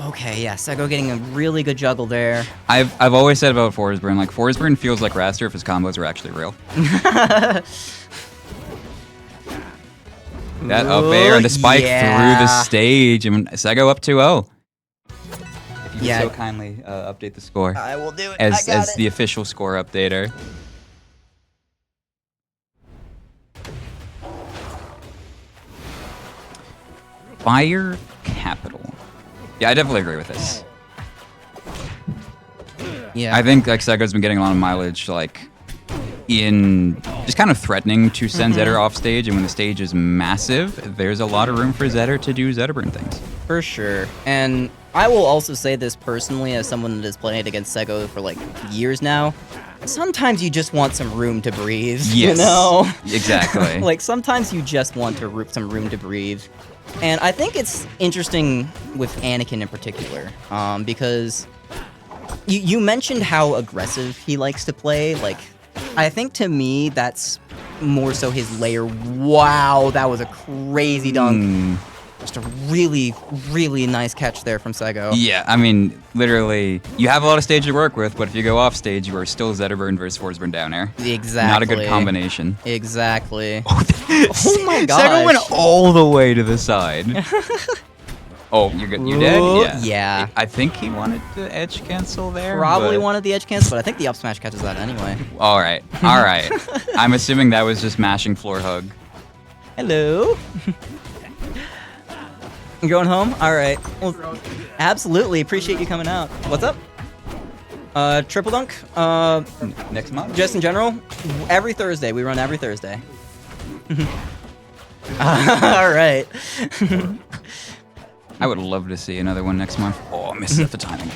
Okay, yeah, Sego getting a really good juggle there. I've always said about Forsburn, like Forsburn feels like Raster if his combos are actually real. That up air and the spike through the stage, and Sego up 2-0. If you so kindly update the score. I will do it. As the official score updater. Fire Capital. Yeah, I definitely agree with this. Yeah. I think like Sego's been getting a lot of mileage, like in just kind of threatening to send Zetter off stage, and when the stage is massive, there's a lot of room for Zetter to do Zetterburn things. For sure. And I will also say this personally, as someone that has played against Sego for like years now. Sometimes you just want some room to breathe. Yes. You know? Exactly. Like sometimes you just want some room to breathe. And I think it's interesting with Anakin in particular, because you mentioned how aggressive he likes to play. Like, I think to me that's more so his layer. Wow, that was a crazy dunk. Just a really, really nice catch there from Sego. Yeah, I mean, literally, you have a lot of stage to work with, but if you go off stage, you are still Zetterburn versus Forsburn down air. Exactly. Not a good combination. Exactly. Oh my gosh. Sego went all the way to the side. Oh, you're dead? Yeah. Yeah. I think he wanted to edge cancel there. Probably but... wanted the edge cancel, but I think the up smash catches that anyway. All right. All right. I'm assuming that was just mashing floor hug. Hello. You going home? All right. Well, absolutely. Appreciate you coming out. What's up? Triple dunk? Next month? Just in general? Every Thursday. We run every Thursday. All right. I would love to see another one next month. Oh, I missed the timing.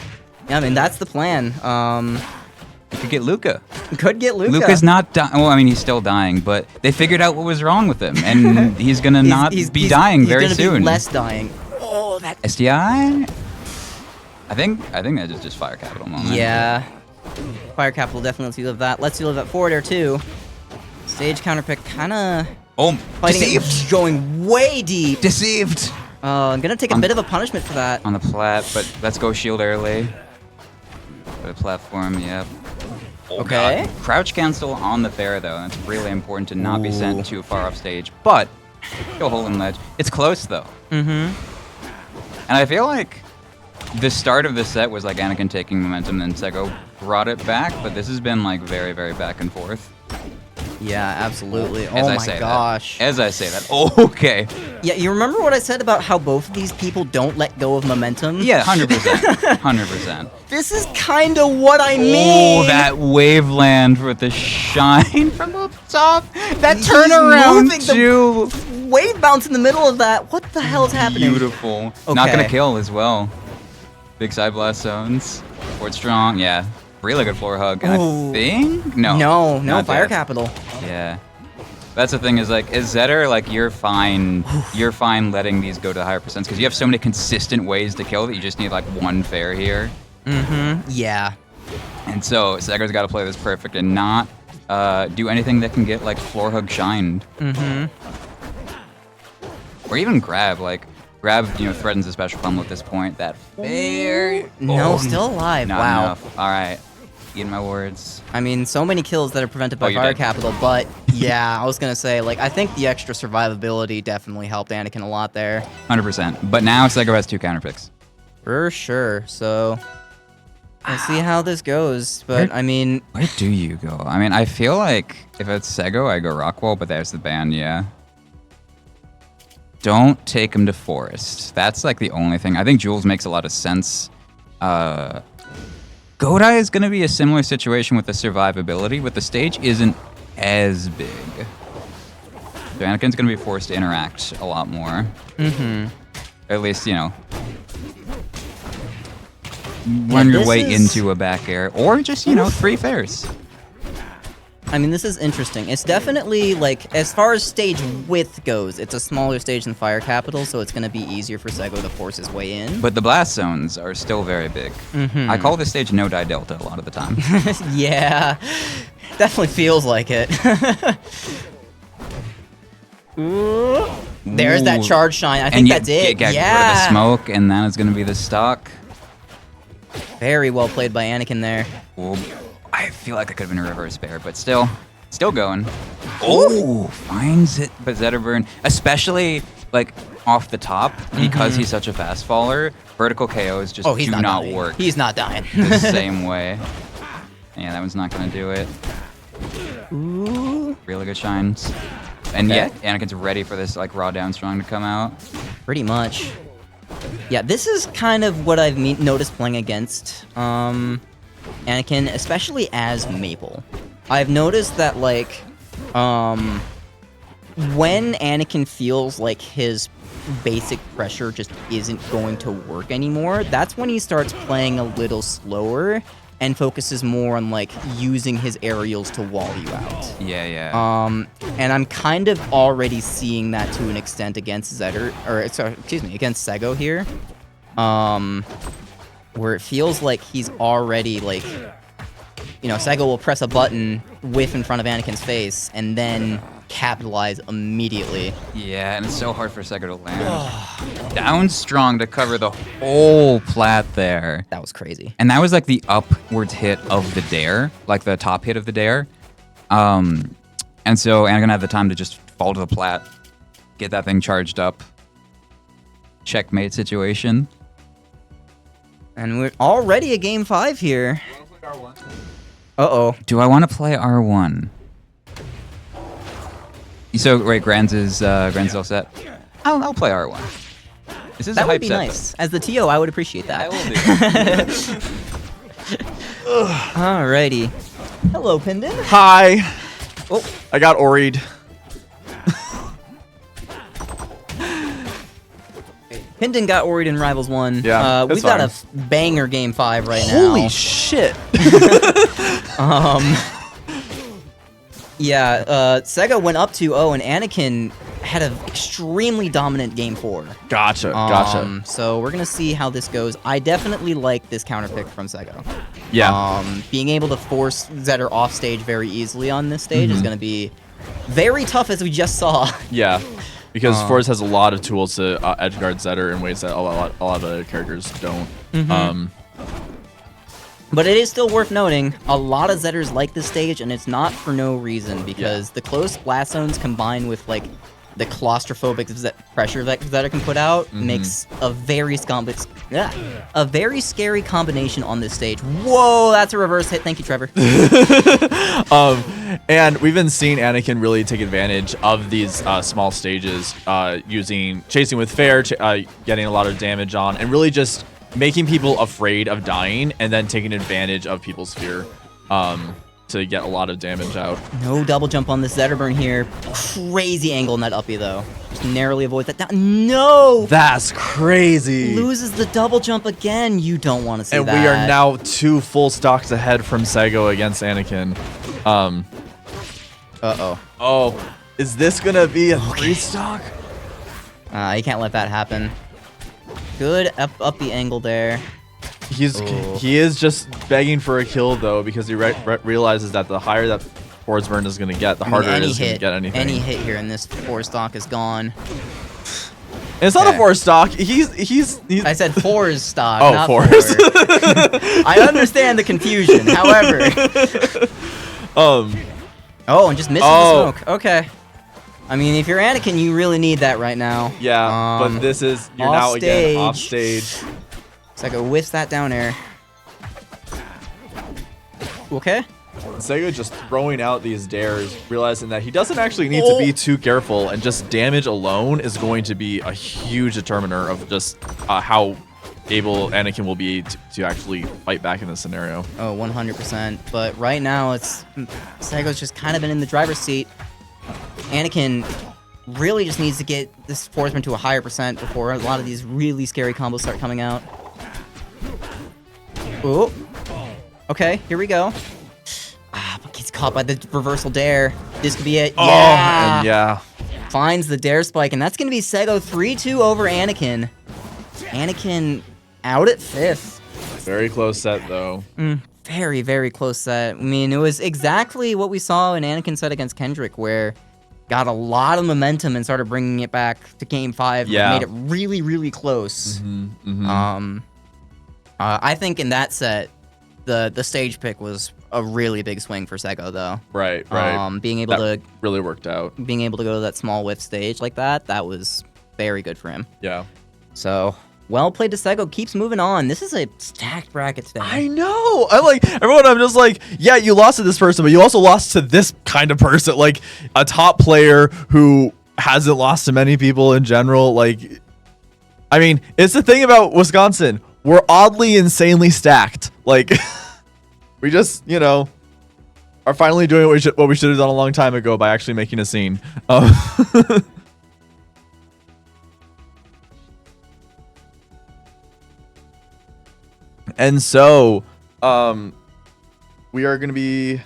Yeah, I mean, that's the plan. You could get Luca. Could get Luca. Luca's not dying. Well, I mean, he's still dying, but they figured out what was wrong with him, and he's gonna be dying very soon. He's gonna be less dying. Oh, that SDI? I think that is just Fire Capital moment. Yeah. Fire Capital definitely lets you live that. Lets you live that forward air too. Stage counter pick kinda deceived. Going way deep. Deceived. I'm gonna take a bit of a punishment for that. On the plat, but let's go shield early. For the platform, yep. Oh, okay. God. Crouch cancel on the fair though. That's really important to not be sent too far off stage. But Go hole in ledge. It's close though. Mm-hmm. And I feel like the start of the set was like Anakin taking momentum, then Sego brought it back, but this has been like very, very back and forth. Yeah, absolutely. As Oh I my say gosh. That. As I say that. Oh, okay. Yeah, you remember what I said about how both of these people don't let go of momentum? Yeah, 100%. 100%. This is kind of what I mean. Oh, that waveland with the shine from up top. That He's turnaround moving the too. Wave bounce in the middle of that. What the hell is happening? Beautiful. Not Okay. gonna kill as well. Big side blast zones. Fort strong. Yeah. Really good floor hug. And Ooh. I think no. No, not Fire dead. Capital. Yeah. That's the thing is like, as Zetter, like you're fine letting these go to higher percents because you have so many consistent ways to kill that you just need like one fair here. Mm-hmm. Yeah. And so Sego's got to play this perfect and not do anything that can get like floor hug shined. Mm-hmm. Or even grab, threatens a special pummel at this point. That fair. No, Oh, still alive. Not Wow. enough. All right. Eating my words. I mean, so many kills that are prevented by Oh, you're Fire dead. Capital, but yeah, I was gonna say, like, I think the extra survivability definitely helped Anakin a lot there. 100%. But now Sego has 2 counter picks. For sure. So we'll see how this goes. But I mean, Where do you go? I mean, I feel like if it's Sego, I go Rockwall, but there's the ban, yeah. Don't take him to Forest. That's like the only thing. I think Jules makes a lot of sense. Godai is going to be a similar situation with the survivability, but the stage isn't as big. So Anakin's going to be forced to interact a lot more. mm-hmm. At least, run your this way is- into a back air, or just, 3 fairs. I mean, this is interesting. It's definitely, like, as far as stage width goes, it's a smaller stage than Fire Capital, so it's going to be easier for Sego to force his way in. But the blast zones are still very big. Mhm. I call this stage no die delta a lot of the time. Yeah, definitely feels like it. Ooh. There's that Ooh. charge shine. I And think you that's it. get rid of the Yeah. smoke, and then it's gonna be the stock. Very well played by Anakin there. Well, I feel like it could have been a reverse bear, but still going. Oh, finds it, but Zetterburn, especially like off the top, because he's such a fast faller, vertical KOs just He's do not not dying. work He's not dying. the same way. Yeah, that one's not gonna do it. Ooh. Really good shines. And yet, Anakin's ready for this like raw down strong to come out. Pretty much. Yeah, this is kind of what I've noticed playing against Anakin, especially as Maple. I've noticed that, like, when Anakin feels like his basic pressure just isn't going to work anymore, that's when he starts playing a little slower and focuses more on, like, using his aerials to wall you out. Yeah. And I'm kind of already seeing that to an extent against against Sego here. Where it feels like he's already, like, Sego will press a button, whiff in front of Anakin's face, and then capitalize immediately. Yeah, and it's so hard for Sego to land. Down strong to cover the whole plat there. That was crazy. And that was like the upwards hit of the dare, like the top hit of the dare. And so Anakin had the time to just fall to the plat, get that thing charged up. Checkmate situation. And we're already at game 5 here. Uh-oh. Do I want to play R1? So, right, Gran's all set. I'll play R1. This is That a would hype be set, nice. As the TO, I would appreciate that. I will do. Alrighty. Hello, Pindon. Hi. Oh. I got Ori'd. Pindon got Ori'd in Rivals 1. Yeah, We've it's got a fine. banger game 5 right now. Holy shit. Yeah, Sega went up 2-0, and Anakin had an extremely dominant game 4. Gotcha. So we're gonna see how this goes. I definitely like this counter pick from Sega. Yeah. Being able to force Zetter off stage very easily on this stage is gonna be very tough, as we just saw. Yeah. Because Forrest has a lot of tools to edgeguard Zetter in ways that a lot of other characters don't. But it is still worth noting, a lot of Zetters like this stage, and it's not for no reason, because the close blast zones combined with, like, the claustrophobic pressure vectors that it can put out makes a very scary combination on this stage. Whoa, that's a reverse hit. Thank you, Trevor. And we've been seeing Anakin really take advantage of these small stages, chasing with fair, getting a lot of damage on, and really just making people afraid of dying, and then taking advantage of people's fear to get a lot of damage out. No double jump on this Zetterburn here. Crazy angle in that uppie though. Just narrowly avoids that down. No! That's crazy. Loses the double jump again. You don't want to see that. And we are now 2 full stocks ahead from Sego against Anakin. Uh-oh. Oh, is this gonna be a 3 stock? You can't let that happen. Good up the angle there. He is just begging for a kill though, because he realizes that the higher that force burn is gonna get, the harder it is to get anything. Any hit here in this 4 stock is gone. And it's not a 4 stock. He's. I said 4's stock. Oh, not 4's. 4. I understand the confusion. However. Oh, and just missing the smoke. Okay. I mean, if you're Anakin, you really need that right now. Yeah, but this is you're now again off stage. Sego whiffs that down air. Okay. Sego just throwing out these dares, realizing that he doesn't actually need to be too careful, and just damage alone is going to be a huge determiner of just how able Anakin will be to actually fight back in this scenario. Oh, 100%. But right now, Sego's just kind of been in the driver's seat. Anakin really just needs to get this forceman to a higher percent before a lot of these really scary combos start coming out. Ooh. Okay, here we go. But gets caught by the reversal dare. This could be it. Yeah. And yeah. Finds the dare spike, and that's going to be Sego 3-2 over Anakin. Anakin out at 5th. Very close set, though. Very, very close set. I mean, it was exactly what we saw in Anakin's set against Kendrick, where got a lot of momentum and started bringing it back to Game 5. Yeah. Made it really, really close. I think in that set, the stage pick was a really big swing for Sego, though. Right. Being able that really worked out. Being able to go to that small whiff stage like that was very good for him. Yeah. So, well played to Sego. Keeps moving on. This is a stacked bracket today. I know. I'm just like, yeah, you lost to this person, but you also lost to this kind of person, like a top player who hasn't lost to many people in general. Like, I mean, it's the thing about Wisconsin. We're oddly insanely stacked. Like, we just, are finally doing what we should have done a long time ago by actually making a scene. And so, we are going to be...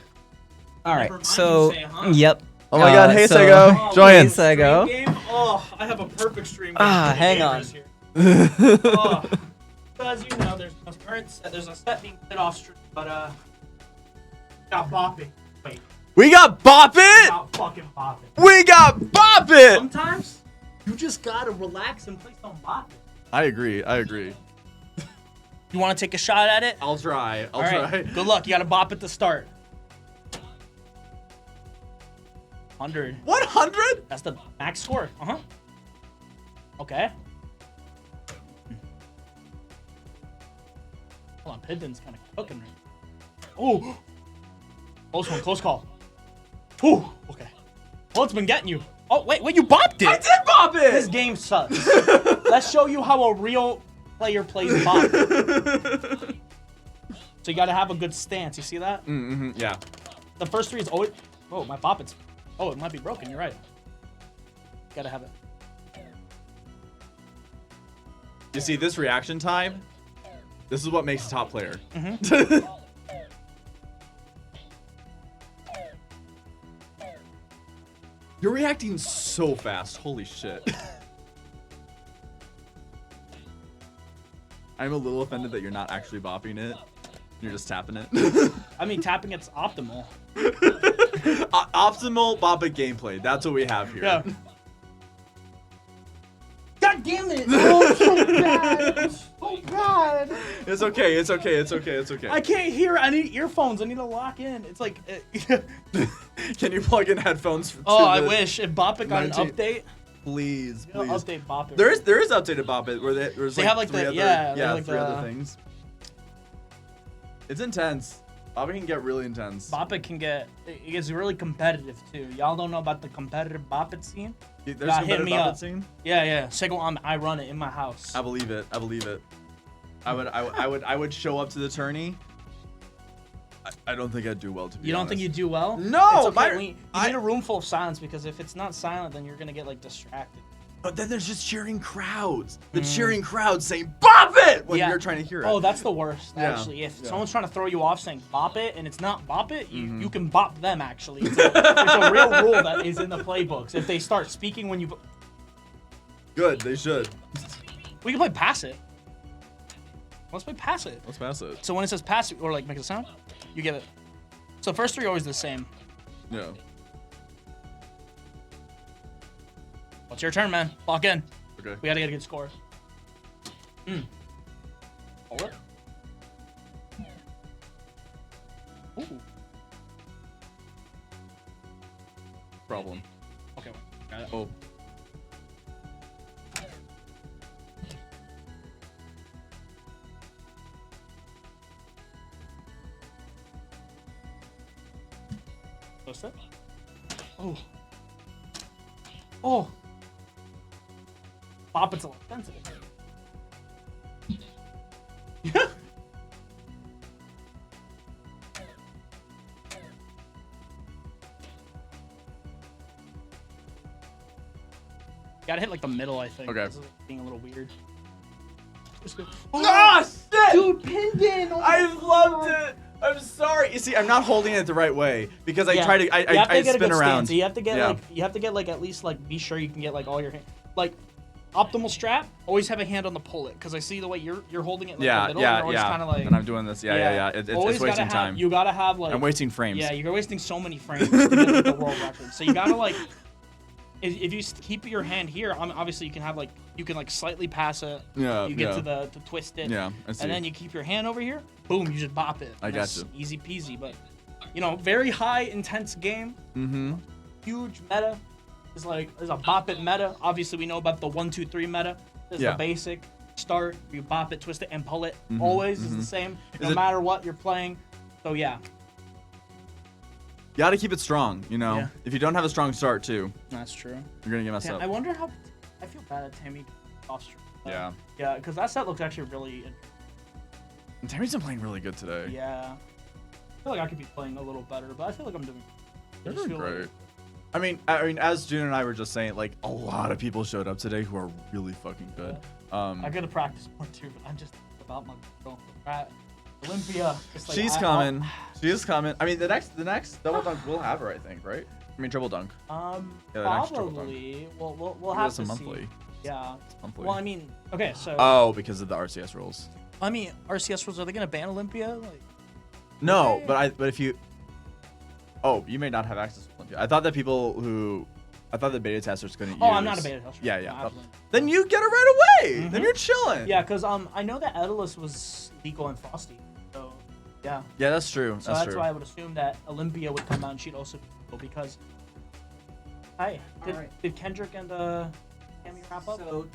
All right, so, yep. Oh my god, hey Sego, join in. Hey Sego. Oh, I have a perfect stream. Hang on. As you know, there's a set being played off stream, but got bopping. Wait. We got bop it. Got fucking bopping. We got bop it. Sometimes you just gotta relax and play some bopping. I agree. You want to take a shot at it? I'll try. All right. Good luck. You gotta bop at the start. 100. 100? That's the max score. Okay. Hold on, Pidgeon's kind of cooking right now. Oh! Close one, close call. Ooh, okay. Well, it's been getting you. Oh, wait, you bopped it! I did bop it! This game sucks. Let's show you how a real player plays bop. So you gotta have a good stance. You see that? Yeah. The first 3 is always... Oh, my bop it's... Oh, it might be broken. You're right. Gotta have it. You see, this reaction time, this is what makes a top player. You're reacting so fast. Holy shit. I'm a little offended that you're not actually bopping it. You're just tapping it. I mean, tapping it's optimal. Optimal bop it gameplay. That's what we have here. Yeah. God damn it! Oh, so bad. So bad. It's okay. I can't hear. I need earphones. I need to lock in. It's like. Can you plug in headphones? I wish. If Boppic got an update. Please, You know, please. update Bop It. There is updated Bop It where there's They like have, like, three the- other, yeah, they have, like, three other the- things. It's intense. Bop It can get really intense. Bop It it gets really competitive too. Y'all don't know about the competitive Bop It scene? There's Y'all a hit better me Bop up. It scene. Yeah. Sego, I run it in my house. I believe it. I believe it. I would show up to the tourney. I don't think I'd do well, to be You don't honest. think you do well? No, It's okay. my- You need a room full of silence because if it's not silent, then you're gonna get like distracted. But then there's just cheering crowds. The cheering crowds saying "Bop it" when you're trying to hear it. Oh, that's the worst. Yeah. Actually, if Yeah. someone's trying to throw you off saying "bop it" and it's not "bop it," you can bop them. Actually, it's a real rule that is in the playbooks. If they start speaking when you, Good, they should. we can play pass it. Let's play pass it. Let's pass it. So when it says pass it or like make a sound, you give it. So first three are always the same. Yeah. What's your turn, man? Lock in. Okay. We gotta get a good score. Hold it. Ooh. Problem. Okay. Got it. Oh. What's that? Oh. Oh. Bop it's a little sensitive. Gotta hit like the middle, I think. Okay. This is being a little weird. Ah, shit! Dude, pinned in! Oh I my loved God. it. I'm sorry. You see, I'm not holding it the right way because I Yeah. try to. You have to I get a spin good around. stance. You have to get Yeah. like at least like be sure you can get like all your hand. Like optimal strap. Always have a hand on the pull it because I see the way you're holding it. Like, Yeah, the middle, and you're always yeah. Kind of like. And I'm doing this. Yeah. It's Always wasting gotta time. have, you gotta have like. I'm wasting frames. Yeah, you're wasting so many frames to get like, the world record. So you gotta like. If you keep your hand here, obviously you can have like slightly pass it. Yeah, You get yeah. to twist it. Yeah, I see. And then you keep your hand over here. Boom, you just bop it. I And got that's you. Easy peasy, but very high intense game. Mm-hmm. Huge meta. There's a bop it meta. Obviously we know about the 1-2-3 meta. There's Yeah. the basic start. You bop it, twist it, and pull it. Mhm, Always is mhm. the same, Is no it- matter what you're playing. So yeah, You gotta keep it strong. You know, Yeah. if you don't have a strong start too, that's true. you're gonna get messed Damn, up. I wonder how. I feel bad at Tammy off stream. Yeah. Yeah, because that set looks actually really. And Tammy's been playing really good today. Yeah. I feel like I could be playing a little better, but I feel like I'm doing. I You're just doing feel like- great. I mean, as June and I were just saying, like a lot of people showed up today who are really fucking good. I gotta practice more too, but I'm just about my girl. Olympia. Just like, She's coming. She is coming. I mean, the next double dunk we'll have her, I think, right? I mean, triple dunk. Yeah, the next triple dunk. Probably. We'll Maybe have that's to a see. monthly. Yeah. Monthly. Well, I mean, okay, so Oh, because of the RCS rules. I mean, RCS rules, are they gonna ban Olympia? Like, No, Okay. but if you. Oh, you may not have access to Olympia. I thought that I thought the beta testers couldn't use. oh, I'm not a beta tester. Yeah. No, absolutely. Then you get it right away. Then Mhm. you're chilling. Yeah, because I know that Edalus was legal in Frosty, so yeah. Yeah, that's true. So that's that's true. why I would assume that Olympia would come out and she'd also be legal because. Hi. Did Kendrick and Tammy wrap up? So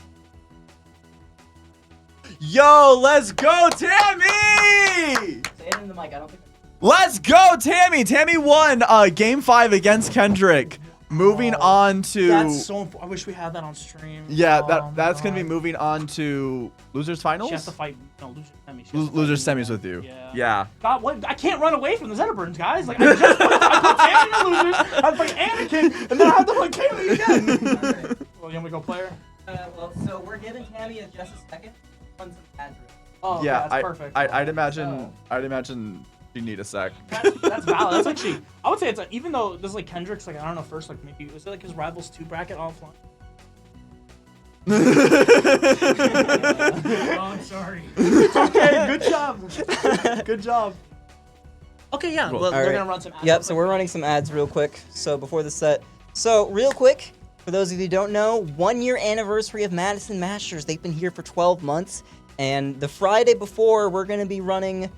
Yo, let's go, Tammy! say it in the mic. I don't think. Let's go, Tammy! Tammy won game 5 against Kendrick. Moving on to That's so. I wish we had that on stream. yeah, Oh my that's gonna be God. moving on to losers finals. She has to fight. No, loser semis. She has to fight Losers Olympia. semis with you. Yeah. Yeah. God, what? I can't run away from the Zetaburns, guys. Like, I put Tammy in the losers, I played Anakin, and then I have to play Kaylee again. Well, you want me to go player? Well, so we're giving Tammy just a second. Run some ads. Oh, Yeah, that's perfect. I'd imagine you need a sec. That's valid. That's actually, I would say it's even though this is like Kendrick's like I don't know first like maybe was it like his Rivals 2 bracket offline? Oh, I'm sorry. It's okay. Good job. Good job. Okay, yeah. Cool. Well, they're Alright. gonna run some ads. Yep, so we're running some ads real quick. So before the set. So real quick, for those of you who don't know, 1 year anniversary of Madison Masters. They've been here for 12 months. And the Friday before, we're going to be running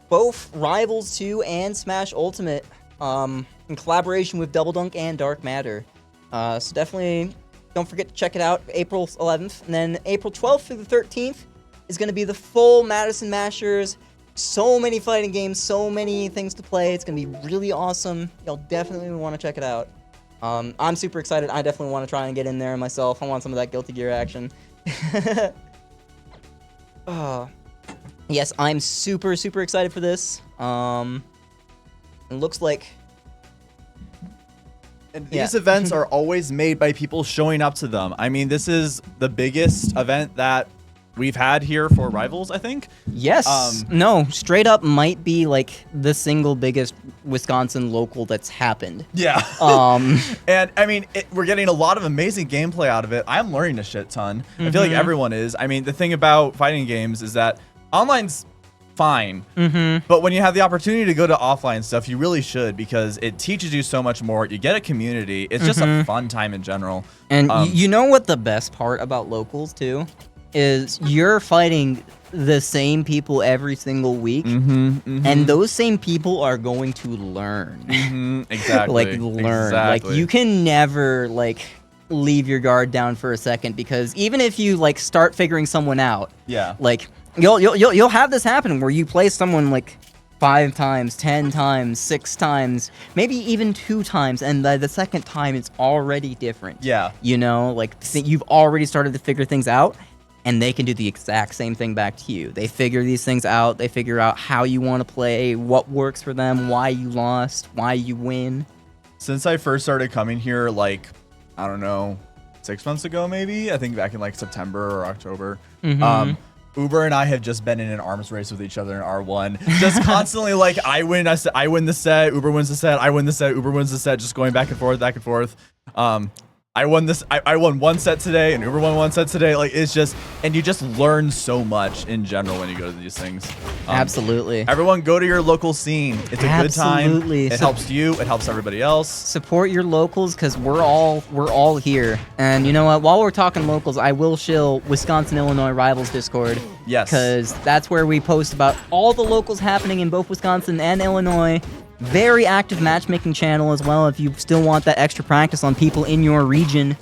both Rivals 2 and Smash Ultimate in collaboration with Double Dunk and Dark Matter. So definitely Don't forget to check it out, April 11th. And then April 12th through the 13th is going to be the full Madison Mashers. So many fighting games, so many things to play. It's going to be really awesome. Y'all definitely want to check it out. I'm super excited. I definitely want to try and get in there myself. I want some of that Guilty Gear action. Yes, I'm super, super excited for this. It looks like... And these events are always made by people showing up to them. I mean, this is the biggest event that we've had here for Rivals, I think. Yes. No, straight up might be like the single biggest Wisconsin local that's happened. Yeah. And I mean, we're getting a lot of amazing gameplay out of it. I'm learning a shit ton. I feel like everyone is. I mean, the thing about fighting games is that online's fine, but when you have the opportunity to go to offline stuff, you really should, because it teaches you so much more. You get a community. It's just a fun time in general. And you know what the best part about locals too is? You're fighting the same people every single week, and those same people are going to learn. Exactly. Like learn. Like you can never like leave your guard down for a second, because even if you like start figuring someone out, like you'll have this happen where you play someone like 5 times, 10 times, 6 times, maybe even 2 times, and the second time it's already different. You know, like you've already started to figure things out, and they can do the exact same thing back to you. They figure these things out. They figure out how you want to play, what works for them, why you lost, why you win. Since I first started coming here, like, I don't know, 6 months ago maybe, I think back in like September or October, Uber and I have just been in an arms race with each other in R1, just constantly like I win the set, Uber wins the set, I win the set, Uber wins the set, just going back and forth, back and forth. I won this. I won 1 set today, and Uber won 1 set today. Like, it's just, and you just learn so much in general when you go to these things. Absolutely. Everyone, go to your local scene. It's a good time. It helps you. It helps everybody else. Support your locals, because we're all here. And you know what? While we're talking locals, I will shill Wisconsin Illinois Rivals Discord. Yes. Because that's where we post about all the locals happening in both Wisconsin and Illinois. Very active matchmaking channel as well, if you still want that extra practice on people in your region.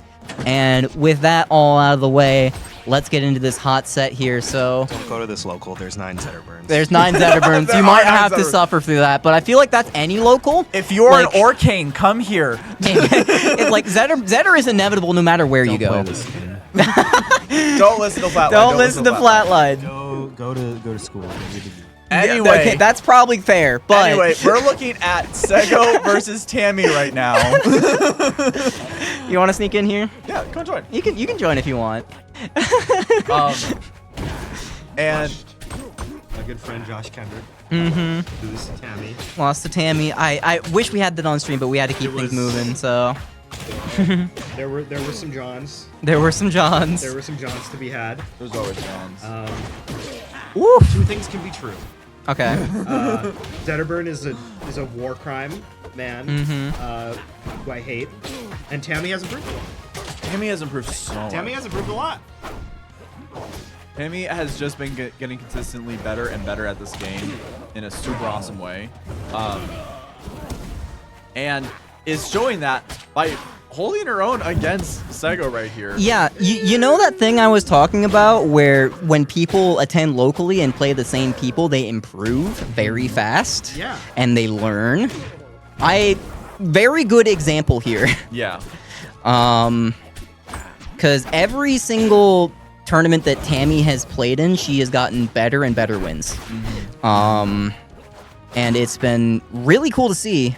And with that all out of the way, let's get into this hot set here. So don't go to this local. There's 9 Zetterburns. There's 9 Zetterburns. You might have to suffer through that, but I feel like that's any local. If you're like, an Orcane, come here. It's like Zetter is inevitable no matter where you go. Don't listen to Flatline. Don't listen to Flatline. Go to school. Anyway, okay, that's probably fair, but anyway, we're looking at Sego versus Tammy right now. You want to sneak in here? Yeah, come join. You can join if you want. And my good friend Josh Kendrick. Who's Tammy. Lost to Tammy. I wish we had that on stream, but we had to keep things moving. So there were some Johns. There were some Johns. There were some Johns to be had. There's always Johns. Woo. 2 things can be true. Okay. Zetterburn is a war crime man who I hate, and Tammy has improved a lot. Tammy has improved so much. Tammy has improved a lot. Tammy has just been getting consistently better and better at this game in a super awesome way, and is showing that by holding her own against Sego right here. Yeah, you know that thing I was talking about where when people attend locally and play the same people, they improve very fast. Yeah. And they learn. Very good example here. Yeah. Because every single tournament that Tammy has played in, she has gotten better and better wins. And it's been really cool to see.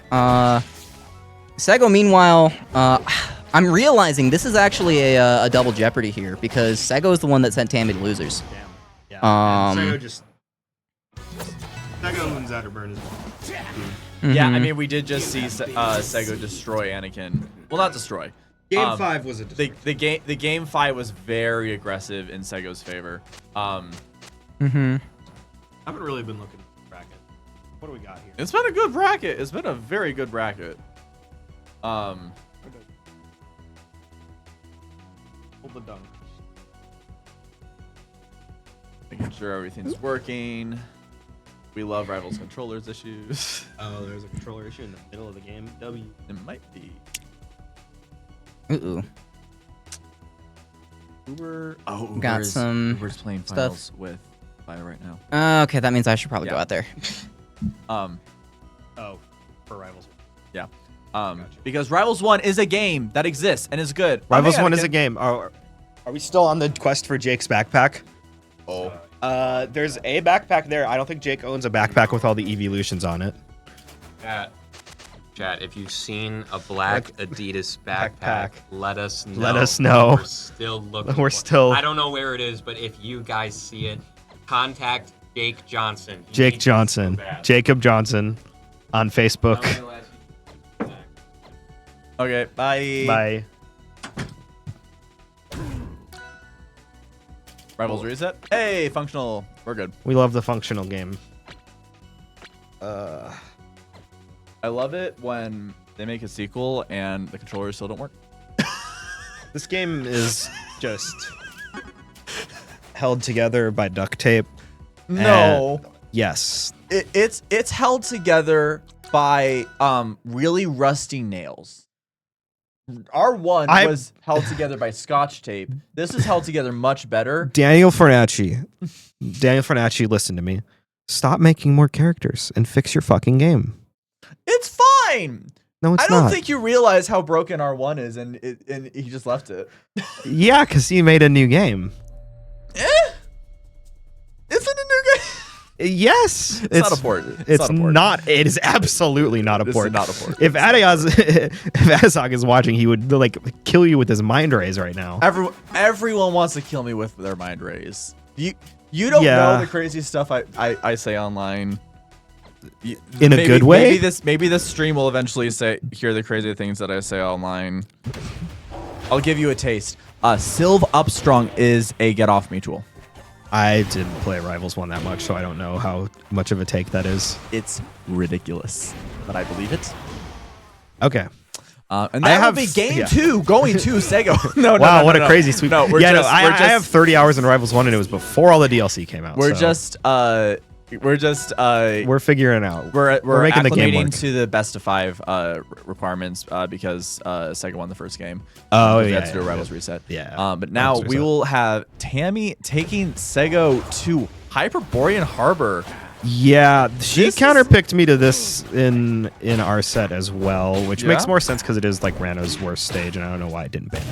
Sego, meanwhile, I'm realizing this is actually a double jeopardy here, because Sego is the one that sent Tammy to losers. Damn. Yeah. Sego and Zetterburn is. Yeah, I mean, we did just see Sego destroy Anakin. Well, not destroy. Game 5 was a the game 5 was very aggressive in Sego's favor. I haven't really been looking at the bracket. What do we got here? It's been a good bracket. It's been a very good bracket. Hold the dunk. Making sure everything's working. We love Rivals controllers issues. Oh, there's a controller issue in the middle of the game. W. It might be. Ooh. Uber. Oh, Uber's, Got some Uber's playing stuff. finals with Fire right now. Okay, that means I should probably go out there. Oh, for Rivals. Yeah. Because Rivals 1 is a game that exists and is good. Rivals 1 is a game. Are we still on the quest for Jake's backpack? Oh. There's a backpack there. I don't think Jake owns a backpack with all the evolutions on it. Chat, if you've seen a black Adidas backpack, let us know. Let us know. We're still looking. We're still. I don't know where it is, but if you guys see it, contact Jake Johnson. Jake Johnson. Jacob Johnson on Facebook. Okay, bye. Bye. Rivals reset. Hey, functional. We're good. We love the functional game. I love it when they make a sequel and the controllers still don't work. This game is just held together by duct tape. No. Yes. It's held together by really rusty nails. R1 was held together by Scotch tape. This is held together much better. Daniel Fernacci, listen to me. Stop making more characters and fix your fucking game. It's fine. No, it's not. I don't not. think you realize how broken R1 is, and he just left it. Yeah, because he made a new game. Is it a new game? Yes, it's not a port. It's not. It is absolutely not a This port. is not a port. If Adazog is watching, he would like kill you with his mind rays right now. Everyone wants to kill me with their mind rays. You don't know the crazy stuff I say online. In a good way? Maybe this stream will eventually hear the crazy things that I say online. I'll give you a taste. Sylve Upstrong is a get off me tool. I didn't play Rivals 1 that much, so I don't know how much of a take that is. It's ridiculous, but I believe it. Okay. And that will be game 2 going to Sego. No, wow, what a crazy sweep. No, I have 30 hours in Rivals 1 and it was before all the DLC came out. We're figuring it out. We're making the game acclimating work. to the best of 5 requirements because Sega won the first game. Oh, we yeah. had to do a Rivals reset. Yeah. But now Rivals we reset. will have Tammy taking Sego to Hyperborean Harbor. Yeah, she counterpicked me to this in our set as well, which makes more sense because it is like Rano's worst stage, and I don't know why it didn't ban.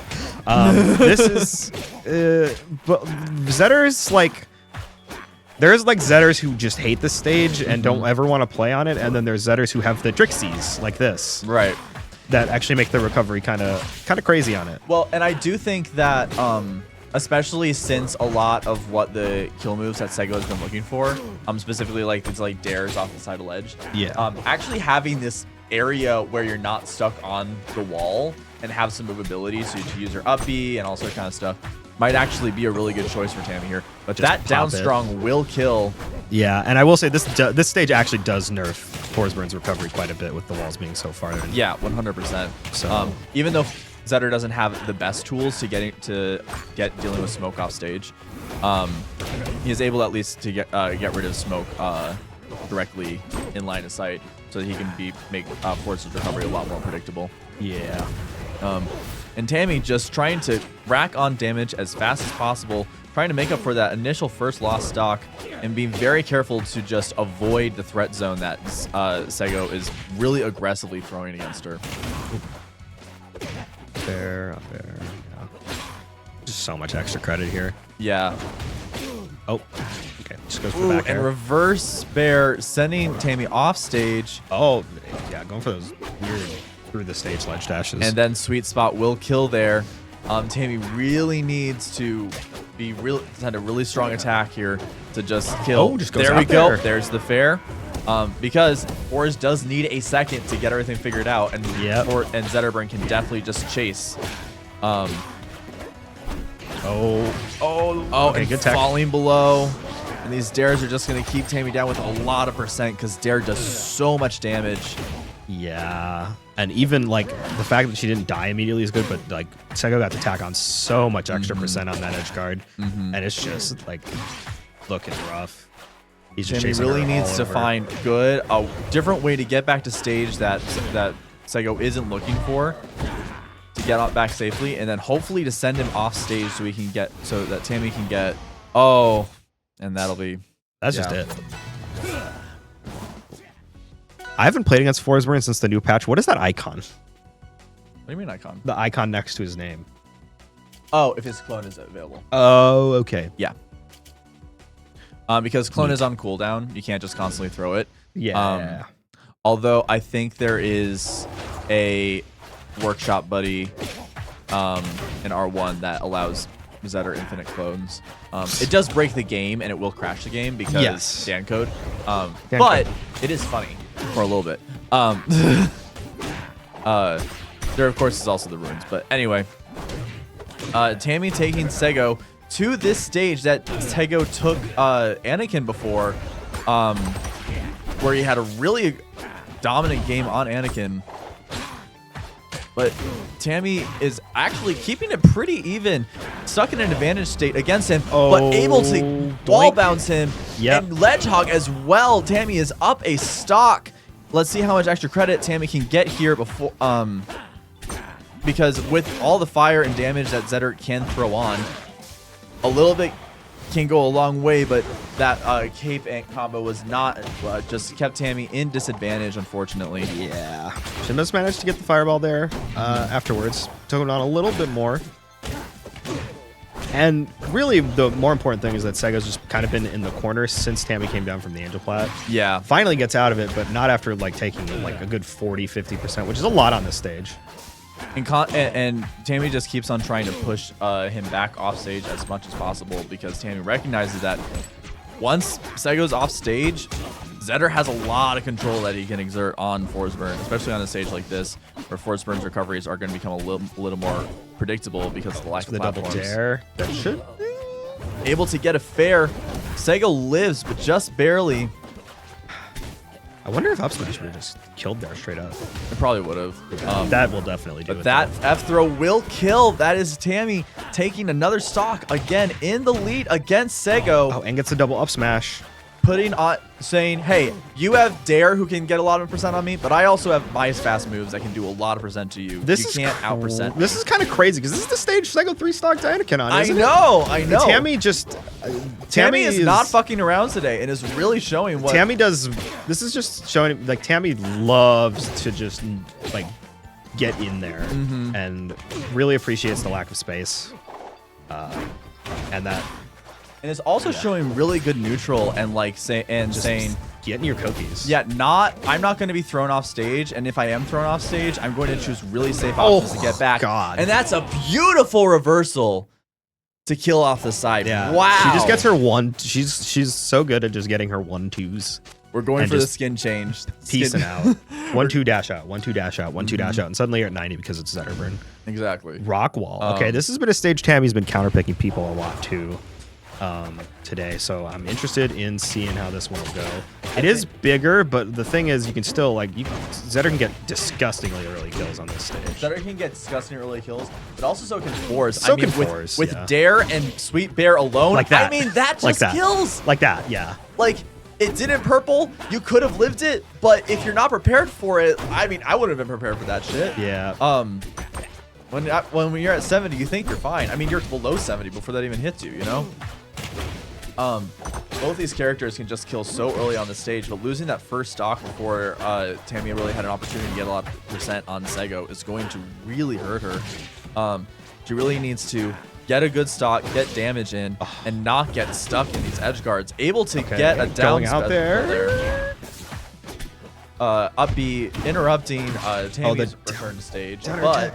This is, but Zetters like. There's like Zetters who just hate the stage and don't ever want to play on it, and then there's Zetters who have the Drixies like this, right? That actually make the recovery kind of crazy on it. Well, and I do think that, especially since a lot of what the kill moves that Sego has been looking for, specifically like these like dares off the side of ledge, actually having this area where you're not stuck on the wall and have some movability, so to use your up B and all sorts of kind of stuff, might actually be a really good choice for Tammy here. But Just that down strong will kill. Yeah, and I will say this stage actually does nerf Horsburn's recovery quite a bit with the walls being so far. Yeah, 100%. So even though Zetter doesn't have the best tools to get dealing with smoke off stage, he is able at least to get rid of smoke directly in line of sight, so that he can make Force's recovery a lot more predictable. Yeah. And Tammy just trying to rack on damage as fast as possible, trying to make up for that initial first lost stock, and being very careful to just avoid the threat zone that Sego is really aggressively throwing against her. Fair, fair. Yeah. Just so much extra credit here. Yeah. Oh, okay. Just goes for the back and air. reverse bear sending Tammy off stage. Oh, yeah, going for those weird through the stage ledge dashes. And then Sweet Spot will kill there. Tammy really needs to send a really strong attack here to just kill. Oh, just goes there out we go. there. There's the fair. Because Forrest does need a second to get everything figured out, and and Zetterburn can definitely just chase. Oh, okay, and good falling below. And these dares are just going to keep Tammy down with a lot of percent because dare does so much damage. Yeah. And even like the fact that she didn't die immediately is good, but like Sego got to tack on so much extra percent on that edge guard. And it's just like looking rough. He's just Tammy chasing really her needs all to over. find a different way to get back to stage that Sego isn't looking for, to get back safely, and then hopefully to send him off stage so that Tammy can get. Oh, and that'll be. That's just it. I haven't played against Forsberg since the new patch. What is that icon? What do you mean icon? The icon next to his name. Oh, if his clone is available. Oh, okay. Yeah. Because clone is on cooldown, you can't just constantly throw it. Yeah. Although I think there is a workshop buddy in R1 that allows Zetter infinite clones. It does break the game and it will crash the game because Dan code. But it is funny for a little bit. There of course is also the runes, but anyway. Tammy taking Sego to this stage that Tego took Anakin before, where he had a really dominant game on Anakin. But Tammy is actually keeping it pretty even, stuck in an advantage state against him, but able to wall bounce him and ledge hog as well. Tammy is up a stock. Let's see how much extra credit Tammy can get here before, because with all the fire and damage that Zetter can throw on, a little bit can go a long way, but that cape and combo was not, just kept Tammy in disadvantage, unfortunately. Yeah. Shima's managed to get the fireball there afterwards. Took him on a little bit more. And really, the more important thing is that Sego's just kind of been in the corner since Tammy came down from the Angel Plat. Yeah. Finally gets out of it, but not after like taking like a good 40-50%, which is a lot on this stage. And Tammy just keeps on trying to push him back off stage as much as possible, because Tammy recognizes that once Sego's off stage, Zetter has a lot of control that he can exert on Forsberg, especially on a stage like this, where Forsberg's recoveries are going to become a little more predictable because of the lack of platforms. Double dare. That should able to get a fair. Sego lives, but just barely. I wonder if up smash would have just killed there straight up. It probably would have. That will definitely do it. But that F throw will kill. That is Tammy taking another stock again in the lead against Sego. Oh, and gets a double up smash. Putting on, saying, hey, you have Dare who can get a lot of percent on me, but I also have my fast moves that can do a lot of percent to you. You can't out percent. This is kind of crazy because this is the stage Sego 3-stock Anakin on. I know. Tammy just. Tammy is not fucking around today and is really showing what. Tammy does. This is just showing, like, Tammy loves to just, like, get in there and really appreciates the lack of space. And that. And it's also showing really good neutral and saying getting your cookies. Yeah, I'm not going to be thrown off stage, and if I am thrown off stage, I'm going to choose really safe options to get back. God. And that's a beautiful reversal to kill off the side. Yeah. Wow. She just gets her one. She's so good at just getting her 1-2s. We're going for the skin change. Piecing out. 1-2 dash out. 1-2 dash out. 1-2 dash out. And suddenly you're at 90 because it's Zetterburn. Exactly. Rock wall. Okay, this has been a stage Tammy's been counterpicking people a lot too. Today, so I'm interested in seeing how this one will go. It is bigger, but the thing is, you can still Zetter can get disgustingly early kills on this stage. Zetter can get disgustingly early kills, but also so can Force. So can Force, with Dare and Sweet Bear alone. Like that. I mean, that just kills. Like that, yeah. Like, it didn't purple. You could have lived it, but if you're not prepared for it, I mean, I wouldn't have been prepared for that shit. Yeah. When you're at 70, you think you're fine. I mean, you're below 70 before that even hits you, you know? Both these characters can just kill so early on the stage, but losing that first stock before Tammy really had an opportunity to get a lot of percent on Sego is going to really hurt her. She really needs to get a good stock, get damage in, and not get stuck in these edge guards. Able to get a down out there. Up B interrupting Tammy's return to stage, but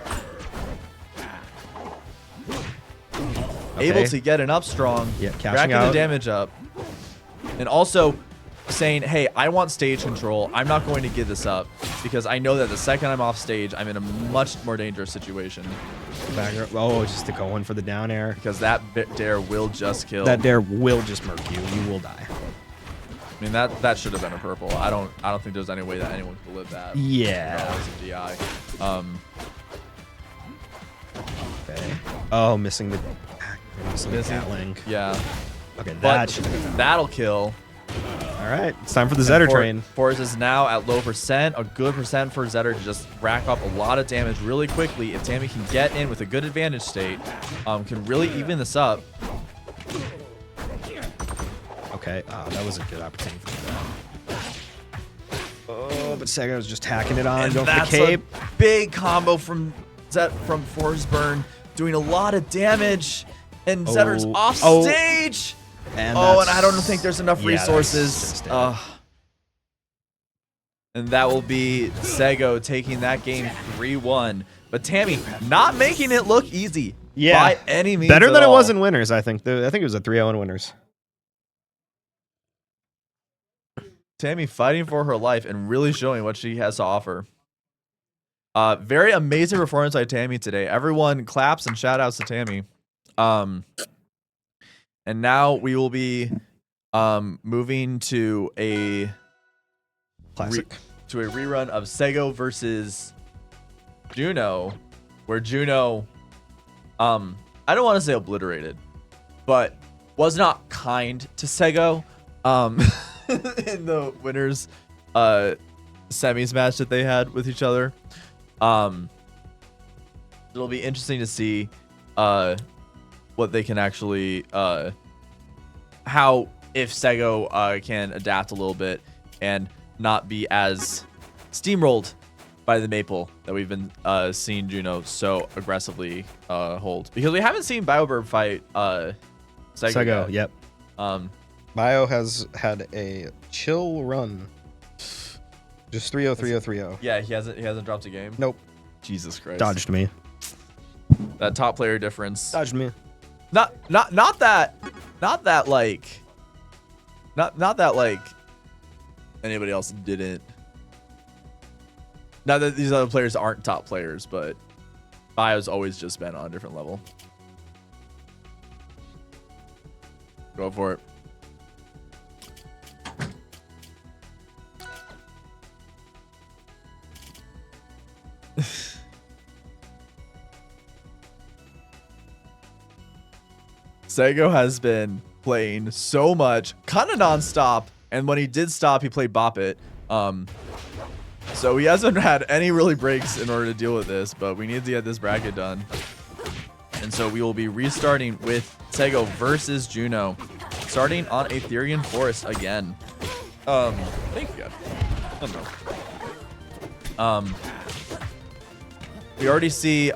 able to get an up strong, racking the damage up, and also saying, hey, I want stage control. I'm not going to give this up because I know that the second I'm off stage, I'm in a much more dangerous situation. Just to go in for the down air. Because that dare will just kill. That dare will just murk you. You will die. I mean, that should have been a purple. I don't think there's any way that anyone could live that. Yeah. GI. Okay. Oh, missing the Gatling. Yeah. Okay, that'll kill. All right, it's time for the Zetter train. Forrest is now at low percent, a good percent for Zetter to just rack up a lot of damage really quickly. If Tammy can get in with a good advantage state, can really even this up. Okay, that was a good opportunity for that. Oh, but Sego's just hacking it on, going for the cape. A big combo from Forrest Burn, doing a lot of damage, and Zetter's off stage. And I don't think there's enough resources. And that will be Sego taking that game 3-1. But Tammy not making it look easy by any means. Better than it was in winners, I think. I think it was a 3-0 in winners. Tammy fighting for her life and really showing what she has to offer. Very amazing performance by Tammy today. Everyone claps and shout outs to Tammy. And now we will be moving to a rerun of Sego versus Juno, where Juno, I don't want to say obliterated, but was not kind to Sego in the winners semis match that they had with each other. It'll be interesting to see what they can actually how if Sego can adapt a little bit and not be as steamrolled by the Maple that we've been seeing Juno so aggressively hold, because we haven't seen BioBird fight Sego yet. Bio has had a chill run. Just 3-0, 3-0, 3-0. Yeah, he hasn't dropped a game. Nope. Jesus Christ. Dodged me. That top player difference. Dodged me. Not that like anybody else didn't. Not that these other players aren't top players, but Bio's always just been on a different level. Go for it. Sego has been playing so much, kind of non-stop, and when he did stop, he played Bop It. So he hasn't had any really breaks in order to deal with this, but we need to get this bracket done. And so we will be restarting with Sego versus Juno, starting on Aetherian Forest again. Thank you, God. Oh, no. We already see,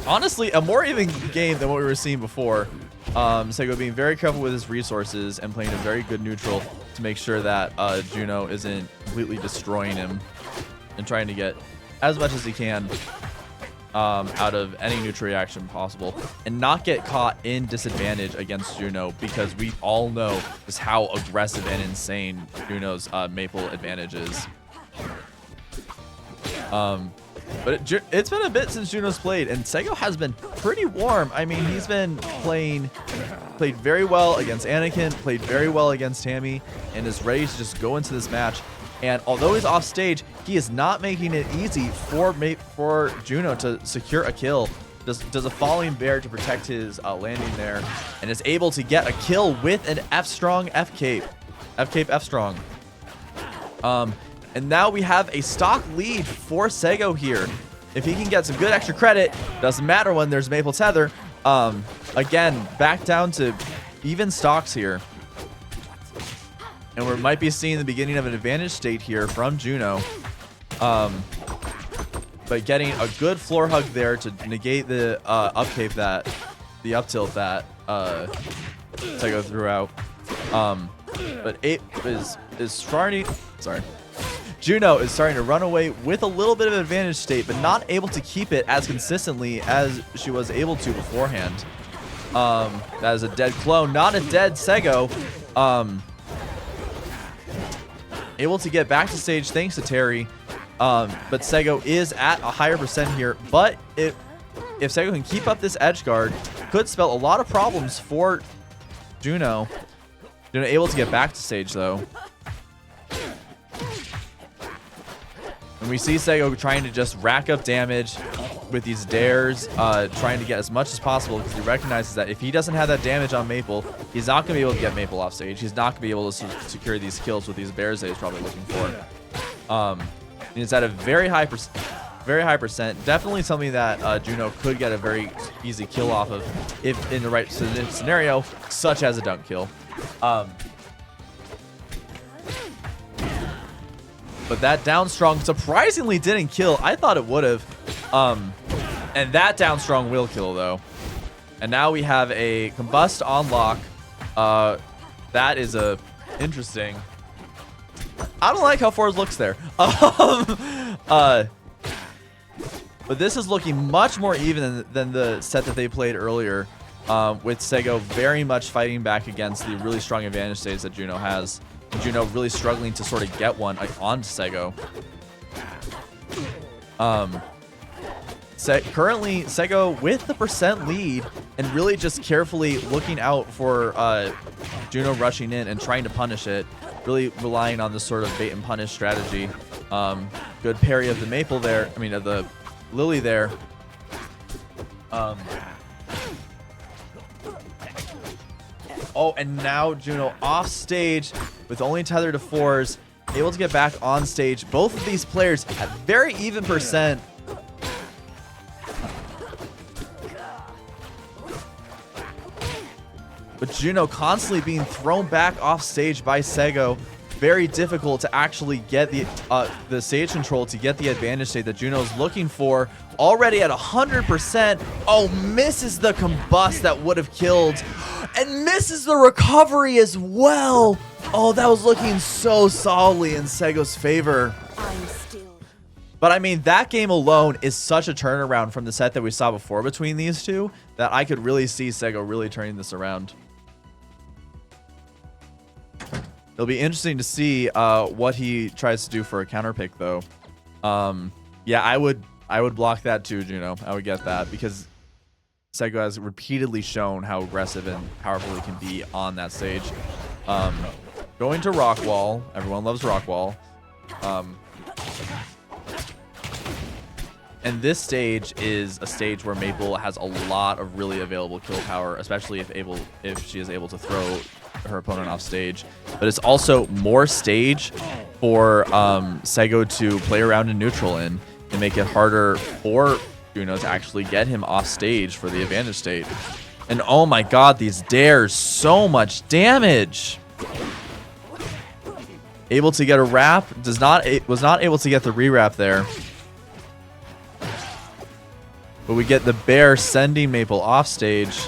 honestly, a more even game than what we were seeing before. Sego being very careful with his resources and playing a very good neutral to make sure that Juno isn't completely destroying him and trying to get as much as he can out of any neutral reaction possible and not get caught in disadvantage against Juno, because we all know just how aggressive and insane Juno's Maple advantage is. But it's been a bit since Juno's played, and Sego has been pretty warm. I mean, he's been played very well against Anakin, played very well against Tammy, and is ready to just go into this match. And although he's off stage, he is not making it easy for Juno to secure a kill. Does a falling bear to protect his landing there, and is able to get a kill with an F-strong F-cape. F-cape F-strong. And now we have a stock lead for Sego here. If he can get some good extra credit, doesn't matter when there's Maple Tether. Again, back down to even stocks here. And we might be seeing the beginning of an advantage state here from Juno. But getting a good floor hug there to negate the upcape that, the up tilt that Sego threw out. But it is starting, sorry. Juno is starting to run away with a little bit of advantage state, but not able to keep it as consistently as she was able to beforehand. That is a dead clone, not a dead Sego. Able to get back to stage thanks to Terry. But Sego is at a higher percent here. But if Sego can keep up this edge guard, could spell a lot of problems for Juno. Juno able to get back to stage though. And we see Sego trying to just rack up damage, with these dares, trying to get as much as possible because he recognizes that if he doesn't have that damage on Maple, he's not going to be able to get Maple off stage. He's not going to be able to secure these kills with these bears that he's probably looking for. It's at a very high percent. Definitely something that Juno could get a very easy kill off of if in the right scenario, such as a dunk kill. But that down strong surprisingly didn't kill. I thought it would have. And that down strong will kill though. And now we have a combust on lock. That is a interesting. I don't like how Forza looks there. But this is looking much more even than the set that they played earlier, with Sego very much fighting back against the really strong advantage stage that Juno has. Juno really struggling to sort of get one onto Sego. Currently, Sego with the percent lead and really just carefully looking out for Juno rushing in and trying to punish it. Really relying on this sort of bait and punish strategy. Good parry of the Maple there. I mean, of the Lily there. Oh, and now Juno off stage with only tethered to 4s, able to get back on stage. Both of these players at very even percent. But Juno constantly being thrown back off stage by Sego. Very difficult to actually get the stage control to get the advantage state that Juno's looking for. Already at 100%. Oh, misses the combust that would have killed. And misses the recovery as well. Oh, that was looking so solidly in Sego's favor. But I mean, that game alone is such a turnaround from the set that we saw before between these two that I could really see Sego really turning this around. It'll be interesting to see what he tries to do for a counter pick, though. Yeah, I would block that too, Juno. I would get that because Sego has repeatedly shown how aggressive and powerful he can be on that stage. Going to Rockwall. Everyone loves Rockwall. And this stage is a stage where Maple has a lot of really available kill power, especially if she is able to throw her opponent off stage. But it's also more stage for Sego to play around in neutral in and make it harder for Juno to actually get him off stage for the advantage state. And oh my god, these dares, so much damage. Able to get a wrap, was not able to get the re-wrap there. But we get the bear sending Maple off stage.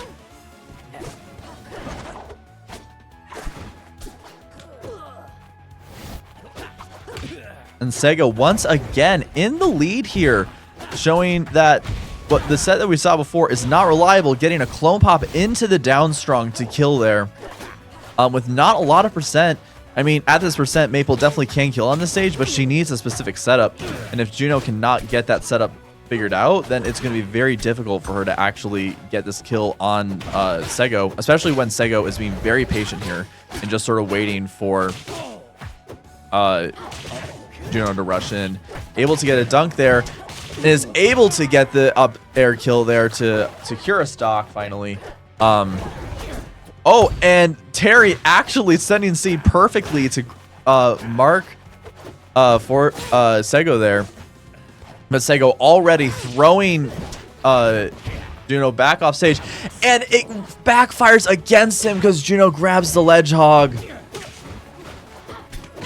And Sego once again in the lead here, showing that what the set that we saw before is not reliable, getting a clone pop into the down strong to kill there. With not a lot of percent. I mean, at this percent, Maple definitely can kill on this stage, but she needs a specific setup. And if Juno cannot get that setup figured out, then it's going to be very difficult for her to actually get this kill on Sego, especially when Sego is being very patient here and just sort of waiting for Juno to rush in. Able to get a dunk there. Is able to get the up air kill there to secure a stock finally. Oh, and Terry actually sending seed perfectly to mark for Sego there. But Sego already throwing Juno back off stage. And it backfires against him because Juno grabs the ledge hog.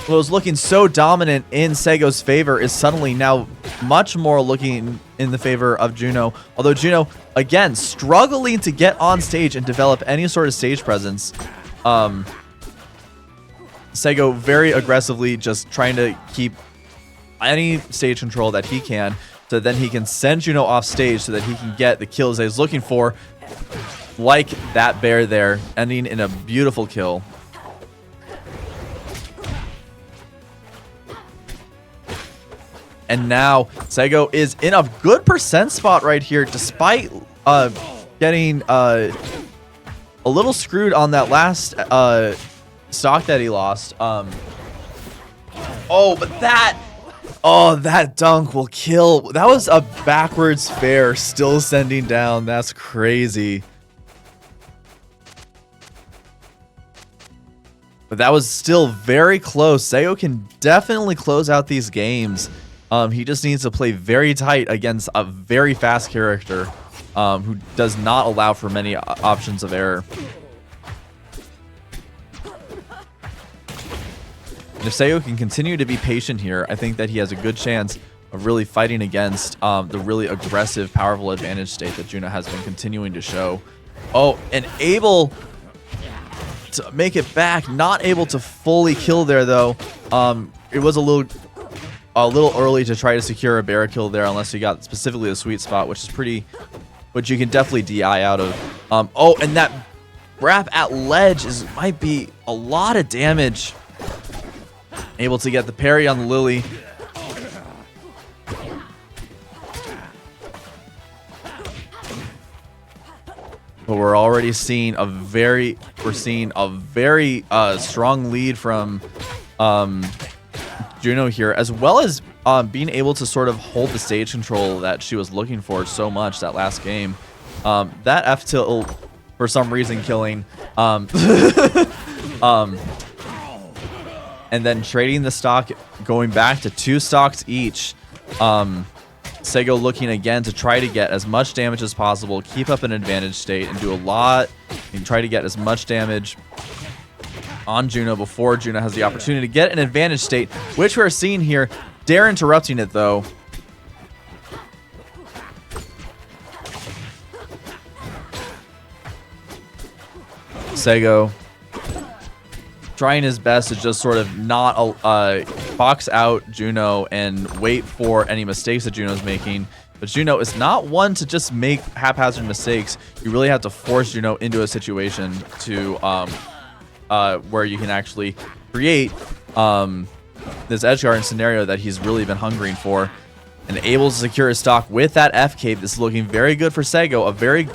What was looking so dominant in Sego's favor is suddenly now much more looking in the favor of Juno. Although Juno, again, struggling to get on stage and develop any sort of stage presence. Sego very aggressively just trying to keep any stage control that he can, so then he can send Juno off stage so that he can get the kills that he's looking for, like that bear there, ending in a beautiful kill. And now Sego is in a good percent spot right here, despite getting a little screwed on that last stock that he lost. Oh, but that Oh, that dunk will kill. That was a backwards fair, still sending down. That's crazy. But that was still very close. Sego can definitely close out these games. He just needs to play very tight against a very fast character who does not allow for many options of error. And if Sego can continue to be patient here, I think that he has a good chance of really fighting against the really aggressive, powerful advantage state that Juno has been continuing to show. Oh, and able to make it back, not able to fully kill there though. It was a little early to try to secure a bear kill there, unless you got specifically a sweet spot, which you can definitely DI out of. Oh, and that wrap at ledge might be a lot of damage. Able to get the parry on the Lily. But we're already seeing a very strong lead from Juno here, as well as being able to sort of hold the stage control that she was looking for so much that last game. That F tilt for some reason killing. And then trading the stock, going back to 2 stocks each. Sego looking again to try to get as much damage as possible, keep up an advantage state, and do a lot, and try to get as much damage on Juno before Juno has the opportunity to get an advantage state, which we're seeing here. Dare interrupting it though. Sego trying his best to just sort of not box out Juno and wait for any mistakes that Juno's making. But Juno is not one to just make haphazard mistakes. You really have to force Juno into a situation to where you can actually create this edgeguard scenario that he's really been hungering for. And able to secure his stock with that F cape. This is looking very good for Sego. A very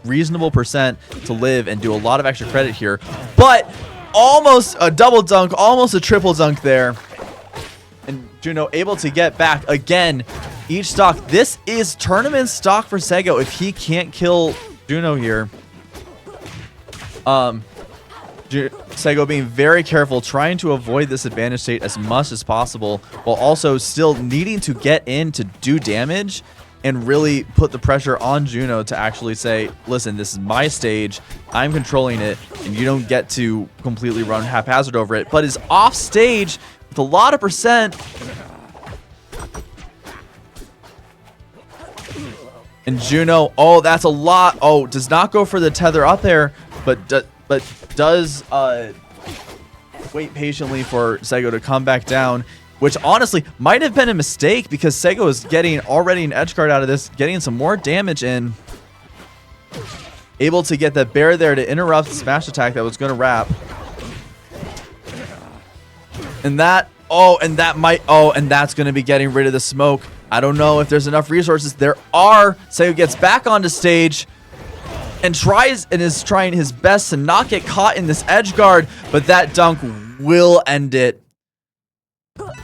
reasonable percent to live and do a lot of extra credit here. But almost a double dunk, almost a triple dunk there. And Juno able to get back again each stock. This is tournament stock for Sego if he can't kill Juno here. Sego being very careful, trying to avoid this advantage state as much as possible, while also still needing to get in to do damage and really put the pressure on Juno to actually say, listen, this is my stage, I'm controlling it, and you don't get to completely run haphazard over it, but is off stage with a lot of percent. And Juno, oh, that's a lot. Oh, does not go for the tether up there, but does wait patiently for Sego to come back down, which honestly might have been a mistake because Sego is getting already an edge guard out of this, getting some more damage in. Able to get the bear there to interrupt the smash attack that was going to wrap. And that, and that's going to be getting rid of the smoke. I don't know if there's enough resources. There are. Sego gets back onto stage and is trying his best to not get caught in this edge guard, but that dunk will end it.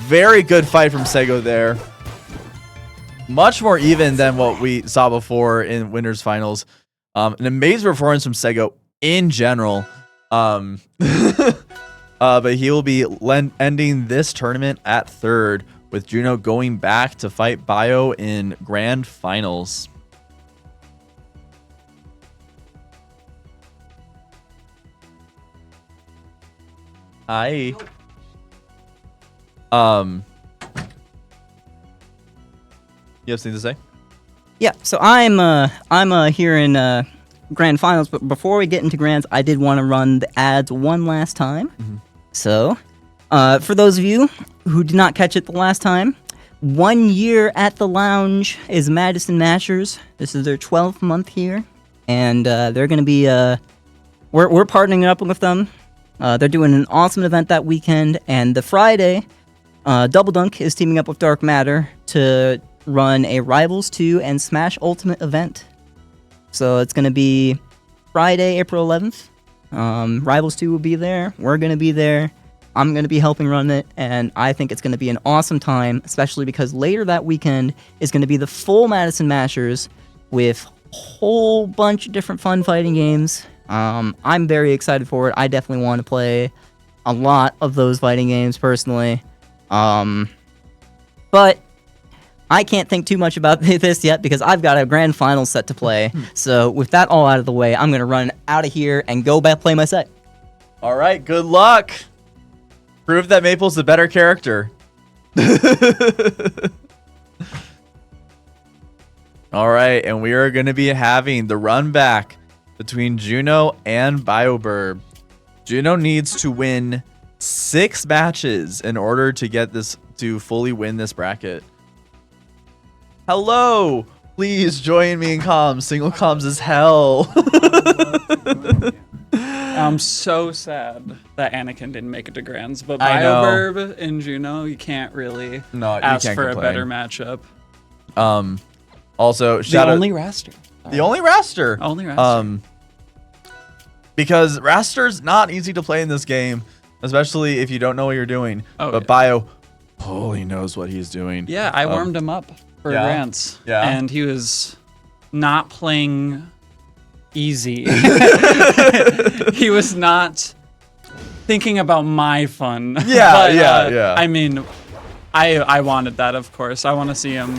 Very good fight from Sego there. Much more even than what we saw before in winners finals. An amazing performance from Sego in general. But he will be ending this tournament at 3rd, with Juno going back to fight Bio in grand finals. You have something to say? Yeah, so I'm here in grand finals, but before we get into grands, I did want to run the ads one last time. Mm-hmm. So, for those of you who did not catch it the last time, 1 year at the lounge is Madison Mashers. This is their 12th month here, and they're going to be we're partnering up with them. They're doing an awesome event that weekend, and the Friday, Double Dunk is teaming up with Dark Matter to run a Rivals 2 and Smash Ultimate event. So it's going to be Friday, April 11th. Rivals 2 will be there. We're going to be there. I'm going to be helping run it, and I think it's going to be an awesome time, especially because later that weekend is going to be the full Madison Mashers with a whole bunch of different fun fighting games. I'm very excited for it. I definitely want to play a lot of those fighting games personally. But I can't think too much about this yet because I've got a grand final set to play. So with that all out of the way, I'm going to run out of here and go back play my set. All right, good luck. Prove that Maple's the better character. All right, and we are going to be having the run back between Juno and BioBurb. Juno needs to win 6 matches in order to get this to fully win this bracket. Hello, please join me in comms. Single comms is hell. I'm so sad that Anakin didn't make it to Grands, but I know. BioBurb and Juno, you can't really ask for a better matchup. Also, shout out only Raster. The only Raster. Only Raster. Because Raster's not easy to play in this game, especially if you don't know what you're doing. Oh, but Bio totally knows what he's doing. Yeah, I warmed him up for Grants. Yeah. And he was not playing easy. He was not thinking about my fun. Yeah, but, yeah. I mean, I wanted that, of course. I want to see him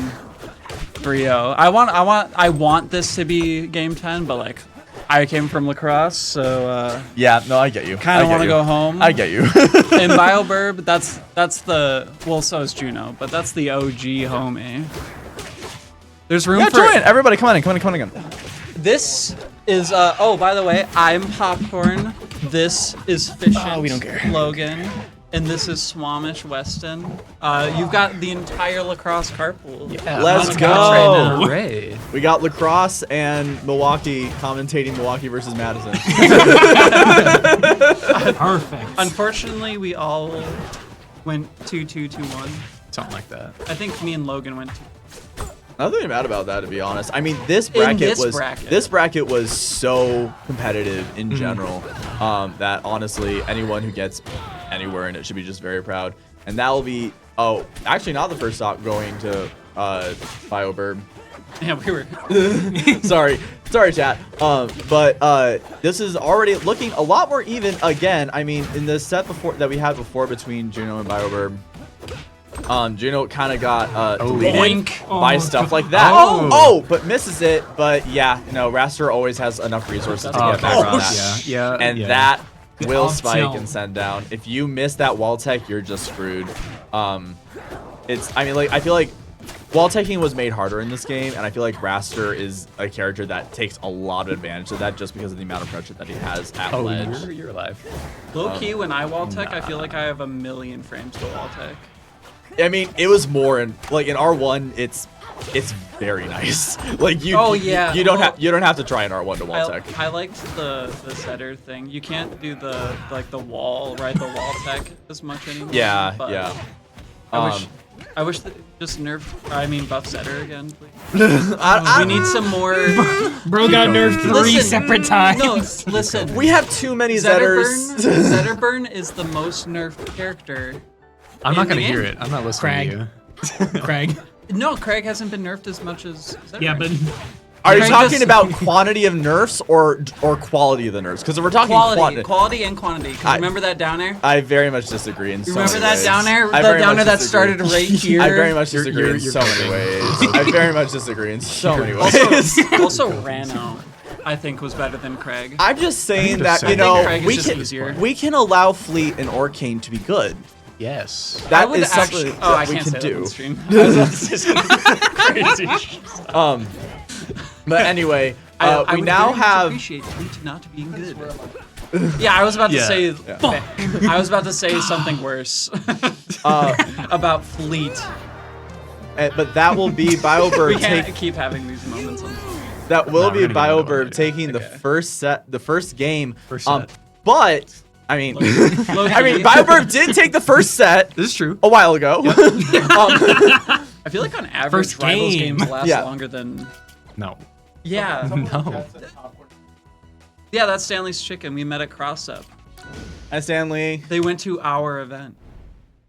3-0. I want this to be game 10, but like I came from lacrosse, so yeah, no, I get you. Kind of want to go home. I get you. In BioBurb, that's the so is Juno, but that's the OG homie. There's room for join. Everybody, come on in. This is oh, by the way, I'm Popcorn. This is Fish. We don't care. Logan. And this is Swamish Weston. You've got the entire lacrosse carpool. Yeah, let's go. Right. We got lacrosse and Milwaukee commentating Milwaukee versus Madison. Perfect. Unfortunately, we all went 2-2-2-1. Something like that. I think me and Logan went 2. Nothing really mad about that, to be honest. I mean, this bracket was so competitive in general that honestly, anyone who gets anywhere in it should be just very proud. And that will be actually not the first stop going to BioBurb. Yeah, we were. sorry, chat. But this is already looking a lot more even again. I mean, in the set that we had before between Juno and BioBurb. Juno kind of got deleted by stuff like that. But misses it. But yeah, no, Raster always has enough resources to get back on that. Yeah. And that will spike and send down. If you miss that wall tech, you're just screwed. I mean, like, I feel like wall teching was made harder in this game, and I feel like Raster is a character that takes a lot of advantage of that just because of the amount of pressure that he has at ledge. You're alive. Low key, when I wall tech, I feel like I have a million frames to wall tech. I mean, it was more in R1. It's very nice. Like you don't have to try an R1 to wall tech. I liked the setter thing. You can't do the wall tech as much anymore. Yeah, but yeah. I wish that just buff setter again, please. We need some more. Bro got nerfed 3 separate times. No, listen. We have too many Zetters. Zetterburn is the most nerfed character. I'm not gonna hear it. I'm not listening to you. Craig. No, Craig hasn't been nerfed as much as Zetterburn. Yeah, but are you talking about quantity of nerfs or quality of the nerfs? Because if we're talking quality and quantity. Remember that down air? I very much disagree in so many ways. Remember that down air? The down air that started right here? I very much disagree in so many ways. I very much disagree in so many ways. Also, Rano, I think, was better than Craig. I'm just saying that, we can allow Fleet and Orcane to be good. Yes. That is something that we can do. Crazy. But anyway, I we now have. Appreciate Fleet not being good. Yeah, I was about to say. Fuck. I was about to say something worse about Fleet. But that will be BioBurb. We can't keep having these moments. That will be BioBurb taking the first game. But. I mean, BioBurb did take the first set. This is true. A while ago. I feel like on average, Rivals games last longer than. No. Yeah. No. Yeah, that's Stanley's chicken. We met at Cross Up. Hi, Stanley. They went to our event.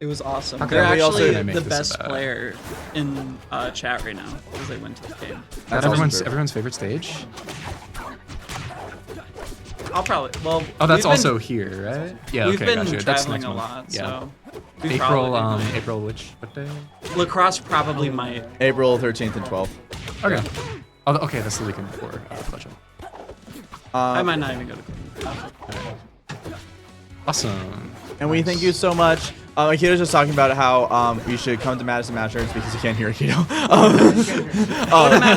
It was awesome. How They're can we also actually make the this best about? player in chat right now because they went to the game. That's everyone's favorite stage. I'll probably. Well. Oh, that's we've also been, here, right? Yeah. We've Okay, been gotcha. That's traveling next a month. lot, Yeah. so. we April. probably might. April. What day? Lacrosse probably might. April 13th and 12th. Okay. Oh, okay, that's the weekend before Fletcher. I might not even go to. Awesome. And we thank you so much. Akito's just talking about how you should come to Madison Mashers because you can't hear Akito.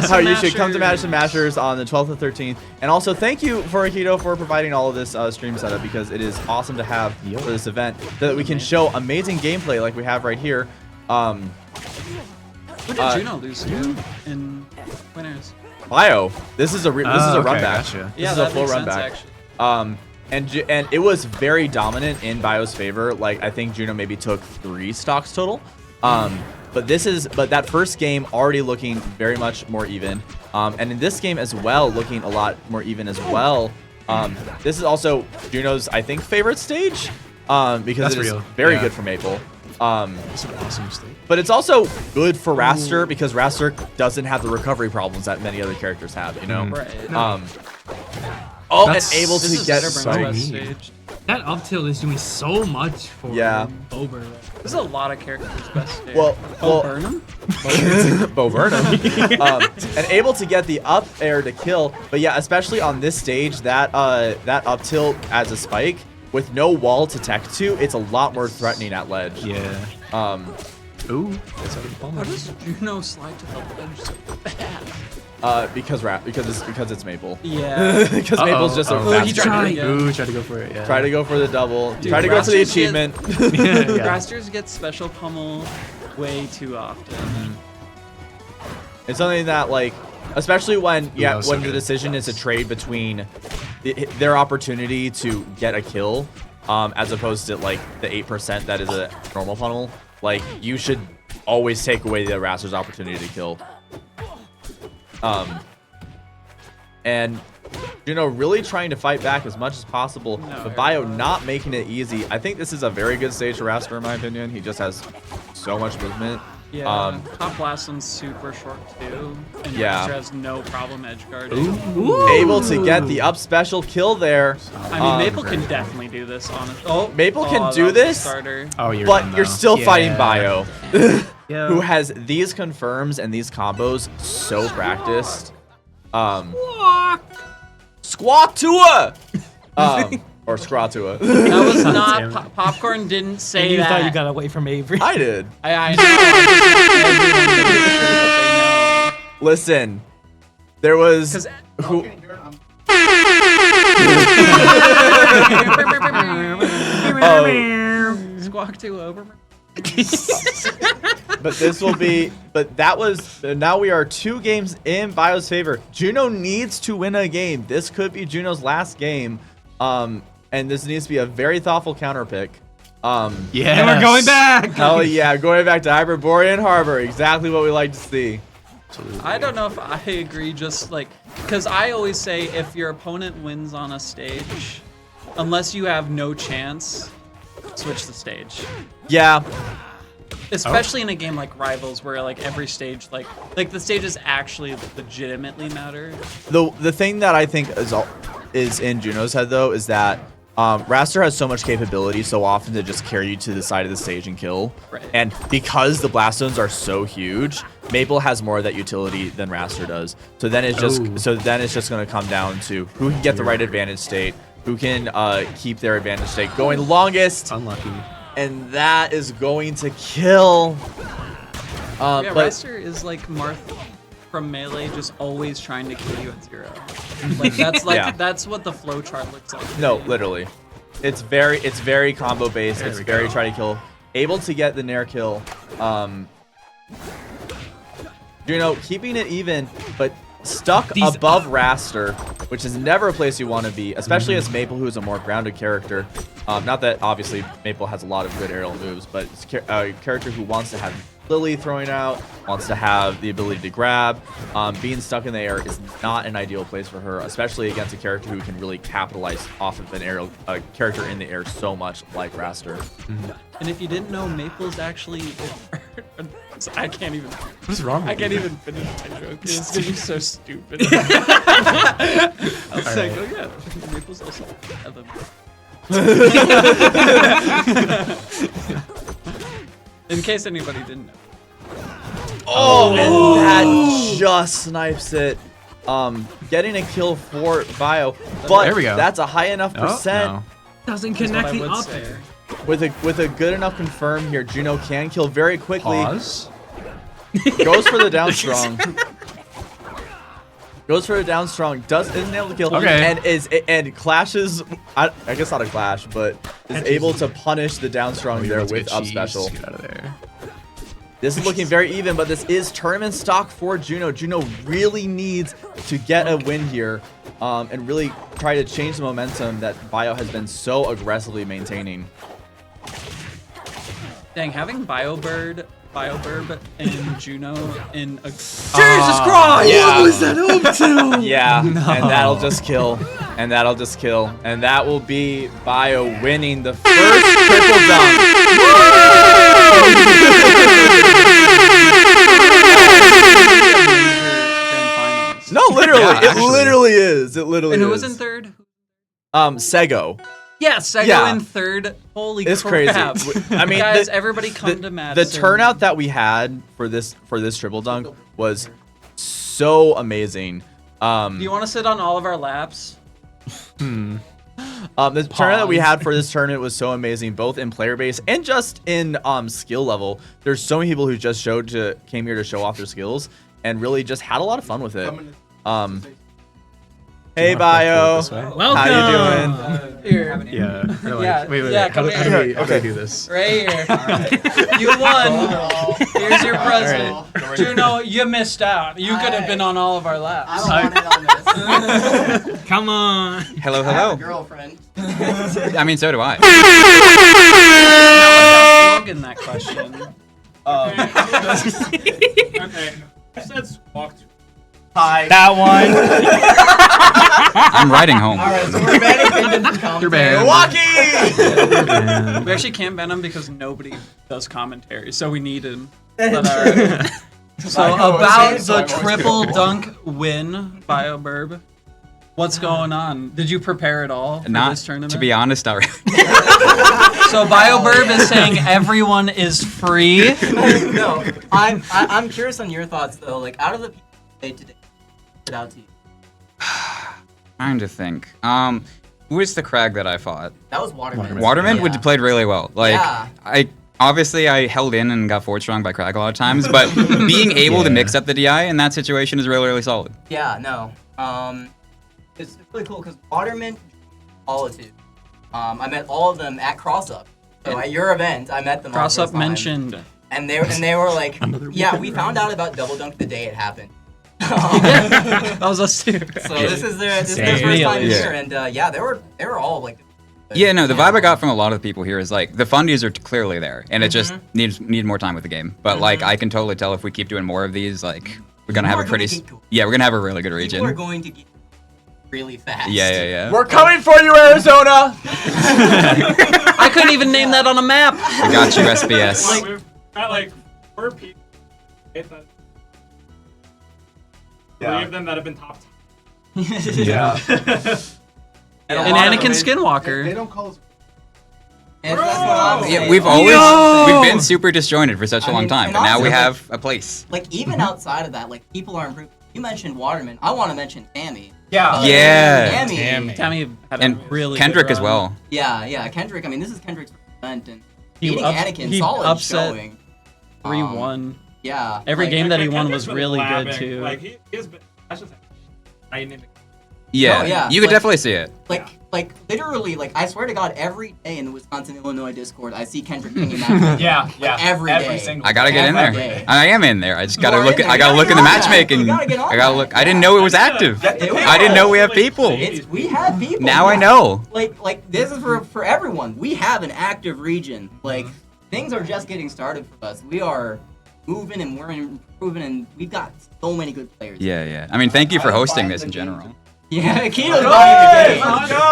How you should come to Madison Mashers on the 12th and 13th. And also thank you for Akito for providing all of this stream setup because it is awesome to have for this event that we can show amazing gameplay like we have right here. Who did Juno lose to in winners? Bio. This is a run back. Gotcha. Yeah, this is a that full makes run sense, back. And it was very dominant in Bio's favor. Like I think Juno maybe took 3 stocks total. But that first game already looking very much more even. And in this game as well, looking a lot more even as well. This is also Juno's I think favorite stage. Because it is very good for Maple. It's an awesome stage. But it's also good for Raster because Raster doesn't have the recovery problems that many other characters have, you know? Right. And able to get That up tilt is doing so much for Bober. There's a lot of characters best stage. Well, Burnham? Bo Burnham. And able to get the up air to kill. But yeah, especially on this stage, that up tilt as a spike with no wall to tech to, it's a lot more threatening at ledge. Yeah. Ooh. How does Juno slide to the ledge so fast? Because it's Maple. Yeah. Because Maple's just a fast tried to go for it. Yeah. Try to go for the double. Dude, try to go for the achievement. Rasters get special pummel way too often. It's something that like, especially when that was so when the good. decision is a trade between their opportunity to get a kill, as opposed to like the 8% that is a normal pummel. Like you should always take away the Raster's opportunity to kill. And really trying to fight back as much as possible, but Bio not making it easy. I think this is a very good stage for Raster in my opinion. He just has so much movement. Yeah, top blast one's super short too, and Raster has no problem edge guarding. Able to get the up special kill there. I mean, Maple can definitely do this, honestly. Oh, Maple can that do was a this, starter. but you're still fighting Bio, Yeah. who has these confirms and these combos so practiced. Squawk Tua! Or Scratua. That was not Popcorn didn't say And you that. thought you got away from Avery. I did. I know. Listen, there was who. Squawk 2 over. But this will be. But that was. Now we are 2 games in Bio's favor. Juno needs to win a game. This could be Juno's last game. And this needs to be a very thoughtful counter pick. Yeah, and we're going back. Hell yeah, going back to Hyperborean Harbor. Exactly what we like to see. I don't know if I agree. Just like, because I always say if your opponent wins on a stage, unless you have no chance, switch the stage. Yeah. Especially in a game like Rivals, where like every stage, like the stages actually legitimately matter. The thing that I think is in Juno's head though is that Raster has so much capability so often to just carry you to the side of the stage and kill. Right. And because the blast zones are so huge, Maple has more of that utility than Raster does. So then it's just going to come down to who can get the right advantage state, who can keep their advantage state going longest. Unlucky. And that is going to kill. Yeah, Raster is like Marth from Melee, just always trying to kill you at 0. Like that's what the flow chart looks like. No, literally. It's very combo based. It's very try to kill. Able to get the Nair kill. Keeping it even, but stuck above Raster, which is never a place you want to be, especially as Maple, who is a more grounded character. Not that obviously Maple has a lot of good aerial moves, but it's a character who wants to have Lily throwing out, wants to have the ability to grab. Being stuck in the air is not an ideal place for her, especially against a character who can really capitalize off of a character in the air so much like Raster. And if you didn't know, Maple's actually. I can't even. What is wrong with I can't you? even finish my joke. It's gonna be so stupid. I was like, oh yeah, Maple's also in case anybody didn't know. Oh, and that just snipes it. Getting a kill for Bio, but There we go. that's a high enough Oh, percent. no. Doesn't That's what connect I the would up say. air. With a good enough confirm here, Juno can kill very quickly. Pause. Goes for the down strong. Goes for the down strong. Isn't able to kill. Okay. And clashes. I guess not a clash, but is able to punish the down strong there with up special. Get out of there. This is looking very even, but this is tournament stock for Juno. Juno really needs to get a win here, and really try to change the momentum that Bio has been so aggressively maintaining. Dang, having Bioburb, and Juno in a. Jesus Christ! Yeah. What was that up to? Yeah, and that'll just kill. And that'll just kill. And that will be Bio winning the first triple dunk. No, literally. Yeah, it literally is. It literally And is. who was in third? Sego. Yeah, Sego Yeah. in third. Holy It's crap. crazy. I mean, guys, everybody come to the Madison. turnout that we had for this triple dunk was so amazing. Do you want to sit on all of our laps? The tournament that we had for this tournament was so amazing, both in player base and just in skill level. There's so many people who just came here to show off their skills and really just had a lot of fun with it. Hey Bio, Welcome. how you doing? Here. Yeah. We're like, Yeah, wait. yeah, How do come here. how do we do this? Right here. You won. Here's your present. Juno, you missed out. You could have been on all of our laps. I don't want it on this. Come on. Hello, I have a hello. girlfriend. I mean, so do I. In that question. Okay. I said walk to. Hi. That one. I'm riding home. All right, so we're banning Bindon from You're commentary. banned. We actually can't ban him because nobody does commentary, so we need him. So about the triple dunk win, Bioburb. What's going on? Did you prepare at all for Not, this tournament? to be honest, not really. So Bioburb is saying everyone is free. No, I'm curious on your thoughts though. Like out of the people played today, stood out to you. Trying to think. Who is the crag that I fought? That was Waterman. Waterman Yeah. played really well. Like Yeah. I held in and got forward strong by crag a lot of times, but being able to mix up the DI in that situation is really, really solid. Yeah, no. It's really cool because Waterman, Solitude. I met all of them at Cross Up. So at your event, I met them. all Cross the Up first time. mentioned. And they were like, yeah, we found out about Double Dunk the day it happened. That was us too. So this is their first time here, and yeah, they were all like. Yeah, no, the vibe I got from a lot of the people here is like the fundies are clearly there, and it just need more time with the game. But like I can totally tell if we keep doing more of these, like we're gonna have a pretty we're gonna have a really good region. People are going to get really fast. Yeah. We're coming for you, Arizona. I couldn't even name that on a map. I got you, SBS. We've got like 4 people. Three of them that have been top 10. Yeah. And Anakin Skinwalker. They don't call us. And that's what I'm saying. Yeah, we've been super disjointed for such a long time, and but now also, we like- have a place. Like even outside of that, like people are improving. You mentioned Waterman. I want to mention Tammy. Yeah. Yeah. Tammy had And a really Kendrick good as run. well. Yeah. Kendrick. I mean, this is Kendrick's first event, and He beating Anakin, he solid upset showing. 3-1. Yeah. Every like- game that he won Kendrick's was been really good labbing. too. Like he has been. I should say. I need to. Yeah, Oh, yeah, you could like- definitely see it. Like literally, like I swear to God, every day in the Wisconsin-Illinois Discord, I see Kendrick pinging that. Yeah. Every day. single. I gotta get in Every there. day. I am in there. I just gotta You are look. in there. I gotta You look in gotta the get on that. matchmaking. You gotta get on I gotta that. look. I didn't know it was active. I didn't know we have people. We have people. Now I yeah. know. Like this is for everyone. We have an active region. Like things are just getting started for us. We are moving and we're improving, and we've got so many good players. Yeah, yeah. I mean, thank you for hosting this in general. Yeah, Keto's buying the game. Let's go!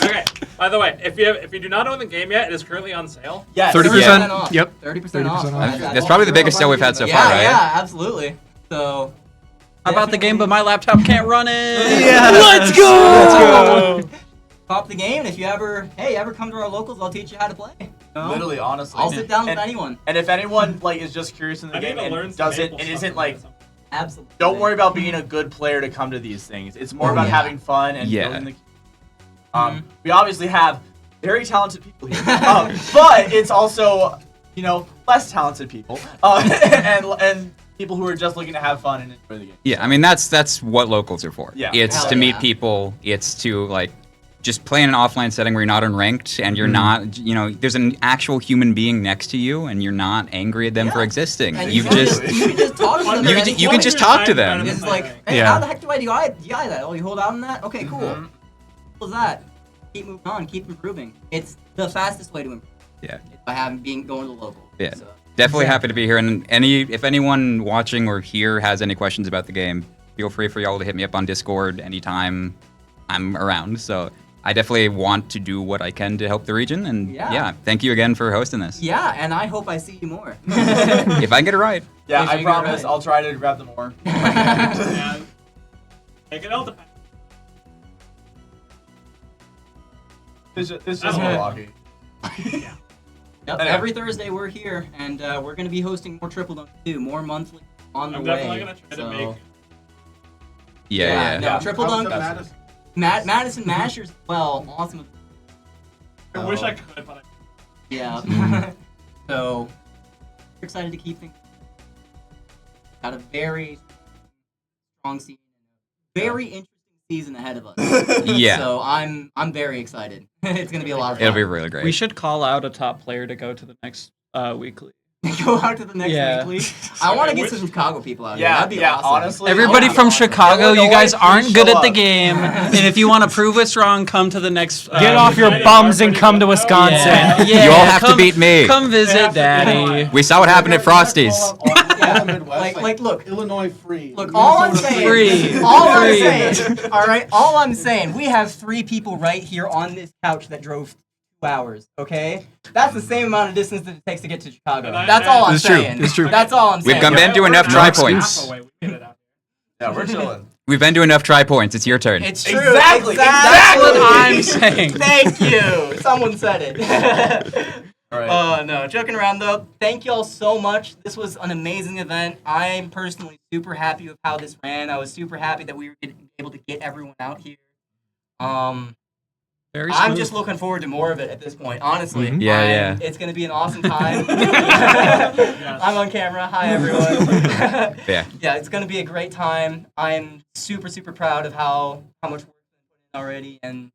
Okay. By the way, if you do not own the game yet, it is currently on sale. Yeah, 30% off. Yep. 30% off. That's probably the biggest sale we've had so far, right? Yeah, absolutely. So. How about the game, but my laptop can't run it? Yeah. Let's go! Let's go! Pop the game, and if you ever come to our locals, I'll teach you how to play. You know? Literally, honestly. I'll sit down with anyone. And if anyone like is just curious in the game and doesn't and isn't like, absolutely, don't worry about being a good player to come to these things. It's more about having fun and building the. We obviously have very talented people here, but it's also less talented people, and people who are just looking to have fun and enjoy the game. Yeah, I mean that's what locals are for. Yeah. It's to meet people. It's to like just play in an offline setting where you're not unranked and you're not, there's an actual human being next to you and you're not angry at them for existing. And You can just talk to them. you can just talk to them. It's like, hey, how the heck do I DI that? Oh, you hold out on that? Okay, cool. What was that? Keep moving on. Keep improving. It's the fastest way to improve. Yeah. By going to the local. Yeah. So. Definitely happy to be here. And if anyone watching or here has any questions about the game, feel free for y'all to hit me up on Discord anytime I'm around. So I definitely want to do what I can to help the region. And yeah, thank you again for hosting this. Yeah, and I hope I see you more. If I can get it right. Yeah, I promise. I'll try to grab them more. Yeah. Take it out the. This is Milwaukee. Yep, Anyway. every Thursday we're here, and we're going to be hosting more Triple Dunk too, more monthly on the I'm way. definitely gonna try to make. Yeah. No, Triple Dunk. Madison Mashers as well. Awesome. I wish I could, but Yeah. So, we're excited to keep things. Got a very strong season, very interesting season ahead of us. Yeah. So I'm very excited. It's gonna be a lot of fun. It'll be really great. We should call out a top player to go to the next weekly. Go out to the next weekly. I want to get some Chicago people out here. That'd be awesome. Honestly, Everybody from Chicago, Illinois, you guys aren't please good show at the up. game, and if you want to prove us wrong, come to the next. Get off your bums and come to Wisconsin. Yeah, You all have to beat me. Come visit Daddy. We saw what happened at Frosty's. Like, look, Illinois free. Look, all I'm saying, all right, all I'm saying, we have 3 people right here on this couch that drove 2 hours. Okay, that's the same amount of distance that it takes to get to Chicago. That's all I'm saying. It's true. That's all I'm saying. We've been to enough try points. Yeah, we're chilling. We've been to enough try points. It's your turn. It's true. Exactly. That's what I'm saying. Thank you. Someone said it. All right. No, joking around though. Thank you all so much. This was an amazing event. I'm personally super happy with how this ran. I was super happy that we were able to get everyone out here. Very I'm smooth. just looking forward to more of it at this point, honestly. Yeah. It's going to be an awesome time. I'm on camera. Hi, everyone. Yeah. Yeah, it's going to be a great time. I'm super, super proud of how much work we've put in already, and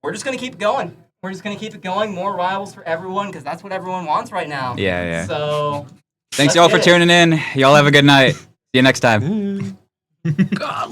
we're just going to keep going. We're just going to keep it going. More rivals for everyone, because that's what everyone wants right now. Yeah. So, Thanks y'all for tuning in. Y'all have a good night. See you next time. God.